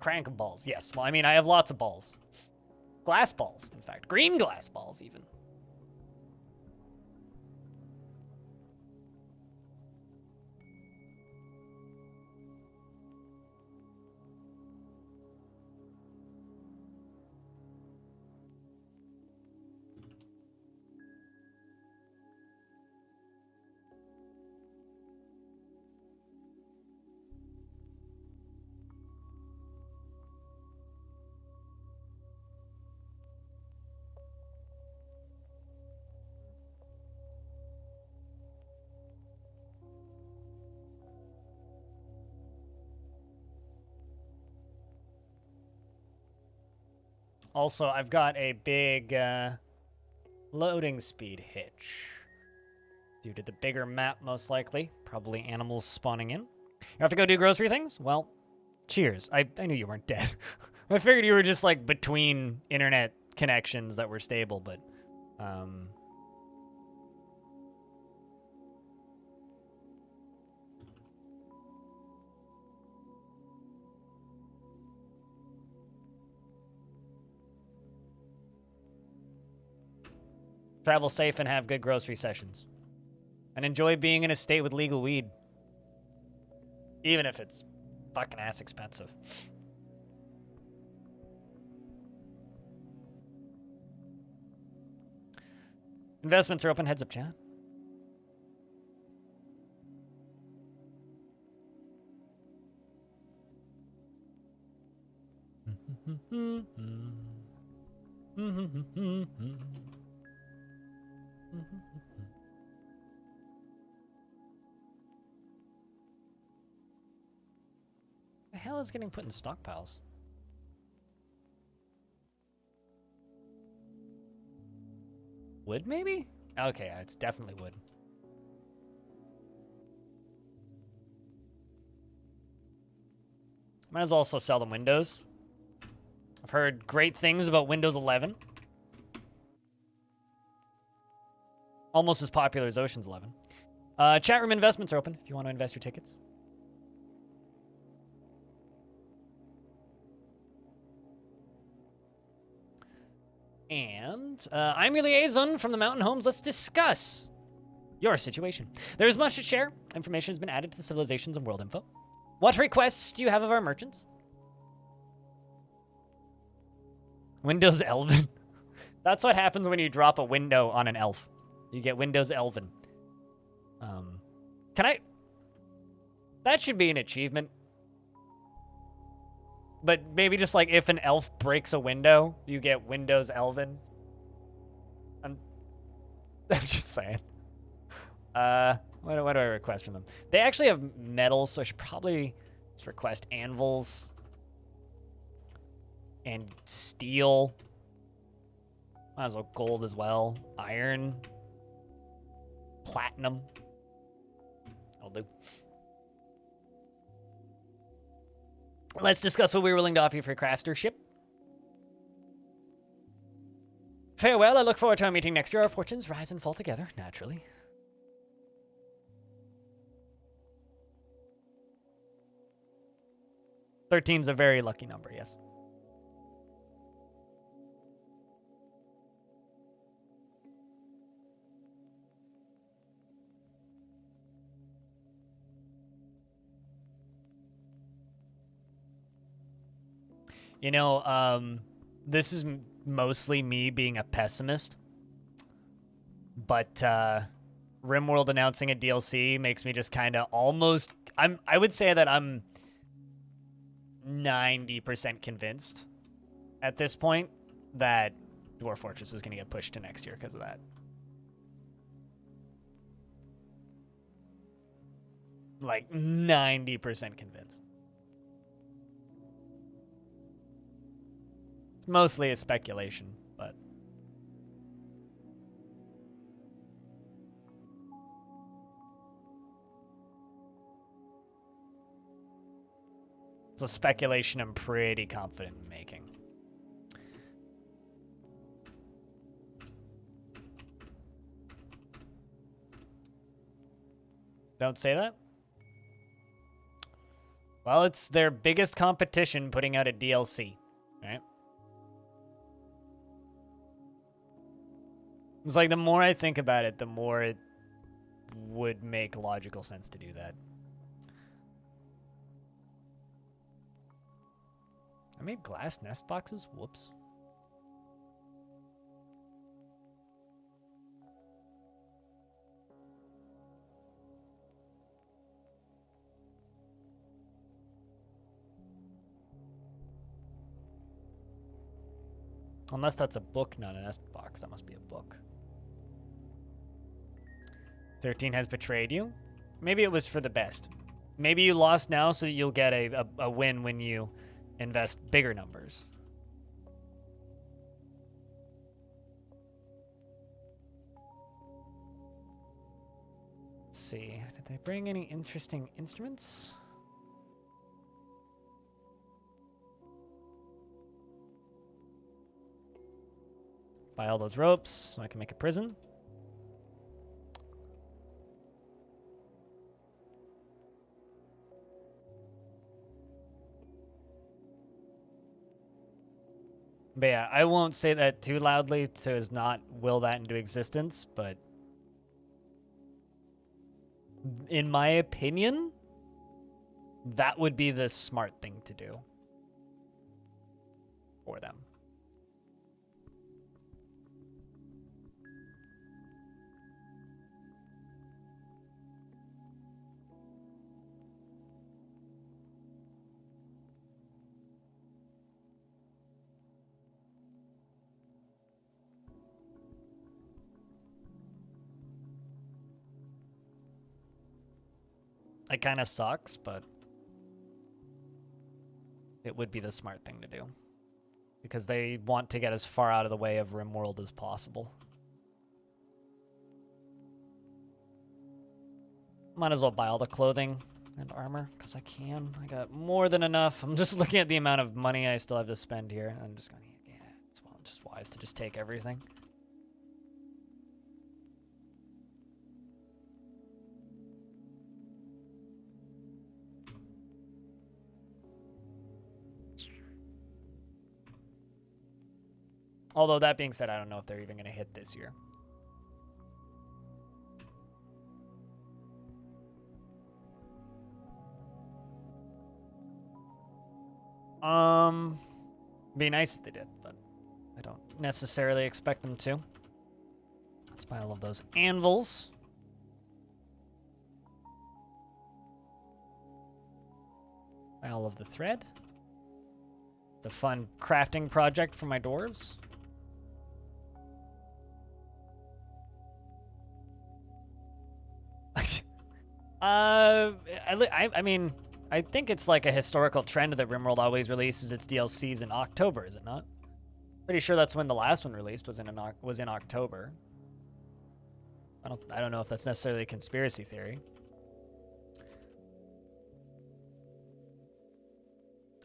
Crank balls, yes. Well, I mean, I have lots of balls. Glass balls, in fact. Green glass balls, even. Also, I've got a big loading speed hitch. Due to the bigger map, most likely. Probably animals spawning in. You have to go do grocery things? Well, cheers. I knew you weren't dead. I figured you were just, like, between internet connections that were stable, but... Travel safe and have good grocery sessions. And enjoy being in a state with legal weed. Even if it's fucking ass expensive. Investments are open. Heads up, chat. The hell is getting put in stockpiles? Wood, maybe? Okay, it's definitely wood. Might as well also sell them Windows. I've heard great things about Windows 11. Almost as popular as Ocean's 11. Chat room investments are open if you want to invest your tickets. And I'm your liaison from the Mountain Homes. Let's discuss your situation. There is much to share. Information has been added to the Civilizations and World Info. What requests do you have of our merchants? Windows Elven. That's what happens when you drop a window on an elf. You get Windows Elven. Can I... That should be an achievement. But maybe just like if an elf breaks a window, you get Windows Elven. I'm just saying. What do I request from them? They actually have metals, so I should probably just request anvils. And steel. Might as well gold as well. Iron. Platinum. That'll do. Let's discuss what we're willing to offer you for craftership. Farewell, I look forward to our meeting next year. Our fortunes rise and fall together, naturally. Thirteen's a very lucky number, yes. You know, this is mostly me being a pessimist, but RimWorld announcing a DLC makes me just kind of almost... I would say that I'm 90% convinced at this point that Dwarf Fortress is going to get pushed to next year because of that. Like, 90% convinced. It's mostly a speculation, but... It's a speculation I'm pretty confident in making. Don't say that. Well, it's their biggest competition putting out a DLC, right? It's like the more I think about it, the more it would make logical sense to do that. I made glass nest boxes? Whoops. Unless that's a book, not a nest box. That must be a book. 13 has betrayed you. Maybe it was for the best. Maybe you lost now so that you'll get a win when you invest bigger numbers. Let's see. Did they bring any interesting instruments? Buy all those ropes so I can make a prison. But yeah, I won't say that too loudly to not will that into existence, but in my opinion, that would be the smart thing to do for them. It kind of sucks, but it would be the smart thing to do. Because they want to get as far out of the way of RimWorld as possible. Might as well buy all the clothing and armor, because I can. I got more than enough. I'm just looking at the amount of money I still have to spend here. I'm just going, yeah, it's just wise to just take everything. Although, that being said, I don't know if they're even going to hit this year. Be nice if they did, but I don't necessarily expect them to. Let's buy all of those anvils. Buy all of the thread. It's a fun crafting project for my dwarves. I mean, I think it's like a historical trend that RimWorld always releases its DLCs in October, is it not? Pretty sure that's when the last one released was in October. I don't know if that's necessarily a conspiracy theory.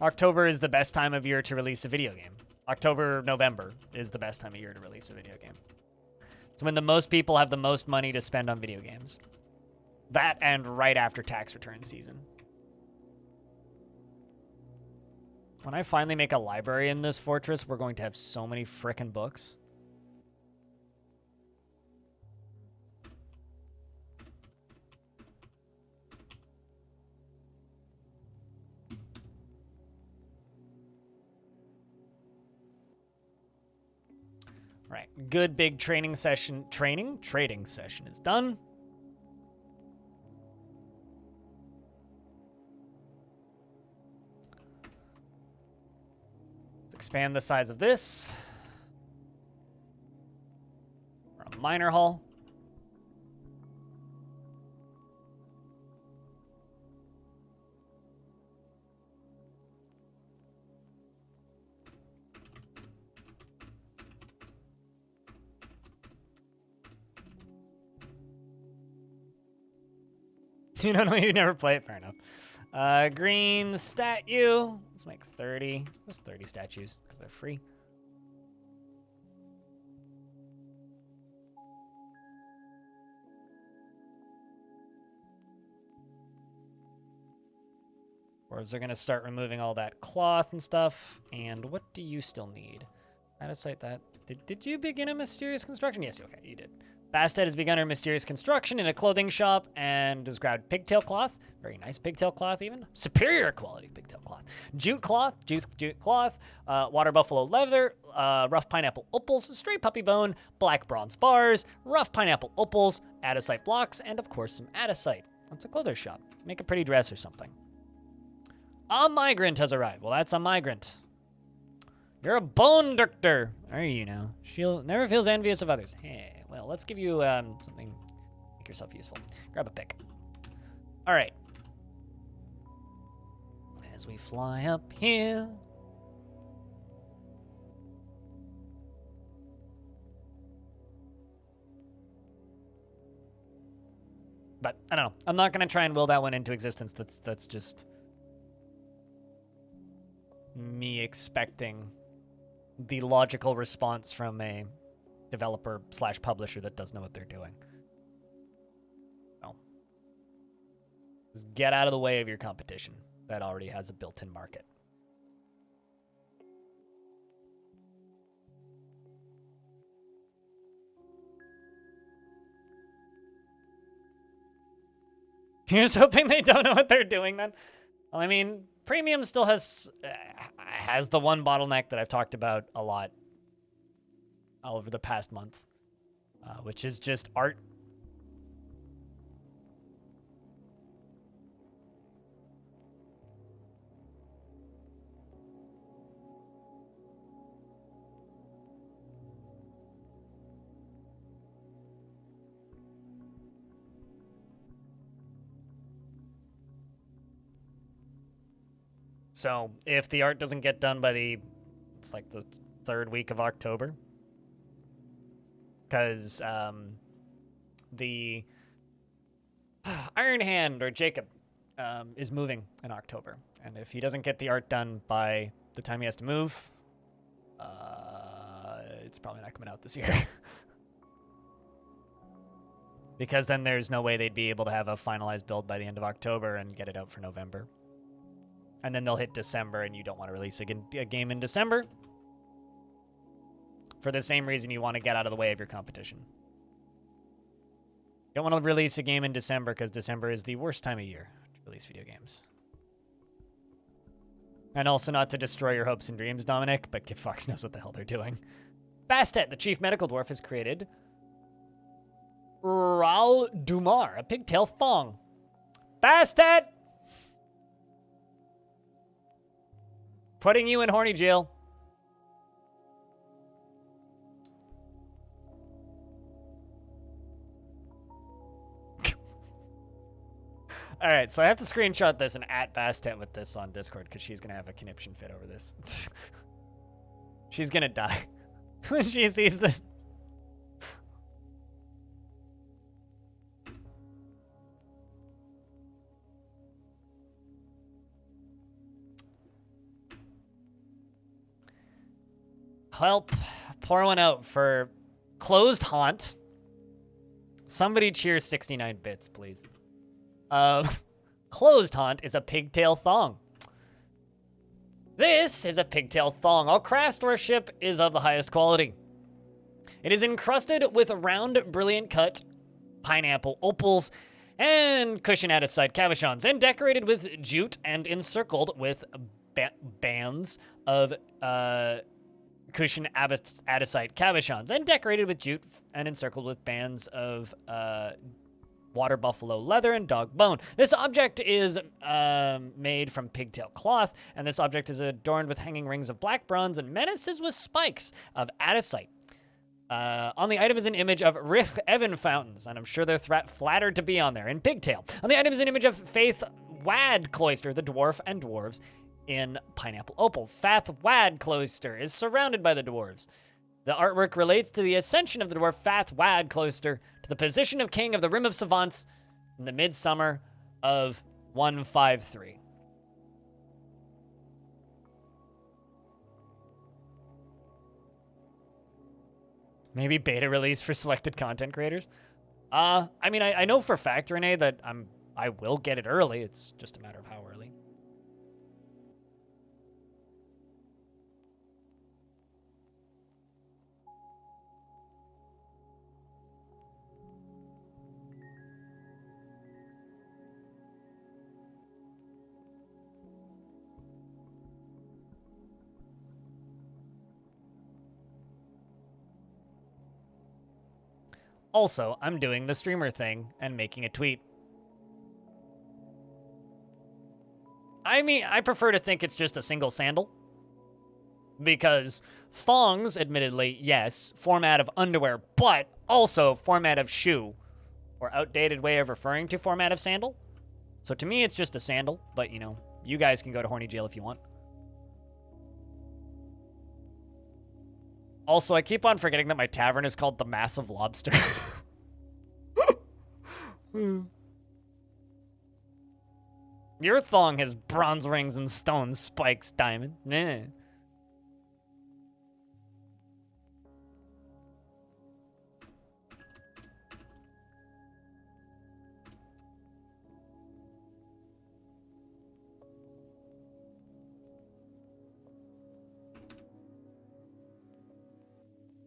October is the best time of year to release a video game. October, November is the best time of year to release a video game. It's when the most people have the most money to spend on video games. That and right after tax return season. When I finally make a library in this fortress, we're going to have so many frickin' books. Right, good big trading session is done. Expand the size of this. Or a minor hall. You don't know, you never play it, fair enough. Green statue. Let's make 30. There's 30 statues because they're free. Dwarves are going to start removing all that cloth and stuff. And what do you still need? Out of sight that. Did you begin a mysterious construction? Yes, okay, you did. Bastet has begun her mysterious construction in a clothing shop and has grabbed pigtail cloth. Very nice pigtail cloth, even. Superior quality pigtail cloth. Jute cloth, water buffalo leather, rough pineapple opals, stray puppy bone, black bronze bars, rough pineapple opals, adasite blocks, and of course some adasite. That's a clothes shop. Make a pretty dress or something. A migrant has arrived. Well, that's a migrant. You're a bone doctor. Are you now? She never feels envious of others. Hey, well, let's give you something. Make yourself useful. Grab a pick. All right. As we fly up here. But I don't know. I'm not going to try and will that one into existence. That's just me expecting the logical response from a developer / publisher that does know what they're doing. So, just get out of the way of your competition that already has a built-in market. You're just hoping they don't know what they're doing then? Well, I mean, Premium still has the one bottleneck that I've talked about a lot over the past month, which is just art. So if the art doesn't get done by it's like the 3rd week of October, because the Iron Hand or Jacob is moving in October, and if he doesn't get the art done by the time he has to move, it's probably not coming out this year. Because then there's no way they'd be able to have a finalized build by the end of October and get it out for November. And then they'll hit December, and you don't want to release a game in December. For the same reason you want to get out of the way of your competition. You don't want to release a game in December, because December is the worst time of year to release video games. And also not to destroy your hopes and dreams, Dominic, but Fox knows what the hell they're doing. Bastet, the chief medical dwarf, has created Ral Dumar, a pigtail thong. Bastet! Putting you in horny jail. All right, so I have to screenshot this and at Bastet with this on Discord because she's going to have a conniption fit over this. She's going to die when she sees this. Help, pour one out for Closed Haunt. Somebody cheer 69 bits, please. Closed Haunt is a pigtail thong. This is a pigtail thong. All craftsmanship is of the highest quality. It is encrusted with round, brilliant cut pineapple opals and cushion adasite cabochons, and decorated with jute and encircled with bands of cushion adasite cabochons, and decorated with jute and encircled with bands of water buffalo leather and dog bone. This object is made from pigtail cloth, and this object is adorned with hanging rings of black bronze and menaces with spikes of adasite. On the item is an image of Rith Evan fountains, and I'm sure they're flattered to be on there, in pigtail. On the item is an image of Faith Wad Cloister, the dwarf and dwarves, in pineapple opal. Fath Wad Cloister is surrounded by the dwarves. The artwork relates to the ascension of the dwarf Fath Wad Cloister to the position of king of the Rim of Savants in the midsummer of 153. Maybe beta release for selected content creators. I mean, I know for a fact, Renee, that I will get it early. It's just a matter of how early. Also, I'm doing the streamer thing and making a tweet. I mean, I prefer to think it's just a single sandal. Because thongs, admittedly, yes, format of underwear, but also format of shoe, or outdated way of referring to format of sandal. So to me, it's just a sandal, but, you know, you guys can go to horny jail if you want. Also, I keep on forgetting that my tavern is called the Massive Lobster. Your thong has bronze rings and stone spikes, Diamond. Eh.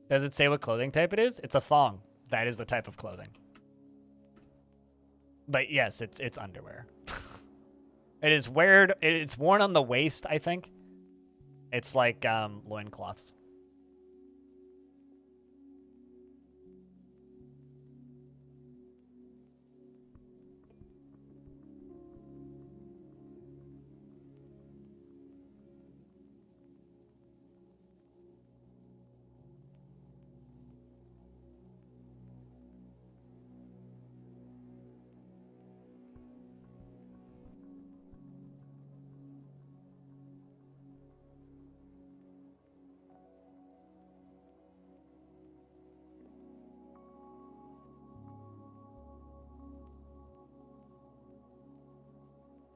Does it say what clothing type it is? It's a thong. That is the type of clothing. But yes, it's underwear. It is weird. It's worn on the waist, I think. It's like loincloths.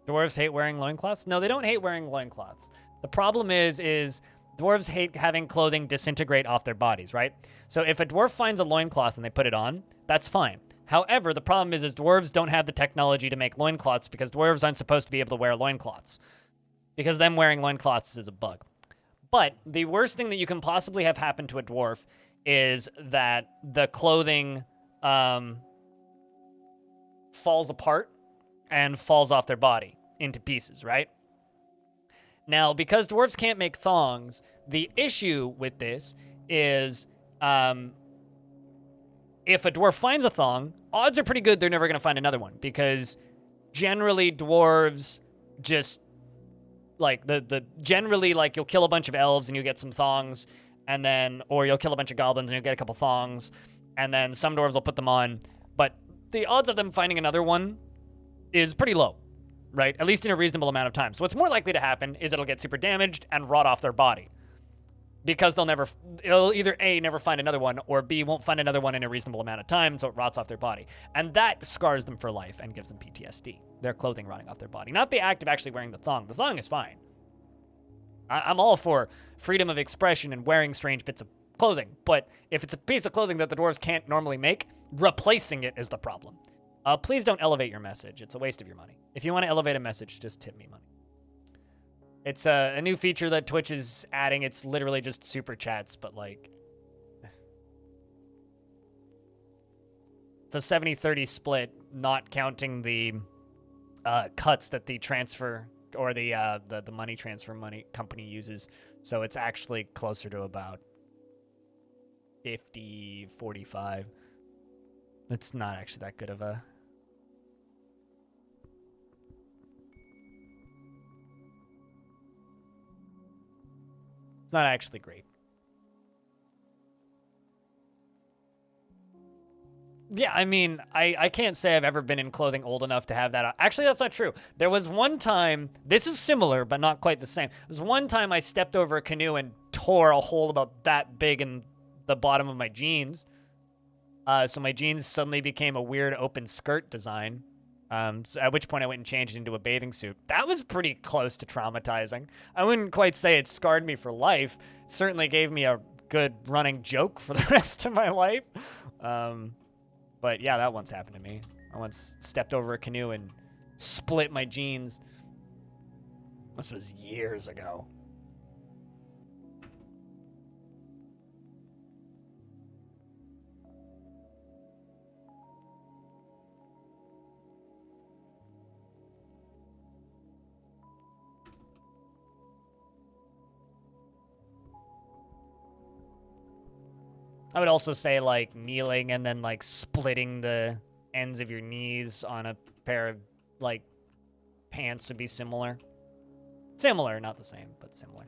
Dwarves hate wearing loincloths? No, they don't hate wearing loincloths. The problem is dwarves hate having clothing disintegrate off their bodies, right? So if a dwarf finds a loincloth and they put it on, that's fine. However, the problem is dwarves don't have the technology to make loincloths because dwarves aren't supposed to be able to wear loincloths. Because them wearing loincloths is a bug. But the worst thing that you can possibly have happen to a dwarf is that the clothing falls apart and falls off their body into pieces, right? Now, because dwarves can't make thongs, the issue with this is if a dwarf finds a thong, odds are pretty good they're never going to find another one, because generally dwarves just, like, generally, like, you'll kill a bunch of elves and you'll get some thongs, and then, or you'll kill a bunch of goblins and you'll get a couple thongs, and then some dwarves will put them on, but the odds of them finding another one is pretty low, right? At least in a reasonable amount of time. So what's more likely to happen is it'll get super damaged and rot off their body. Because it'll either A, never find another one, or B, won't find another one in a reasonable amount of time, so it rots off their body. And that scars them for life and gives them PTSD. Their clothing rotting off their body. Not the act of actually wearing the thong. The thong is fine. I'm all for freedom of expression and wearing strange bits of clothing, but if it's a piece of clothing that the dwarves can't normally make, replacing it is the problem. Please don't elevate your message. It's a waste of your money. If you want to elevate a message, just tip me money. It's a new feature that Twitch is adding. It's literally just super chats, but like... It's a 70-30 split, not counting the cuts that the transfer or the money transfer company uses. So it's actually closer to about 50-45. It's not actually that good of a... It's not actually great. Yeah, I mean, I can't say I've ever been in clothing old enough to have that. Actually, that's not true. There was one time, this is similar, but not quite the same. There was one time I stepped over a canoe and tore a hole about that big in the bottom of my jeans. So my jeans suddenly became a weird open skirt design. So at which point I went and changed into a bathing suit. That was pretty close to traumatizing. I wouldn't quite say it scarred me for life. It certainly gave me a good running joke for the rest of my life. But yeah, that once happened to me. I once stepped over a canoe and split my jeans. This was years ago. I would also say, like, kneeling and then, like, splitting the ends of your knees on a pair of, like, pants would be similar. Similar, not the same, but similar.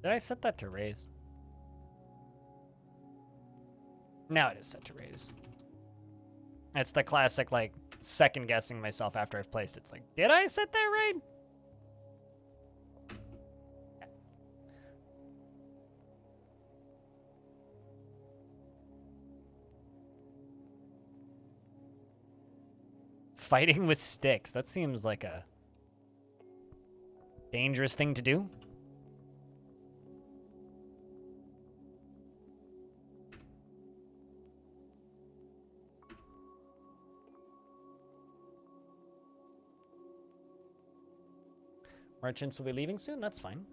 Did I set that to raise? Now it is set to raise. It's the classic, like, second guessing myself after I've placed it. It's like, did I set that right? Fighting with sticks. That seems like a dangerous thing to do. Merchants will be leaving soon? That's fine.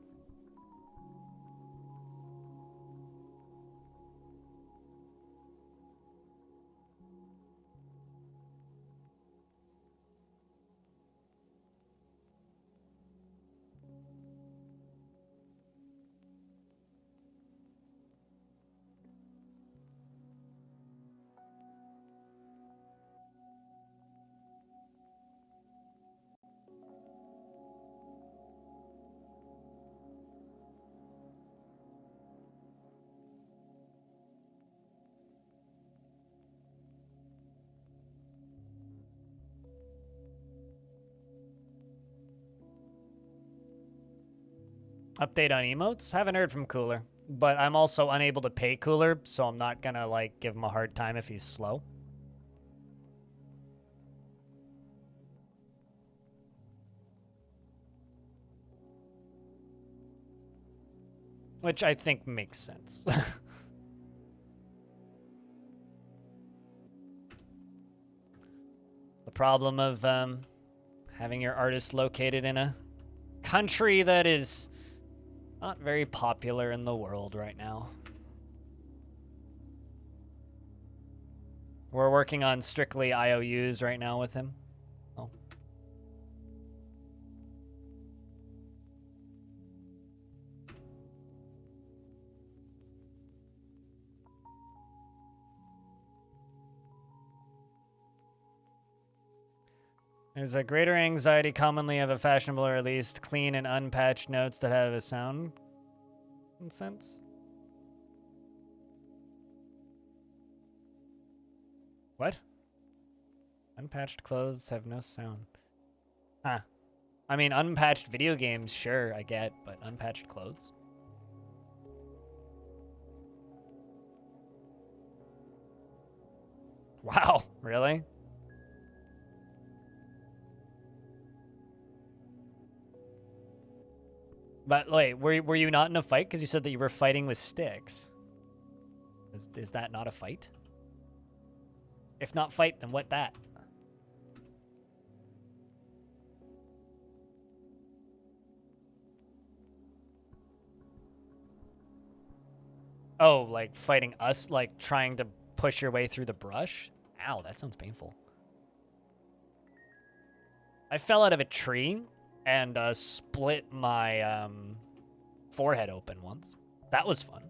Update on emotes? Haven't heard from Cooler. But I'm also unable to pay Cooler, so I'm not gonna, like, give him a hard time if he's slow. Which I think makes sense. The problem of having your artist located in a country that is not very popular in the world right now. We're working on strictly IOUs right now with him. Oh. There's a greater anxiety commonly of a fashionable or at least clean and unpatched notes that have a sound sense. What? Unpatched clothes have no sound. Huh. I mean, unpatched video games, sure, I get, but unpatched clothes? Wow, really? But wait, were you not in a fight? Because you said that you were fighting with sticks. Is that not a fight? If not fight, then what that? Oh, like fighting us, like trying to push your way through the brush? Ow, that sounds painful. I fell out of a tree and split my forehead open once. That was fun.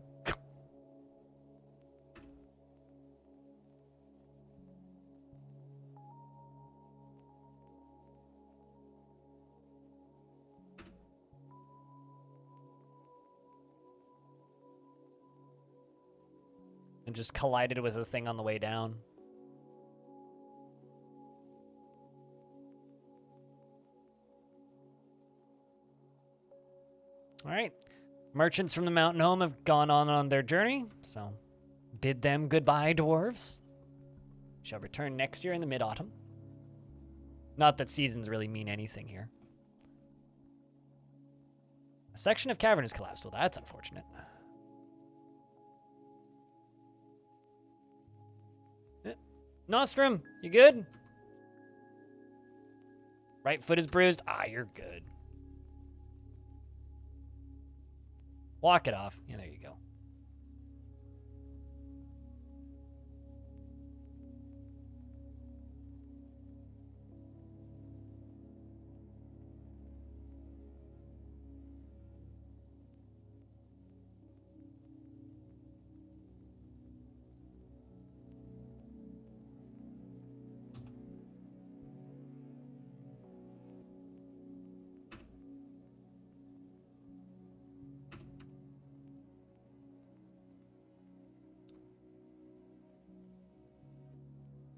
And just collided with a thing on the way down. All right. Merchants from the mountain home have gone on their journey, so bid them goodbye, dwarves. Shall return next year in the mid-autumn. Not that seasons really mean anything here. A section of cavern has collapsed. Well, that's unfortunate. Nostrum, you good? Right foot is bruised. Ah, you're good. Walk it off. Yeah, there you go.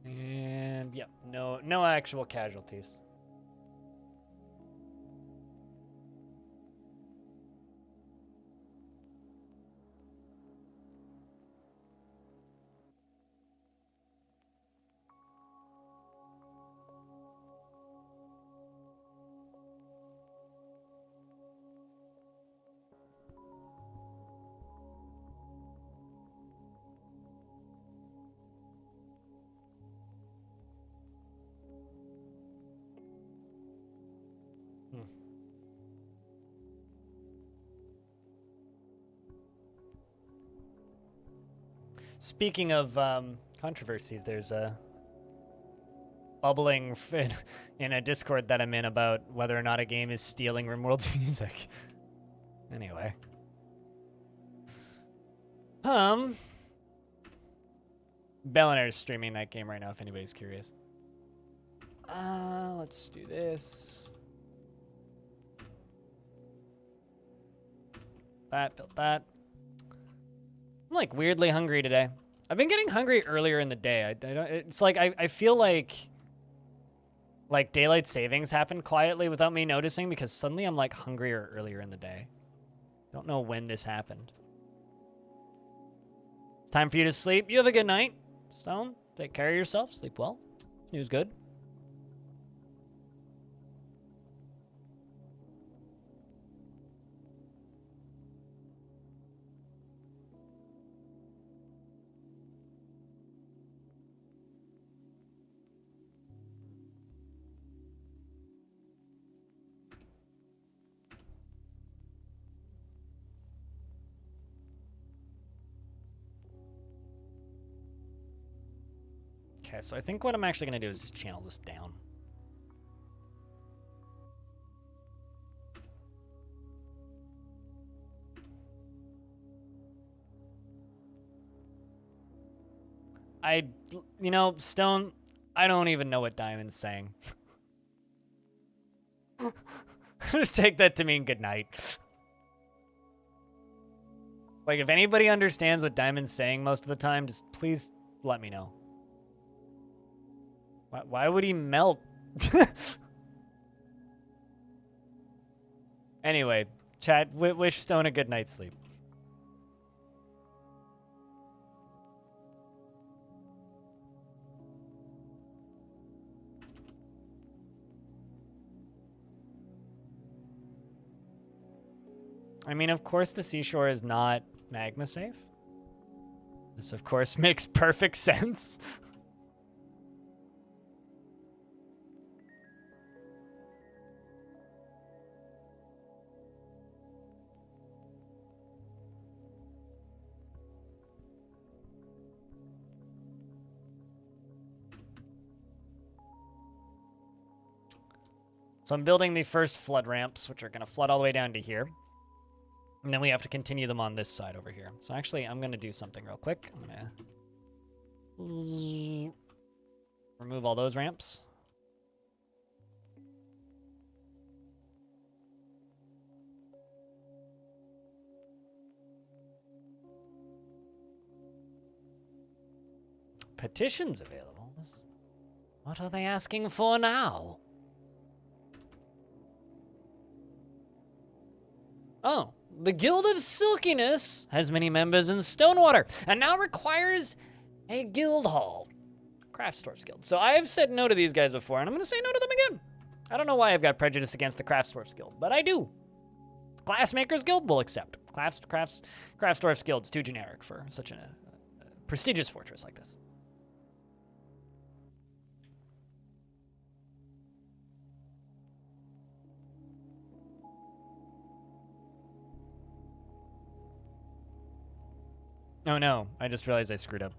And yep, no actual casualties. Speaking of controversies, there's a bubbling in a Discord that I'm in about whether or not a game is stealing RimWorld's music. Anyway. Bellinair's streaming that game right now if anybody's curious. Let's do this. That, built that. I'm like weirdly hungry today. I've been getting hungry earlier in the day. I don't, it's like I feel like daylight savings happened quietly without me noticing because suddenly I'm like hungrier earlier in the day. Don't know when this happened. It's time for you to sleep. You have a good night, Stone. Take care of yourself. Sleep well. Snooze good. Okay, so I think what I'm actually going to do is just channel this down. You know, Stone, I don't even know what Diamond's saying. Just take that to mean good night. Like, if anybody understands what Diamond's saying most of the time, just please let me know. Why would he melt? Anyway, chat, wish Stone a good night's sleep. I mean, of course the seashore is not magma safe. This, of course, makes perfect sense. So I'm building the first flood ramps, which are going to flood all the way down to here. And then we have to continue them on this side over here. So actually, I'm going to do something real quick. I'm going to remove all those ramps. Petitions available. What are they asking for now? Oh, the Guild of Silkiness has many members in Stonewater and now requires a guild hall. Craftsdwarf's Guild. So I have said no to these guys before, and I'm going to say no to them again. I don't know why I've got prejudice against the Craftsdwarf's Guild, but I do. Glassmakers Guild will accept. Craftsdwarf's Guild's too generic for such a prestigious fortress like this. Oh no, I just realized I screwed up.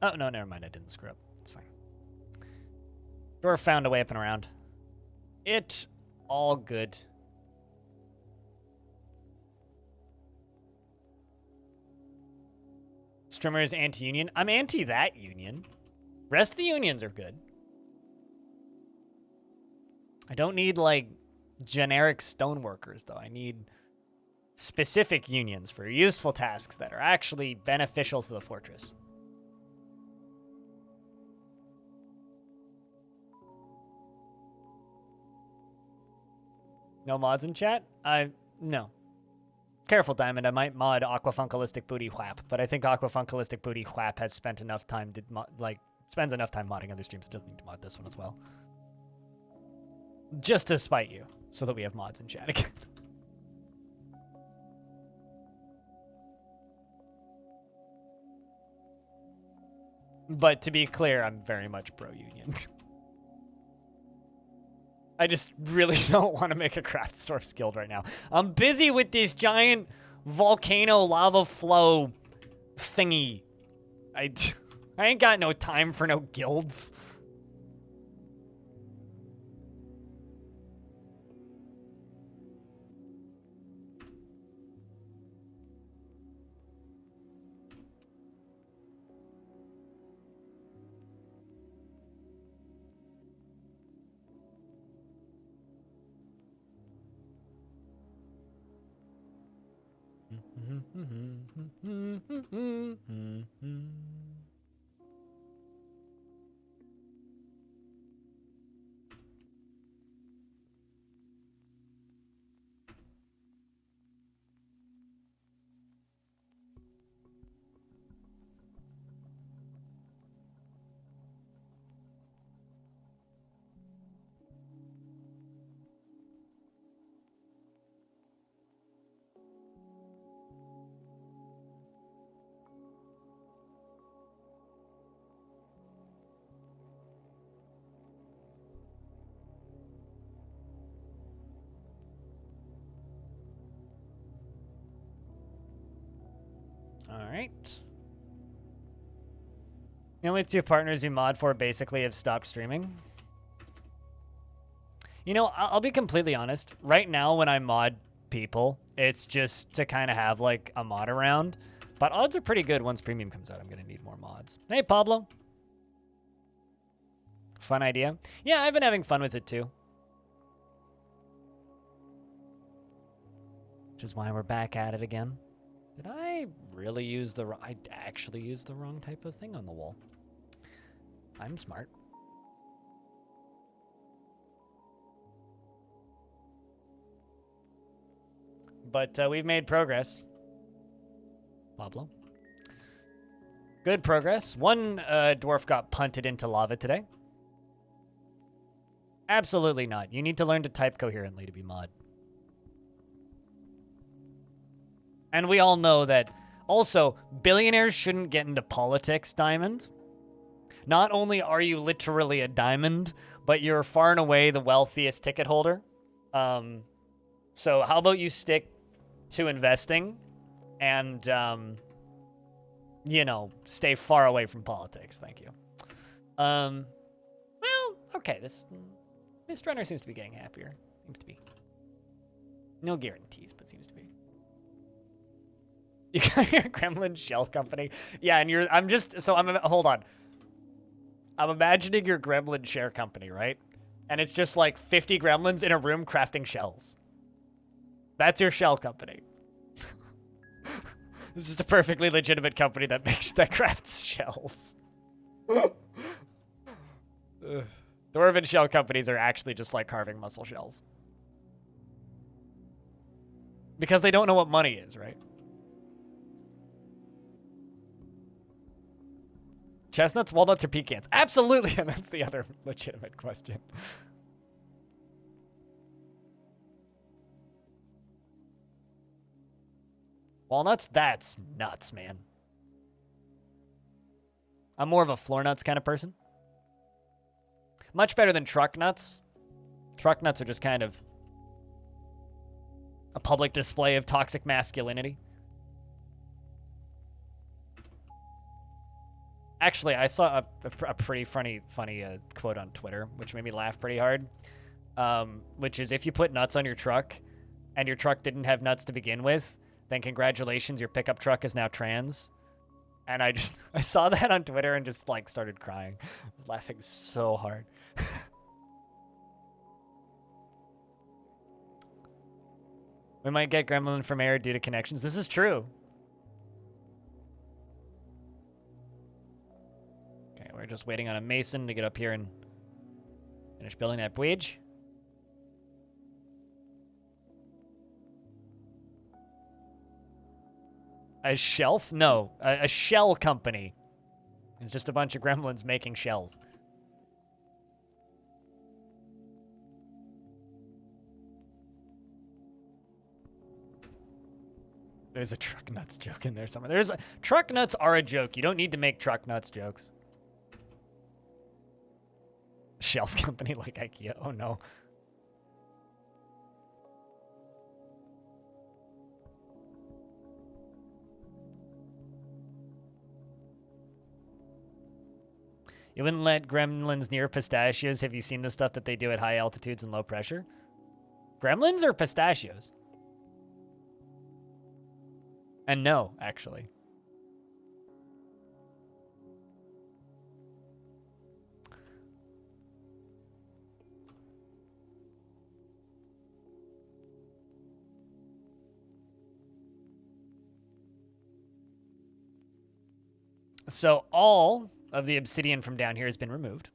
Oh, no, never mind, I didn't screw up. It's fine. Dwarf found a way up and around. It all good. Strimmer is anti-union. I'm anti that union. Rest of the unions are good. I don't need, like, generic stoneworkers, though. I need specific unions for useful tasks that are actually beneficial to the fortress. No mods in chat? No. Careful, Diamond. I might mod Aquafunkalistic Booty Whap, but I think Aquafunkalistic Booty Whap has spent enough time to, spends enough time modding other streams. It doesn't need to mod this one as well. Just to spite you, so that we have mods in chat again. But to be clear, I'm very much pro-union. I just really don't want to make a Craftsdwarf's Guild right now. I'm busy with this giant volcano lava flow thingy. I ain't got no time for no guilds. Alright. The only two partners you mod for basically have stopped streaming. You know, I'll be completely honest. Right now, when I mod people, it's just to kind of have, like, a mod around. But odds are pretty good once Premium comes out. I'm going to need more mods. Hey, Pablo. Fun idea. Yeah, I've been having fun with it, too. Which is why we're back at it again. Did I really use the... I actually used the wrong type of thing on the wall. I'm smart. But we've made progress. Pablo. Good progress. One dwarf got punted into lava today. Absolutely not. You need to learn to type coherently to be mod. And we all know that, also, billionaires shouldn't get into politics, Diamond. Not only are you literally a diamond, but you're far and away the wealthiest ticket holder. So how about you stick to investing and you know, stay far away from politics. Thank you. Well, okay. This runner seems to be getting happier. Seems to be. No guarantees, but seems to be. You got your gremlin shell company? Yeah, and hold on. I'm imagining your gremlin share company, right? And it's just like 50 gremlins in a room crafting shells. That's your shell company. This is just a perfectly legitimate company that crafts shells. Dwarven shell companies are actually just like carving muscle shells. Because they don't know what money is, right? Chestnuts, walnuts, or pecans? Absolutely, and that's the other legitimate question. Walnuts? That's nuts, man. I'm more of a floor nuts kind of person. Much better than truck nuts. Truck nuts are just kind of a public display of toxic masculinity. Actually, I saw a pretty funny quote on Twitter, which made me laugh pretty hard. Which is, if you put nuts on your truck, and your truck didn't have nuts to begin with, then congratulations, your pickup truck is now trans. And I saw that on Twitter and just like started crying. I was laughing so hard. We might get Gremlin from air due to connections. This is true. Okay, we're just waiting on a mason to get up here and finish building that bridge. A shelf? No, a shell company. It's just a bunch of gremlins making shells. There's a truck nuts joke in there somewhere. Truck nuts are a joke. You don't need to make truck nuts jokes. Shelf company like IKEA. Oh no. You wouldn't let gremlins near pistachios. Have you seen the stuff that they do at high altitudes and low pressure? Gremlins or pistachios? And no, actually. So all of the obsidian from down here has been removed.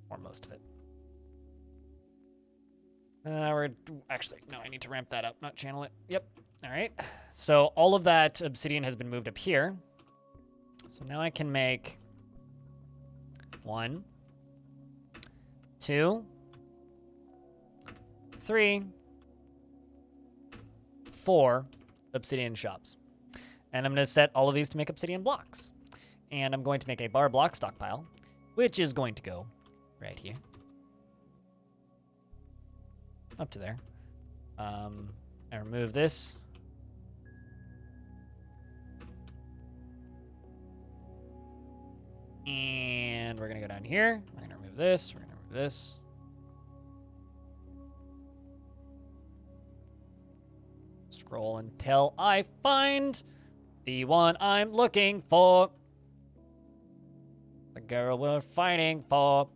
Or most of it. I need to ramp that up, not channel it. Yep. All right. So all of that obsidian has been moved up here. So now I can make 1, 2, 3, 4 obsidian shops. And I'm going to set all of these to make obsidian blocks. And I'm going to make a bar block stockpile, which is going to go right here. Up to there. I remove this. And we're going to go down here. We're going to remove this. We're going to remove this. Scroll until I find the one I'm looking for. The girl we're fighting for.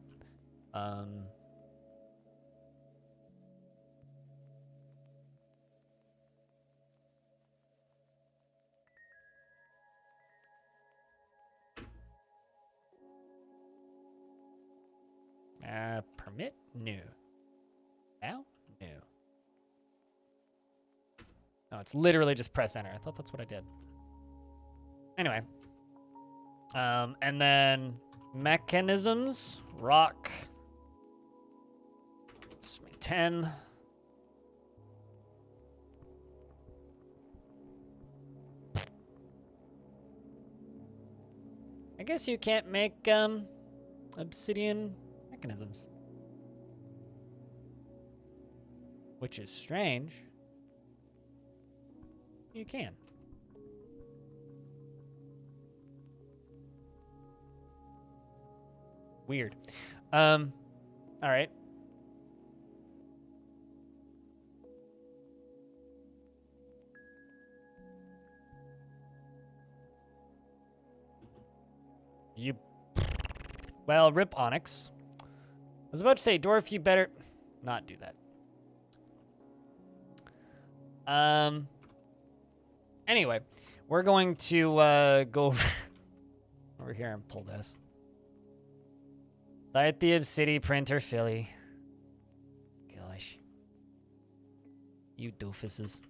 Permit? New. Now? New. No, it's literally just press enter. I thought that's what I did. Anyway. And then mechanisms. Rock. Let's make 10. I guess you can't make obsidian mechanisms. Which is strange. You can. Weird. All right. Well, rip Onyx. I was about to say, Dwarf, you better not do that. Anyway, we're going to go over here and pull this. Light the Obsidian Printer Philly. Gosh. You doofuses.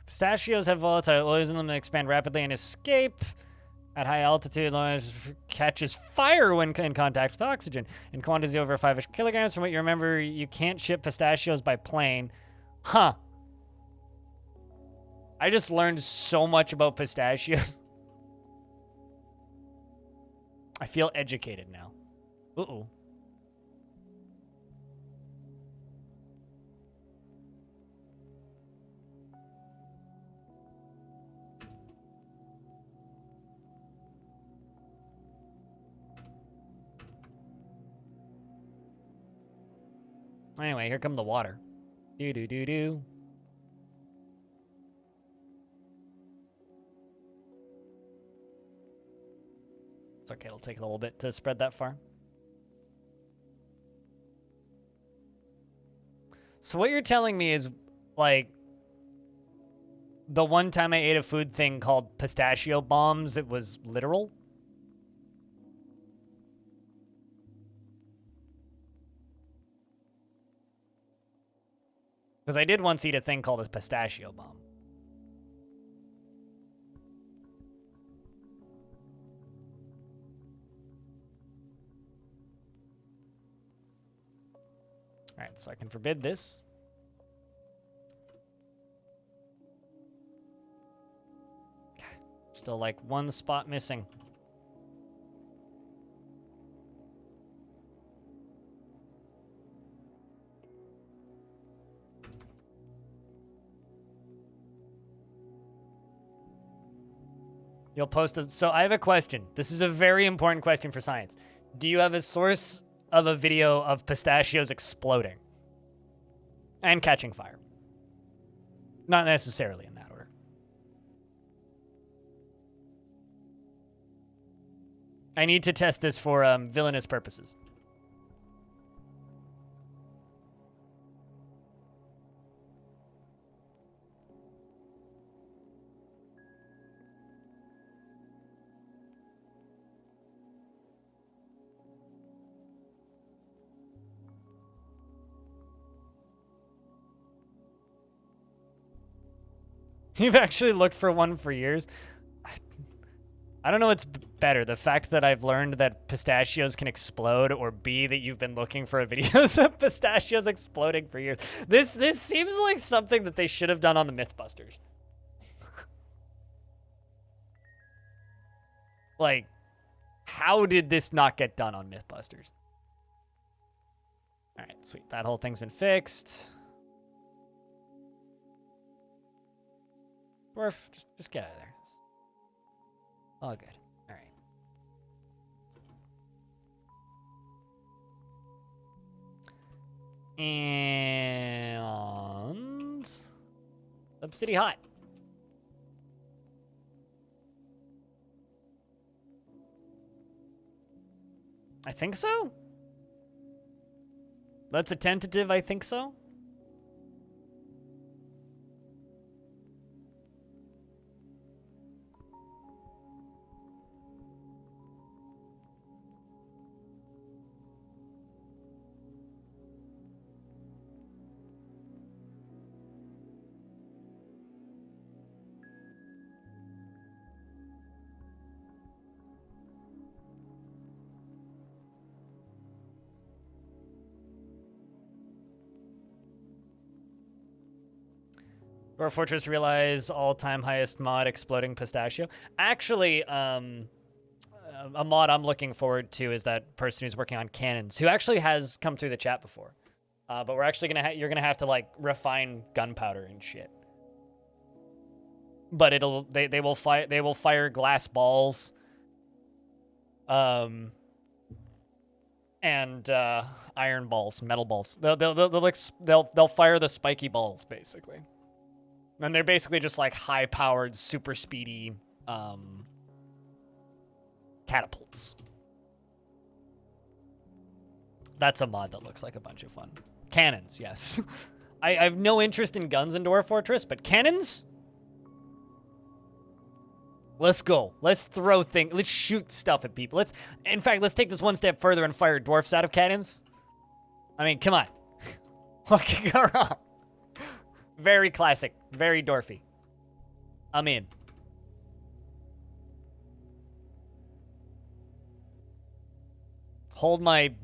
Pistachios have volatile oils in them that expand rapidly and escape at high altitude. Catches fire when in contact with oxygen in quantities over 5 kilograms. From what you remember, you can't ship pistachios by plane. Huh. I just learned so much about pistachios. I feel educated now. Uh-oh. Anyway, here come the water. Do-do-do-do. It's okay, it'll take a little bit to spread that far. So what you're telling me is, like, the one time I ate a food thing called pistachio bombs, it was literal? Because I did once eat a thing called a pistachio bomb. All right, so I can forbid this. Still like one spot missing. You'll post it. So I have a question. This is a very important question for science. Do you have a source of a video of pistachios exploding and catching fire? Not necessarily in that order. I need to test this for villainous purposes. You've actually looked for one for years? I don't know what's better, the fact that I've learned that pistachios can explode, or B, that you've been looking for videos of pistachios exploding for years. This seems like something that they should have done on the Mythbusters. Like, how did this not get done on Mythbusters? All right, sweet. That whole thing's been fixed. Dwarf, just get out of there. All good. All right. And Obsidian Hot. I think so. That's a tentative, I think so. Dwarf Fortress realize all-time highest mod exploding pistachio. Actually, a mod I'm looking forward to is that person who's working on cannons, who actually has come through the chat before. But we're actually you're gonna have to like refine gunpowder and shit. But they will fire glass balls. And iron balls, metal balls. They'll fire the spiky balls basically. And they're basically just like high-powered, super speedy catapults. That's a mod that looks like a bunch of fun. Cannons, yes. I have no interest in guns in Dwarf Fortress, but cannons? Let's go. Let's throw things. Let's shoot stuff at people. In fact, let's take this one step further and fire dwarfs out of cannons. I mean, come on. What can go wrong? Very classic. Very dwarfy. I'm in. Hold my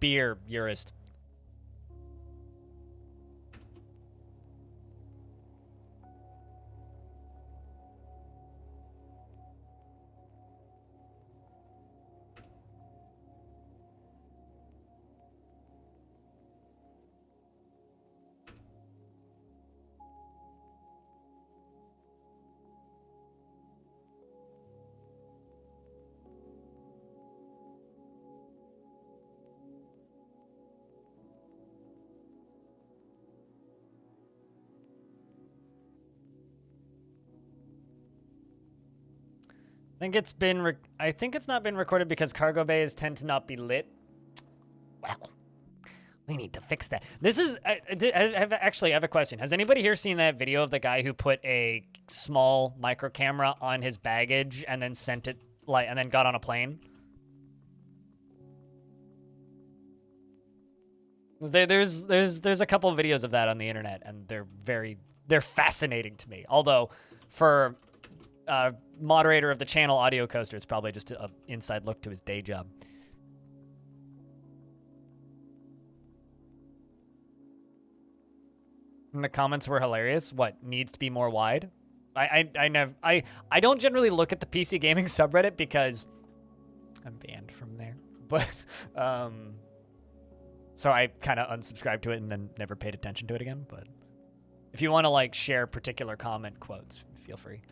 beer, Urist. I think it's not been recorded because cargo bays tend to not be lit. Well, we need to fix that. This is I have a question. Has anybody here seen that video of the guy who put a small micro camera on his baggage and then sent it and then got on a plane? There's a couple of videos of that on the internet, and they're fascinating to me. Although for moderator of the channel, Audio Coaster, it's probably just an inside look to his day job. And the comments were hilarious. What needs to be more wide? I don't generally look at the PC gaming subreddit because I'm banned from there. But so I kind of unsubscribed to it and then never paid attention to it again. But if you want to like share particular comment quotes, feel free.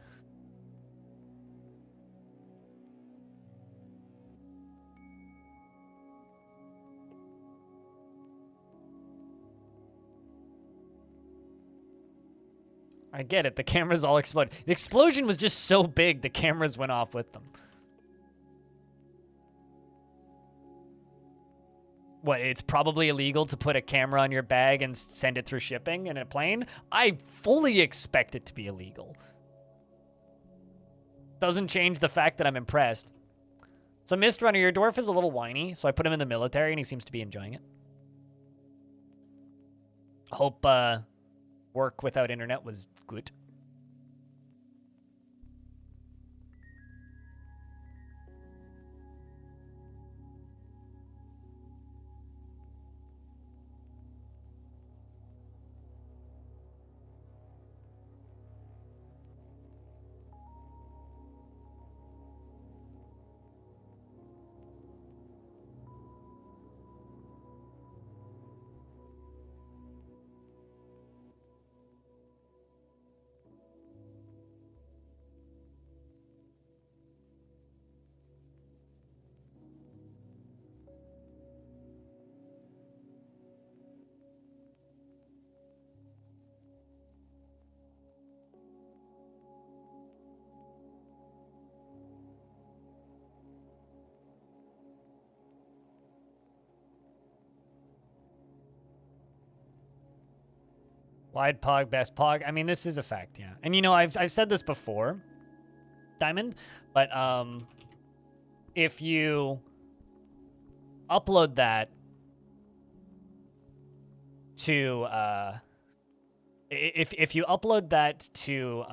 I get it. The cameras all exploded. The explosion was just so big, the cameras went off with them. What, it's probably illegal to put a camera on your bag and send it through shipping in a plane? I fully expect it to be illegal. Doesn't change the fact that I'm impressed. So, Mist Runner, your dwarf is a little whiny, so I put him in the military and he seems to be enjoying it. Hope, work without internet was good. Wide pog, best pog. I mean, this is a fact, yeah. And, you know, I've said this before, Diamond, but if you upload that to, if you upload that to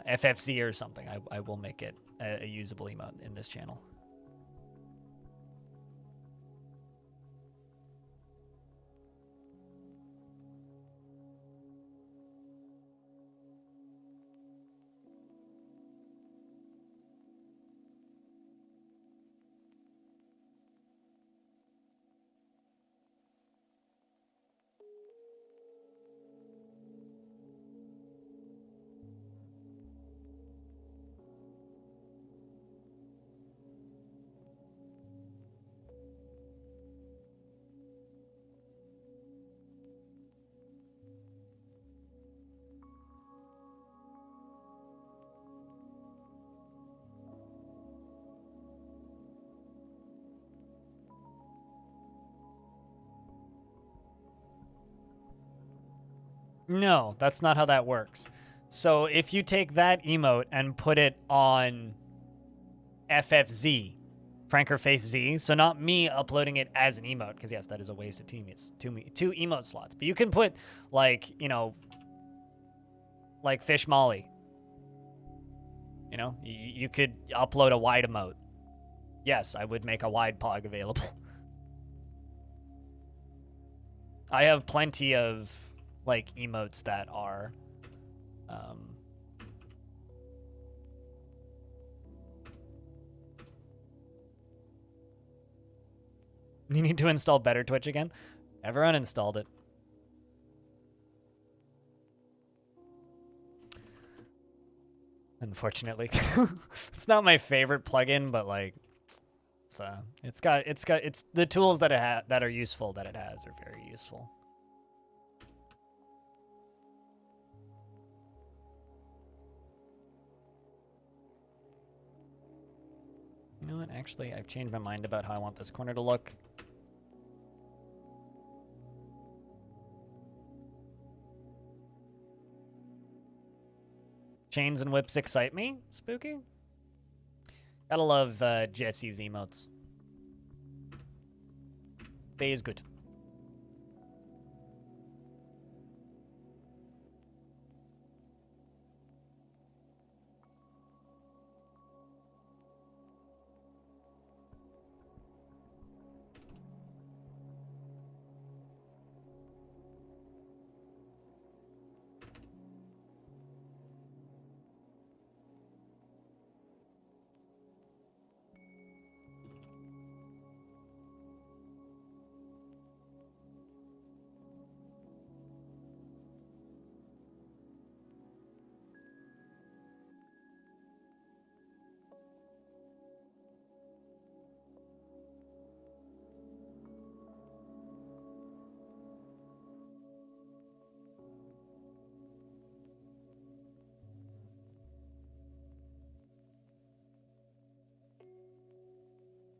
FFZ or something, I will make it a usable emote in this channel. No, that's not how that works. So if you take that emote and put it on FFZ, Franker Face Z, so not me uploading it as an emote, because yes, that is a waste of two emote slots. But you can put, like, you know, like Fish Molly. You know, you could upload a wide emote. Yes, I would make a wide pog available. I have plenty of, like, emotes that are, You need to install Better Twitch again? Never uninstalled it. Unfortunately. It's not my favorite plugin, but, like, it's the tools that that are useful that it has are very useful. You know what? Actually, I've changed my mind about how I want this corner to look. Chains and whips excite me, Spooky. Gotta love Jesse's emotes. They is good.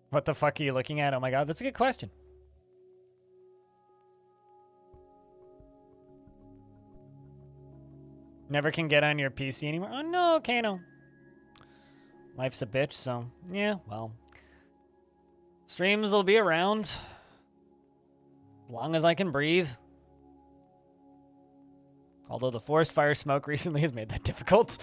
What the fuck are you looking at? Oh my god, that's a good question. Never can get on your PC anymore? Oh no, Kano. Life's a bitch, so yeah, well. Streams will be around. As long as I can breathe. Although the forest fire smoke recently has made that difficult.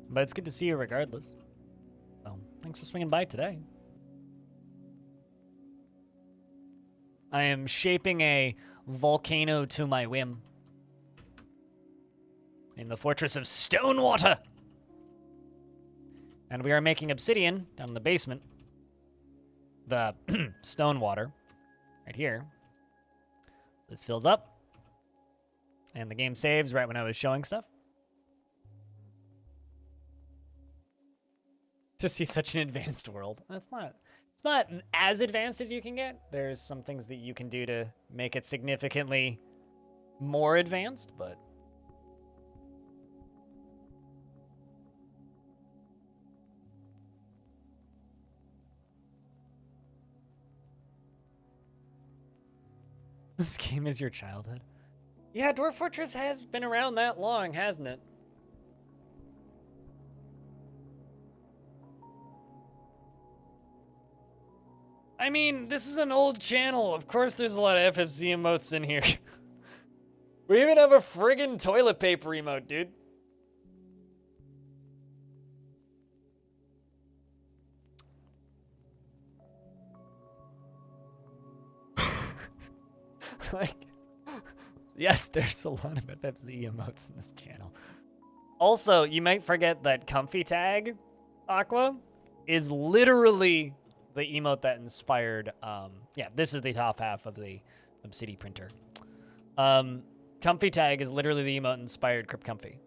But it's good to see you regardless. So, thanks for swinging by today. I am shaping a volcano to my whim. In the fortress of Stonewater. And we are making obsidian down in the basement. The Stonewater. Right here. This fills up. And the game saves right when I was showing stuff. To see such an advanced world. It's not as advanced as you can get. There's some things that you can do to make it significantly more advanced, but this game is your childhood. Yeah, Dwarf Fortress has been around that long, hasn't it? I mean, this is an old channel. Of course there's a lot of FFC emotes in here. We even have a friggin' toilet paper emote, dude. Like, yes, there's a lot of FFC emotes in this channel. Also, you might forget that Comfy Tag, Aqua, is literally the emote that inspired, yeah, this is the top half of the Obsidian printer. Comfy Tag is literally the emote inspired Crypt Comfy.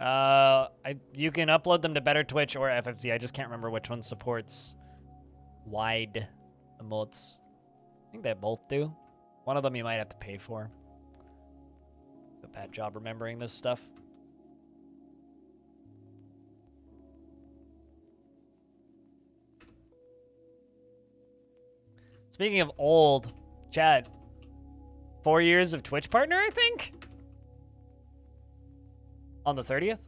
You can upload them to Better Twitch or FFZ. I just can't remember which one supports wide emotes. I think they both do. One of them you might have to pay for. A bad job remembering this stuff. Speaking of old, Chad, 4 years of Twitch partner, I think? On the 30th?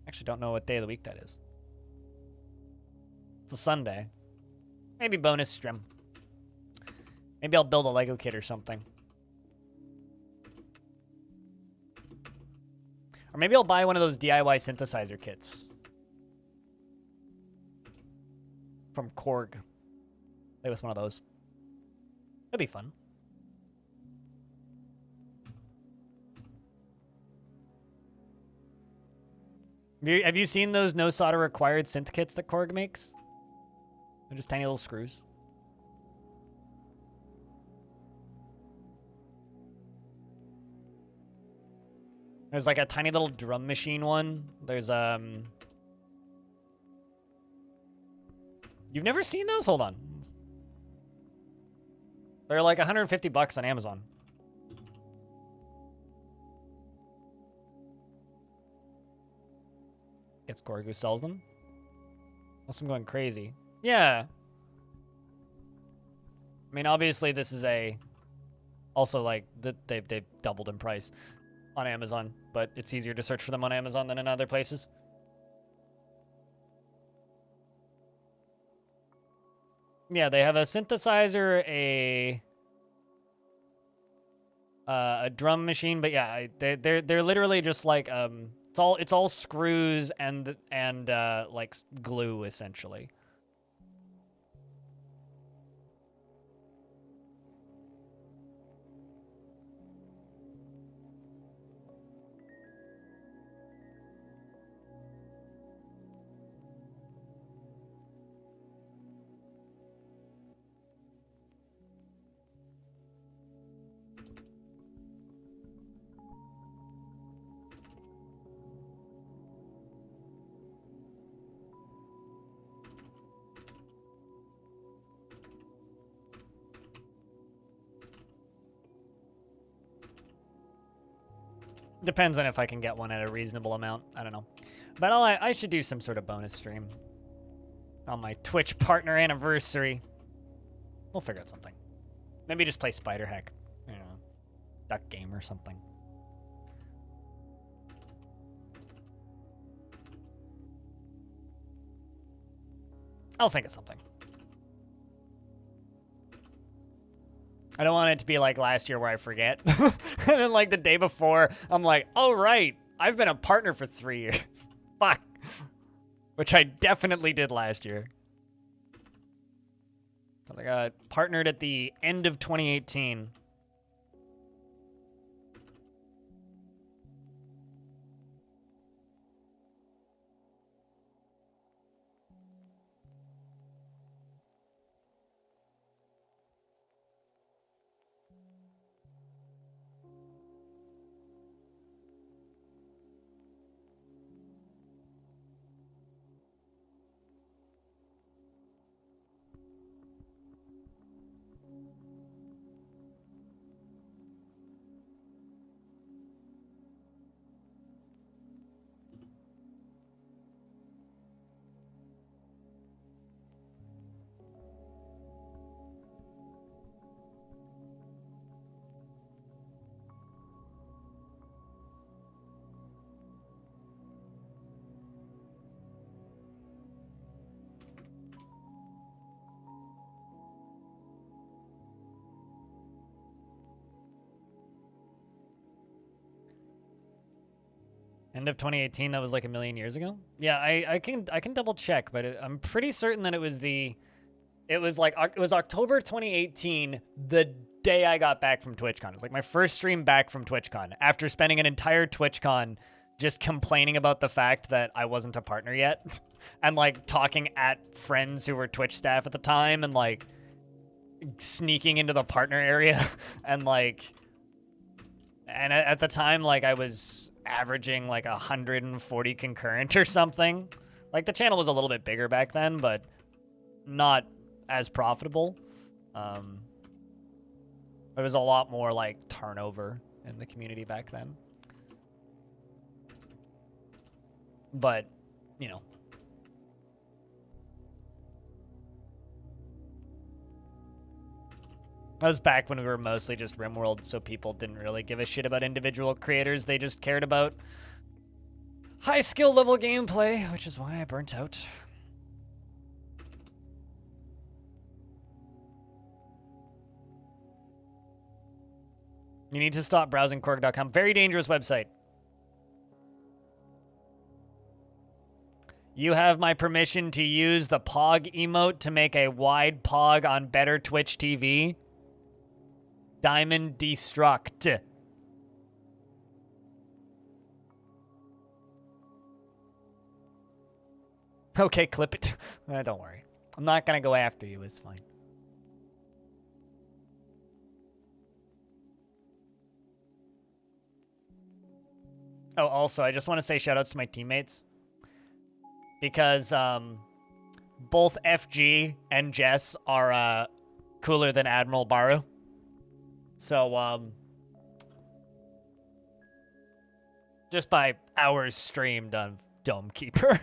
Actually don't know what day of the week that is. It's a Sunday. Maybe bonus stream. Maybe I'll build a Lego kit or something. Or maybe I'll buy one of those DIY synthesizer kits. From Korg. Play with one of those. That'd be fun. Have you seen those no solder required synth kits that Korg makes? They're just tiny little screws. There's like a tiny little drum machine one. There's You've never seen those? Hold on. They're like $150 on Amazon. Gets Korg who sells them. Unless I'm going crazy. Yeah. I mean, obviously this is also like they've doubled in price on Amazon, but it's easier to search for them on Amazon than in other places. Yeah, they have a synthesizer, a drum machine, but yeah, they're literally just like it's all screws and like glue essentially. Depends on if I can get one at a reasonable amount. I don't know. But I should do some sort of bonus stream on my Twitch partner anniversary. We'll figure out something. Maybe just play Spider Hack. You know, duck game or something. I'll think of something. I don't want it to be like last year where I forget. And then like the day before, I'm like, oh, right. I've been a partner for 3 years. Fuck. Which I definitely did last year. I got partnered at the end of 2018. End of 2018, that was like a million years ago? Yeah, I can double check, but I'm pretty certain that it was October 2018, the day I got back from TwitchCon. It was like my first stream back from TwitchCon after spending an entire TwitchCon just complaining about the fact that I wasn't a partner yet and like talking at friends who were Twitch staff at the time and like sneaking into the partner area and like, and at the time, like I was averaging like 140 concurrent or something. Like the channel was a little bit bigger back then, but not as profitable. There was a lot more like turnover in the community back then. But, you know. That was back when we were mostly just RimWorld, so people didn't really give a shit about individual creators. They just cared about high skill level gameplay, which is why I burnt out. You need to stop browsing Korg.com. Very dangerous website. You have my permission to use the Pog emote to make a wide Pog on better Twitch TV. Diamond Destruct. Okay, clip it. Don't worry. I'm not gonna go after you. It's fine. Oh, also, I just want to say shoutouts to my teammates. Because both FG and Jess are cooler than Admiral Baru. So, just by hours streamed on Dome Keeper.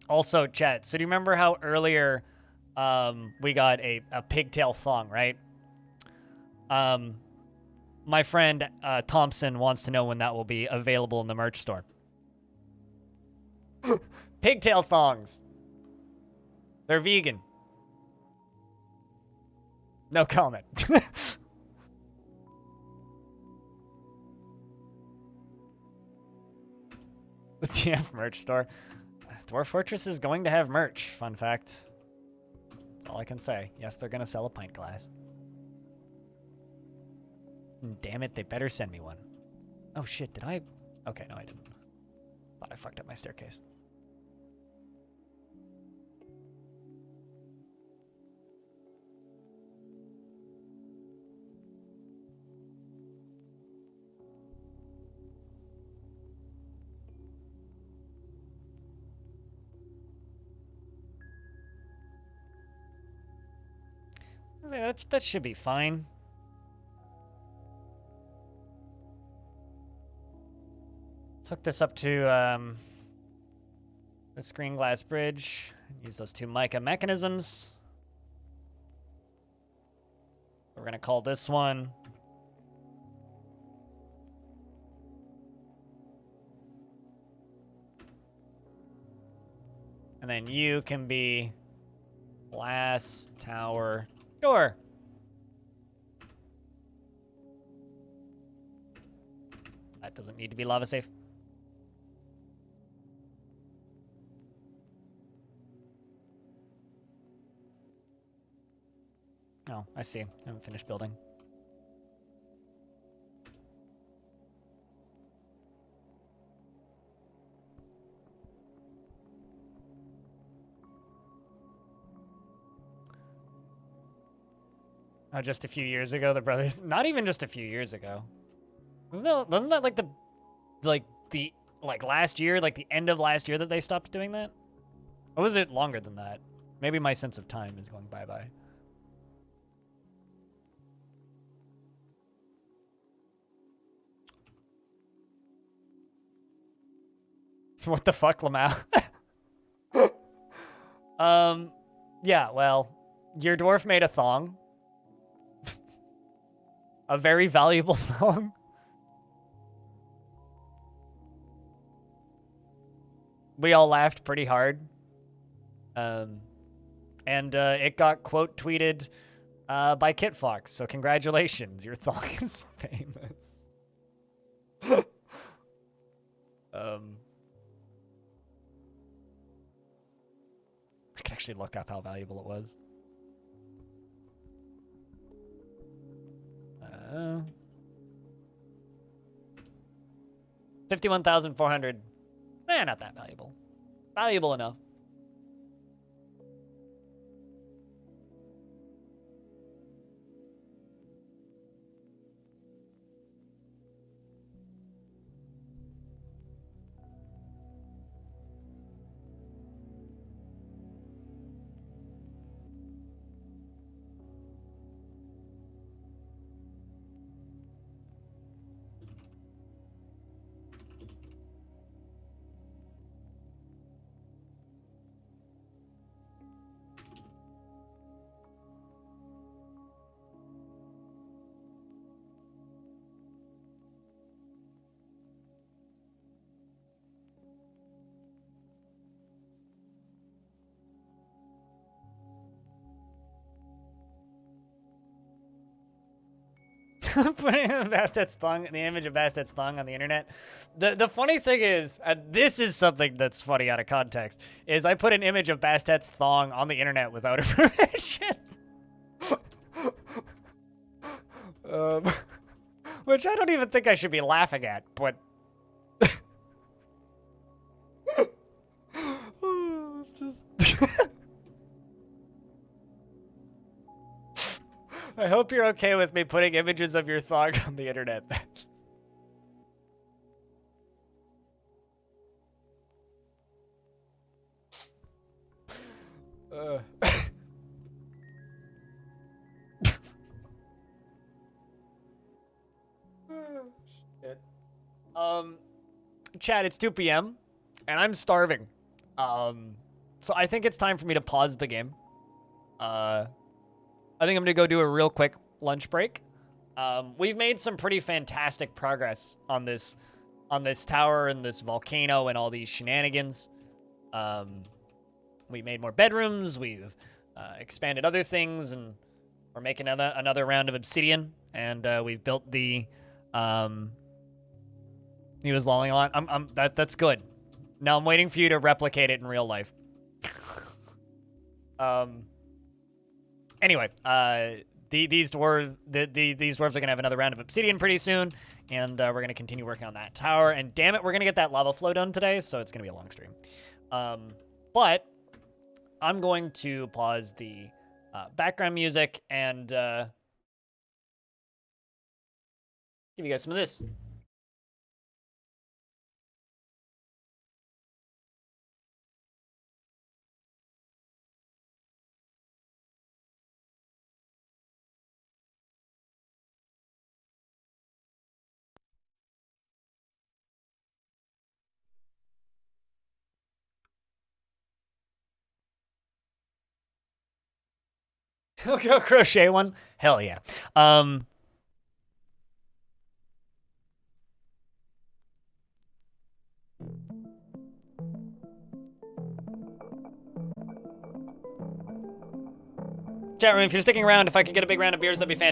Also, chat, so do you remember how earlier we got a pigtail thong, right? My friend Thompson wants to know when that will be available in the merch store. Pigtail thongs. They're vegan. No comment. The TF merch store. Dwarf Fortress is going to have merch. Fun fact. That's all I can say. Yes, they're going to sell a pint glass. Damn it, they better send me one. Oh shit, did I? Okay, no, I didn't. Thought I fucked up my staircase. That should be fine. Let's hook this up to the screen glass bridge. Use those two mica mechanisms. We're gonna call this one and then you can be glass tower door. That doesn't need to be lava safe. Oh, I see. I haven't finished building. Oh, just a few years ago, the brothers. Not even just a few years ago. Wasn't that like the last year, like the end of last year that they stopped doing that? Or was it longer than that? Maybe my sense of time is going bye-bye. What the fuck, Lamau? Yeah, well, your dwarf made a thong. A very valuable thong. We all laughed pretty hard. And it got quote tweeted by Kit Fox. So congratulations, your thong is famous. I can actually look up how valuable it was. 51,400. Not that valuable. Valuable enough. Putting Bastet's thong, the image of Bastet's thong on the internet. The funny thing is, this is something that's funny out of context, is I put an image of Bastet's thong on the internet without her permission. Which I don't even think I should be laughing at, but... It's just... I hope you're okay with me putting images of your thong on the internet. Shit. Chat, it's 2 p.m. and I'm starving. So I think it's time for me to pause the game. I think I'm gonna go do a real quick lunch break. We've made some pretty fantastic progress on this tower and this volcano and all these shenanigans. We made more bedrooms. We've expanded other things, and we're making another round of obsidian. And we've built the. He was lolling a lot. That's good. Now I'm waiting for you to replicate it in real life. Anyway, these dwarves are gonna have another round of obsidian pretty soon, and we're gonna continue working on that tower. And damn it, we're gonna get that lava flow done today, so it's gonna be a long stream. But I'm going to pause the background music and give you guys some of this. Go crochet one. Hell yeah. Chat room, if you're sticking around, if I could get a big round of beers, that'd be fantastic.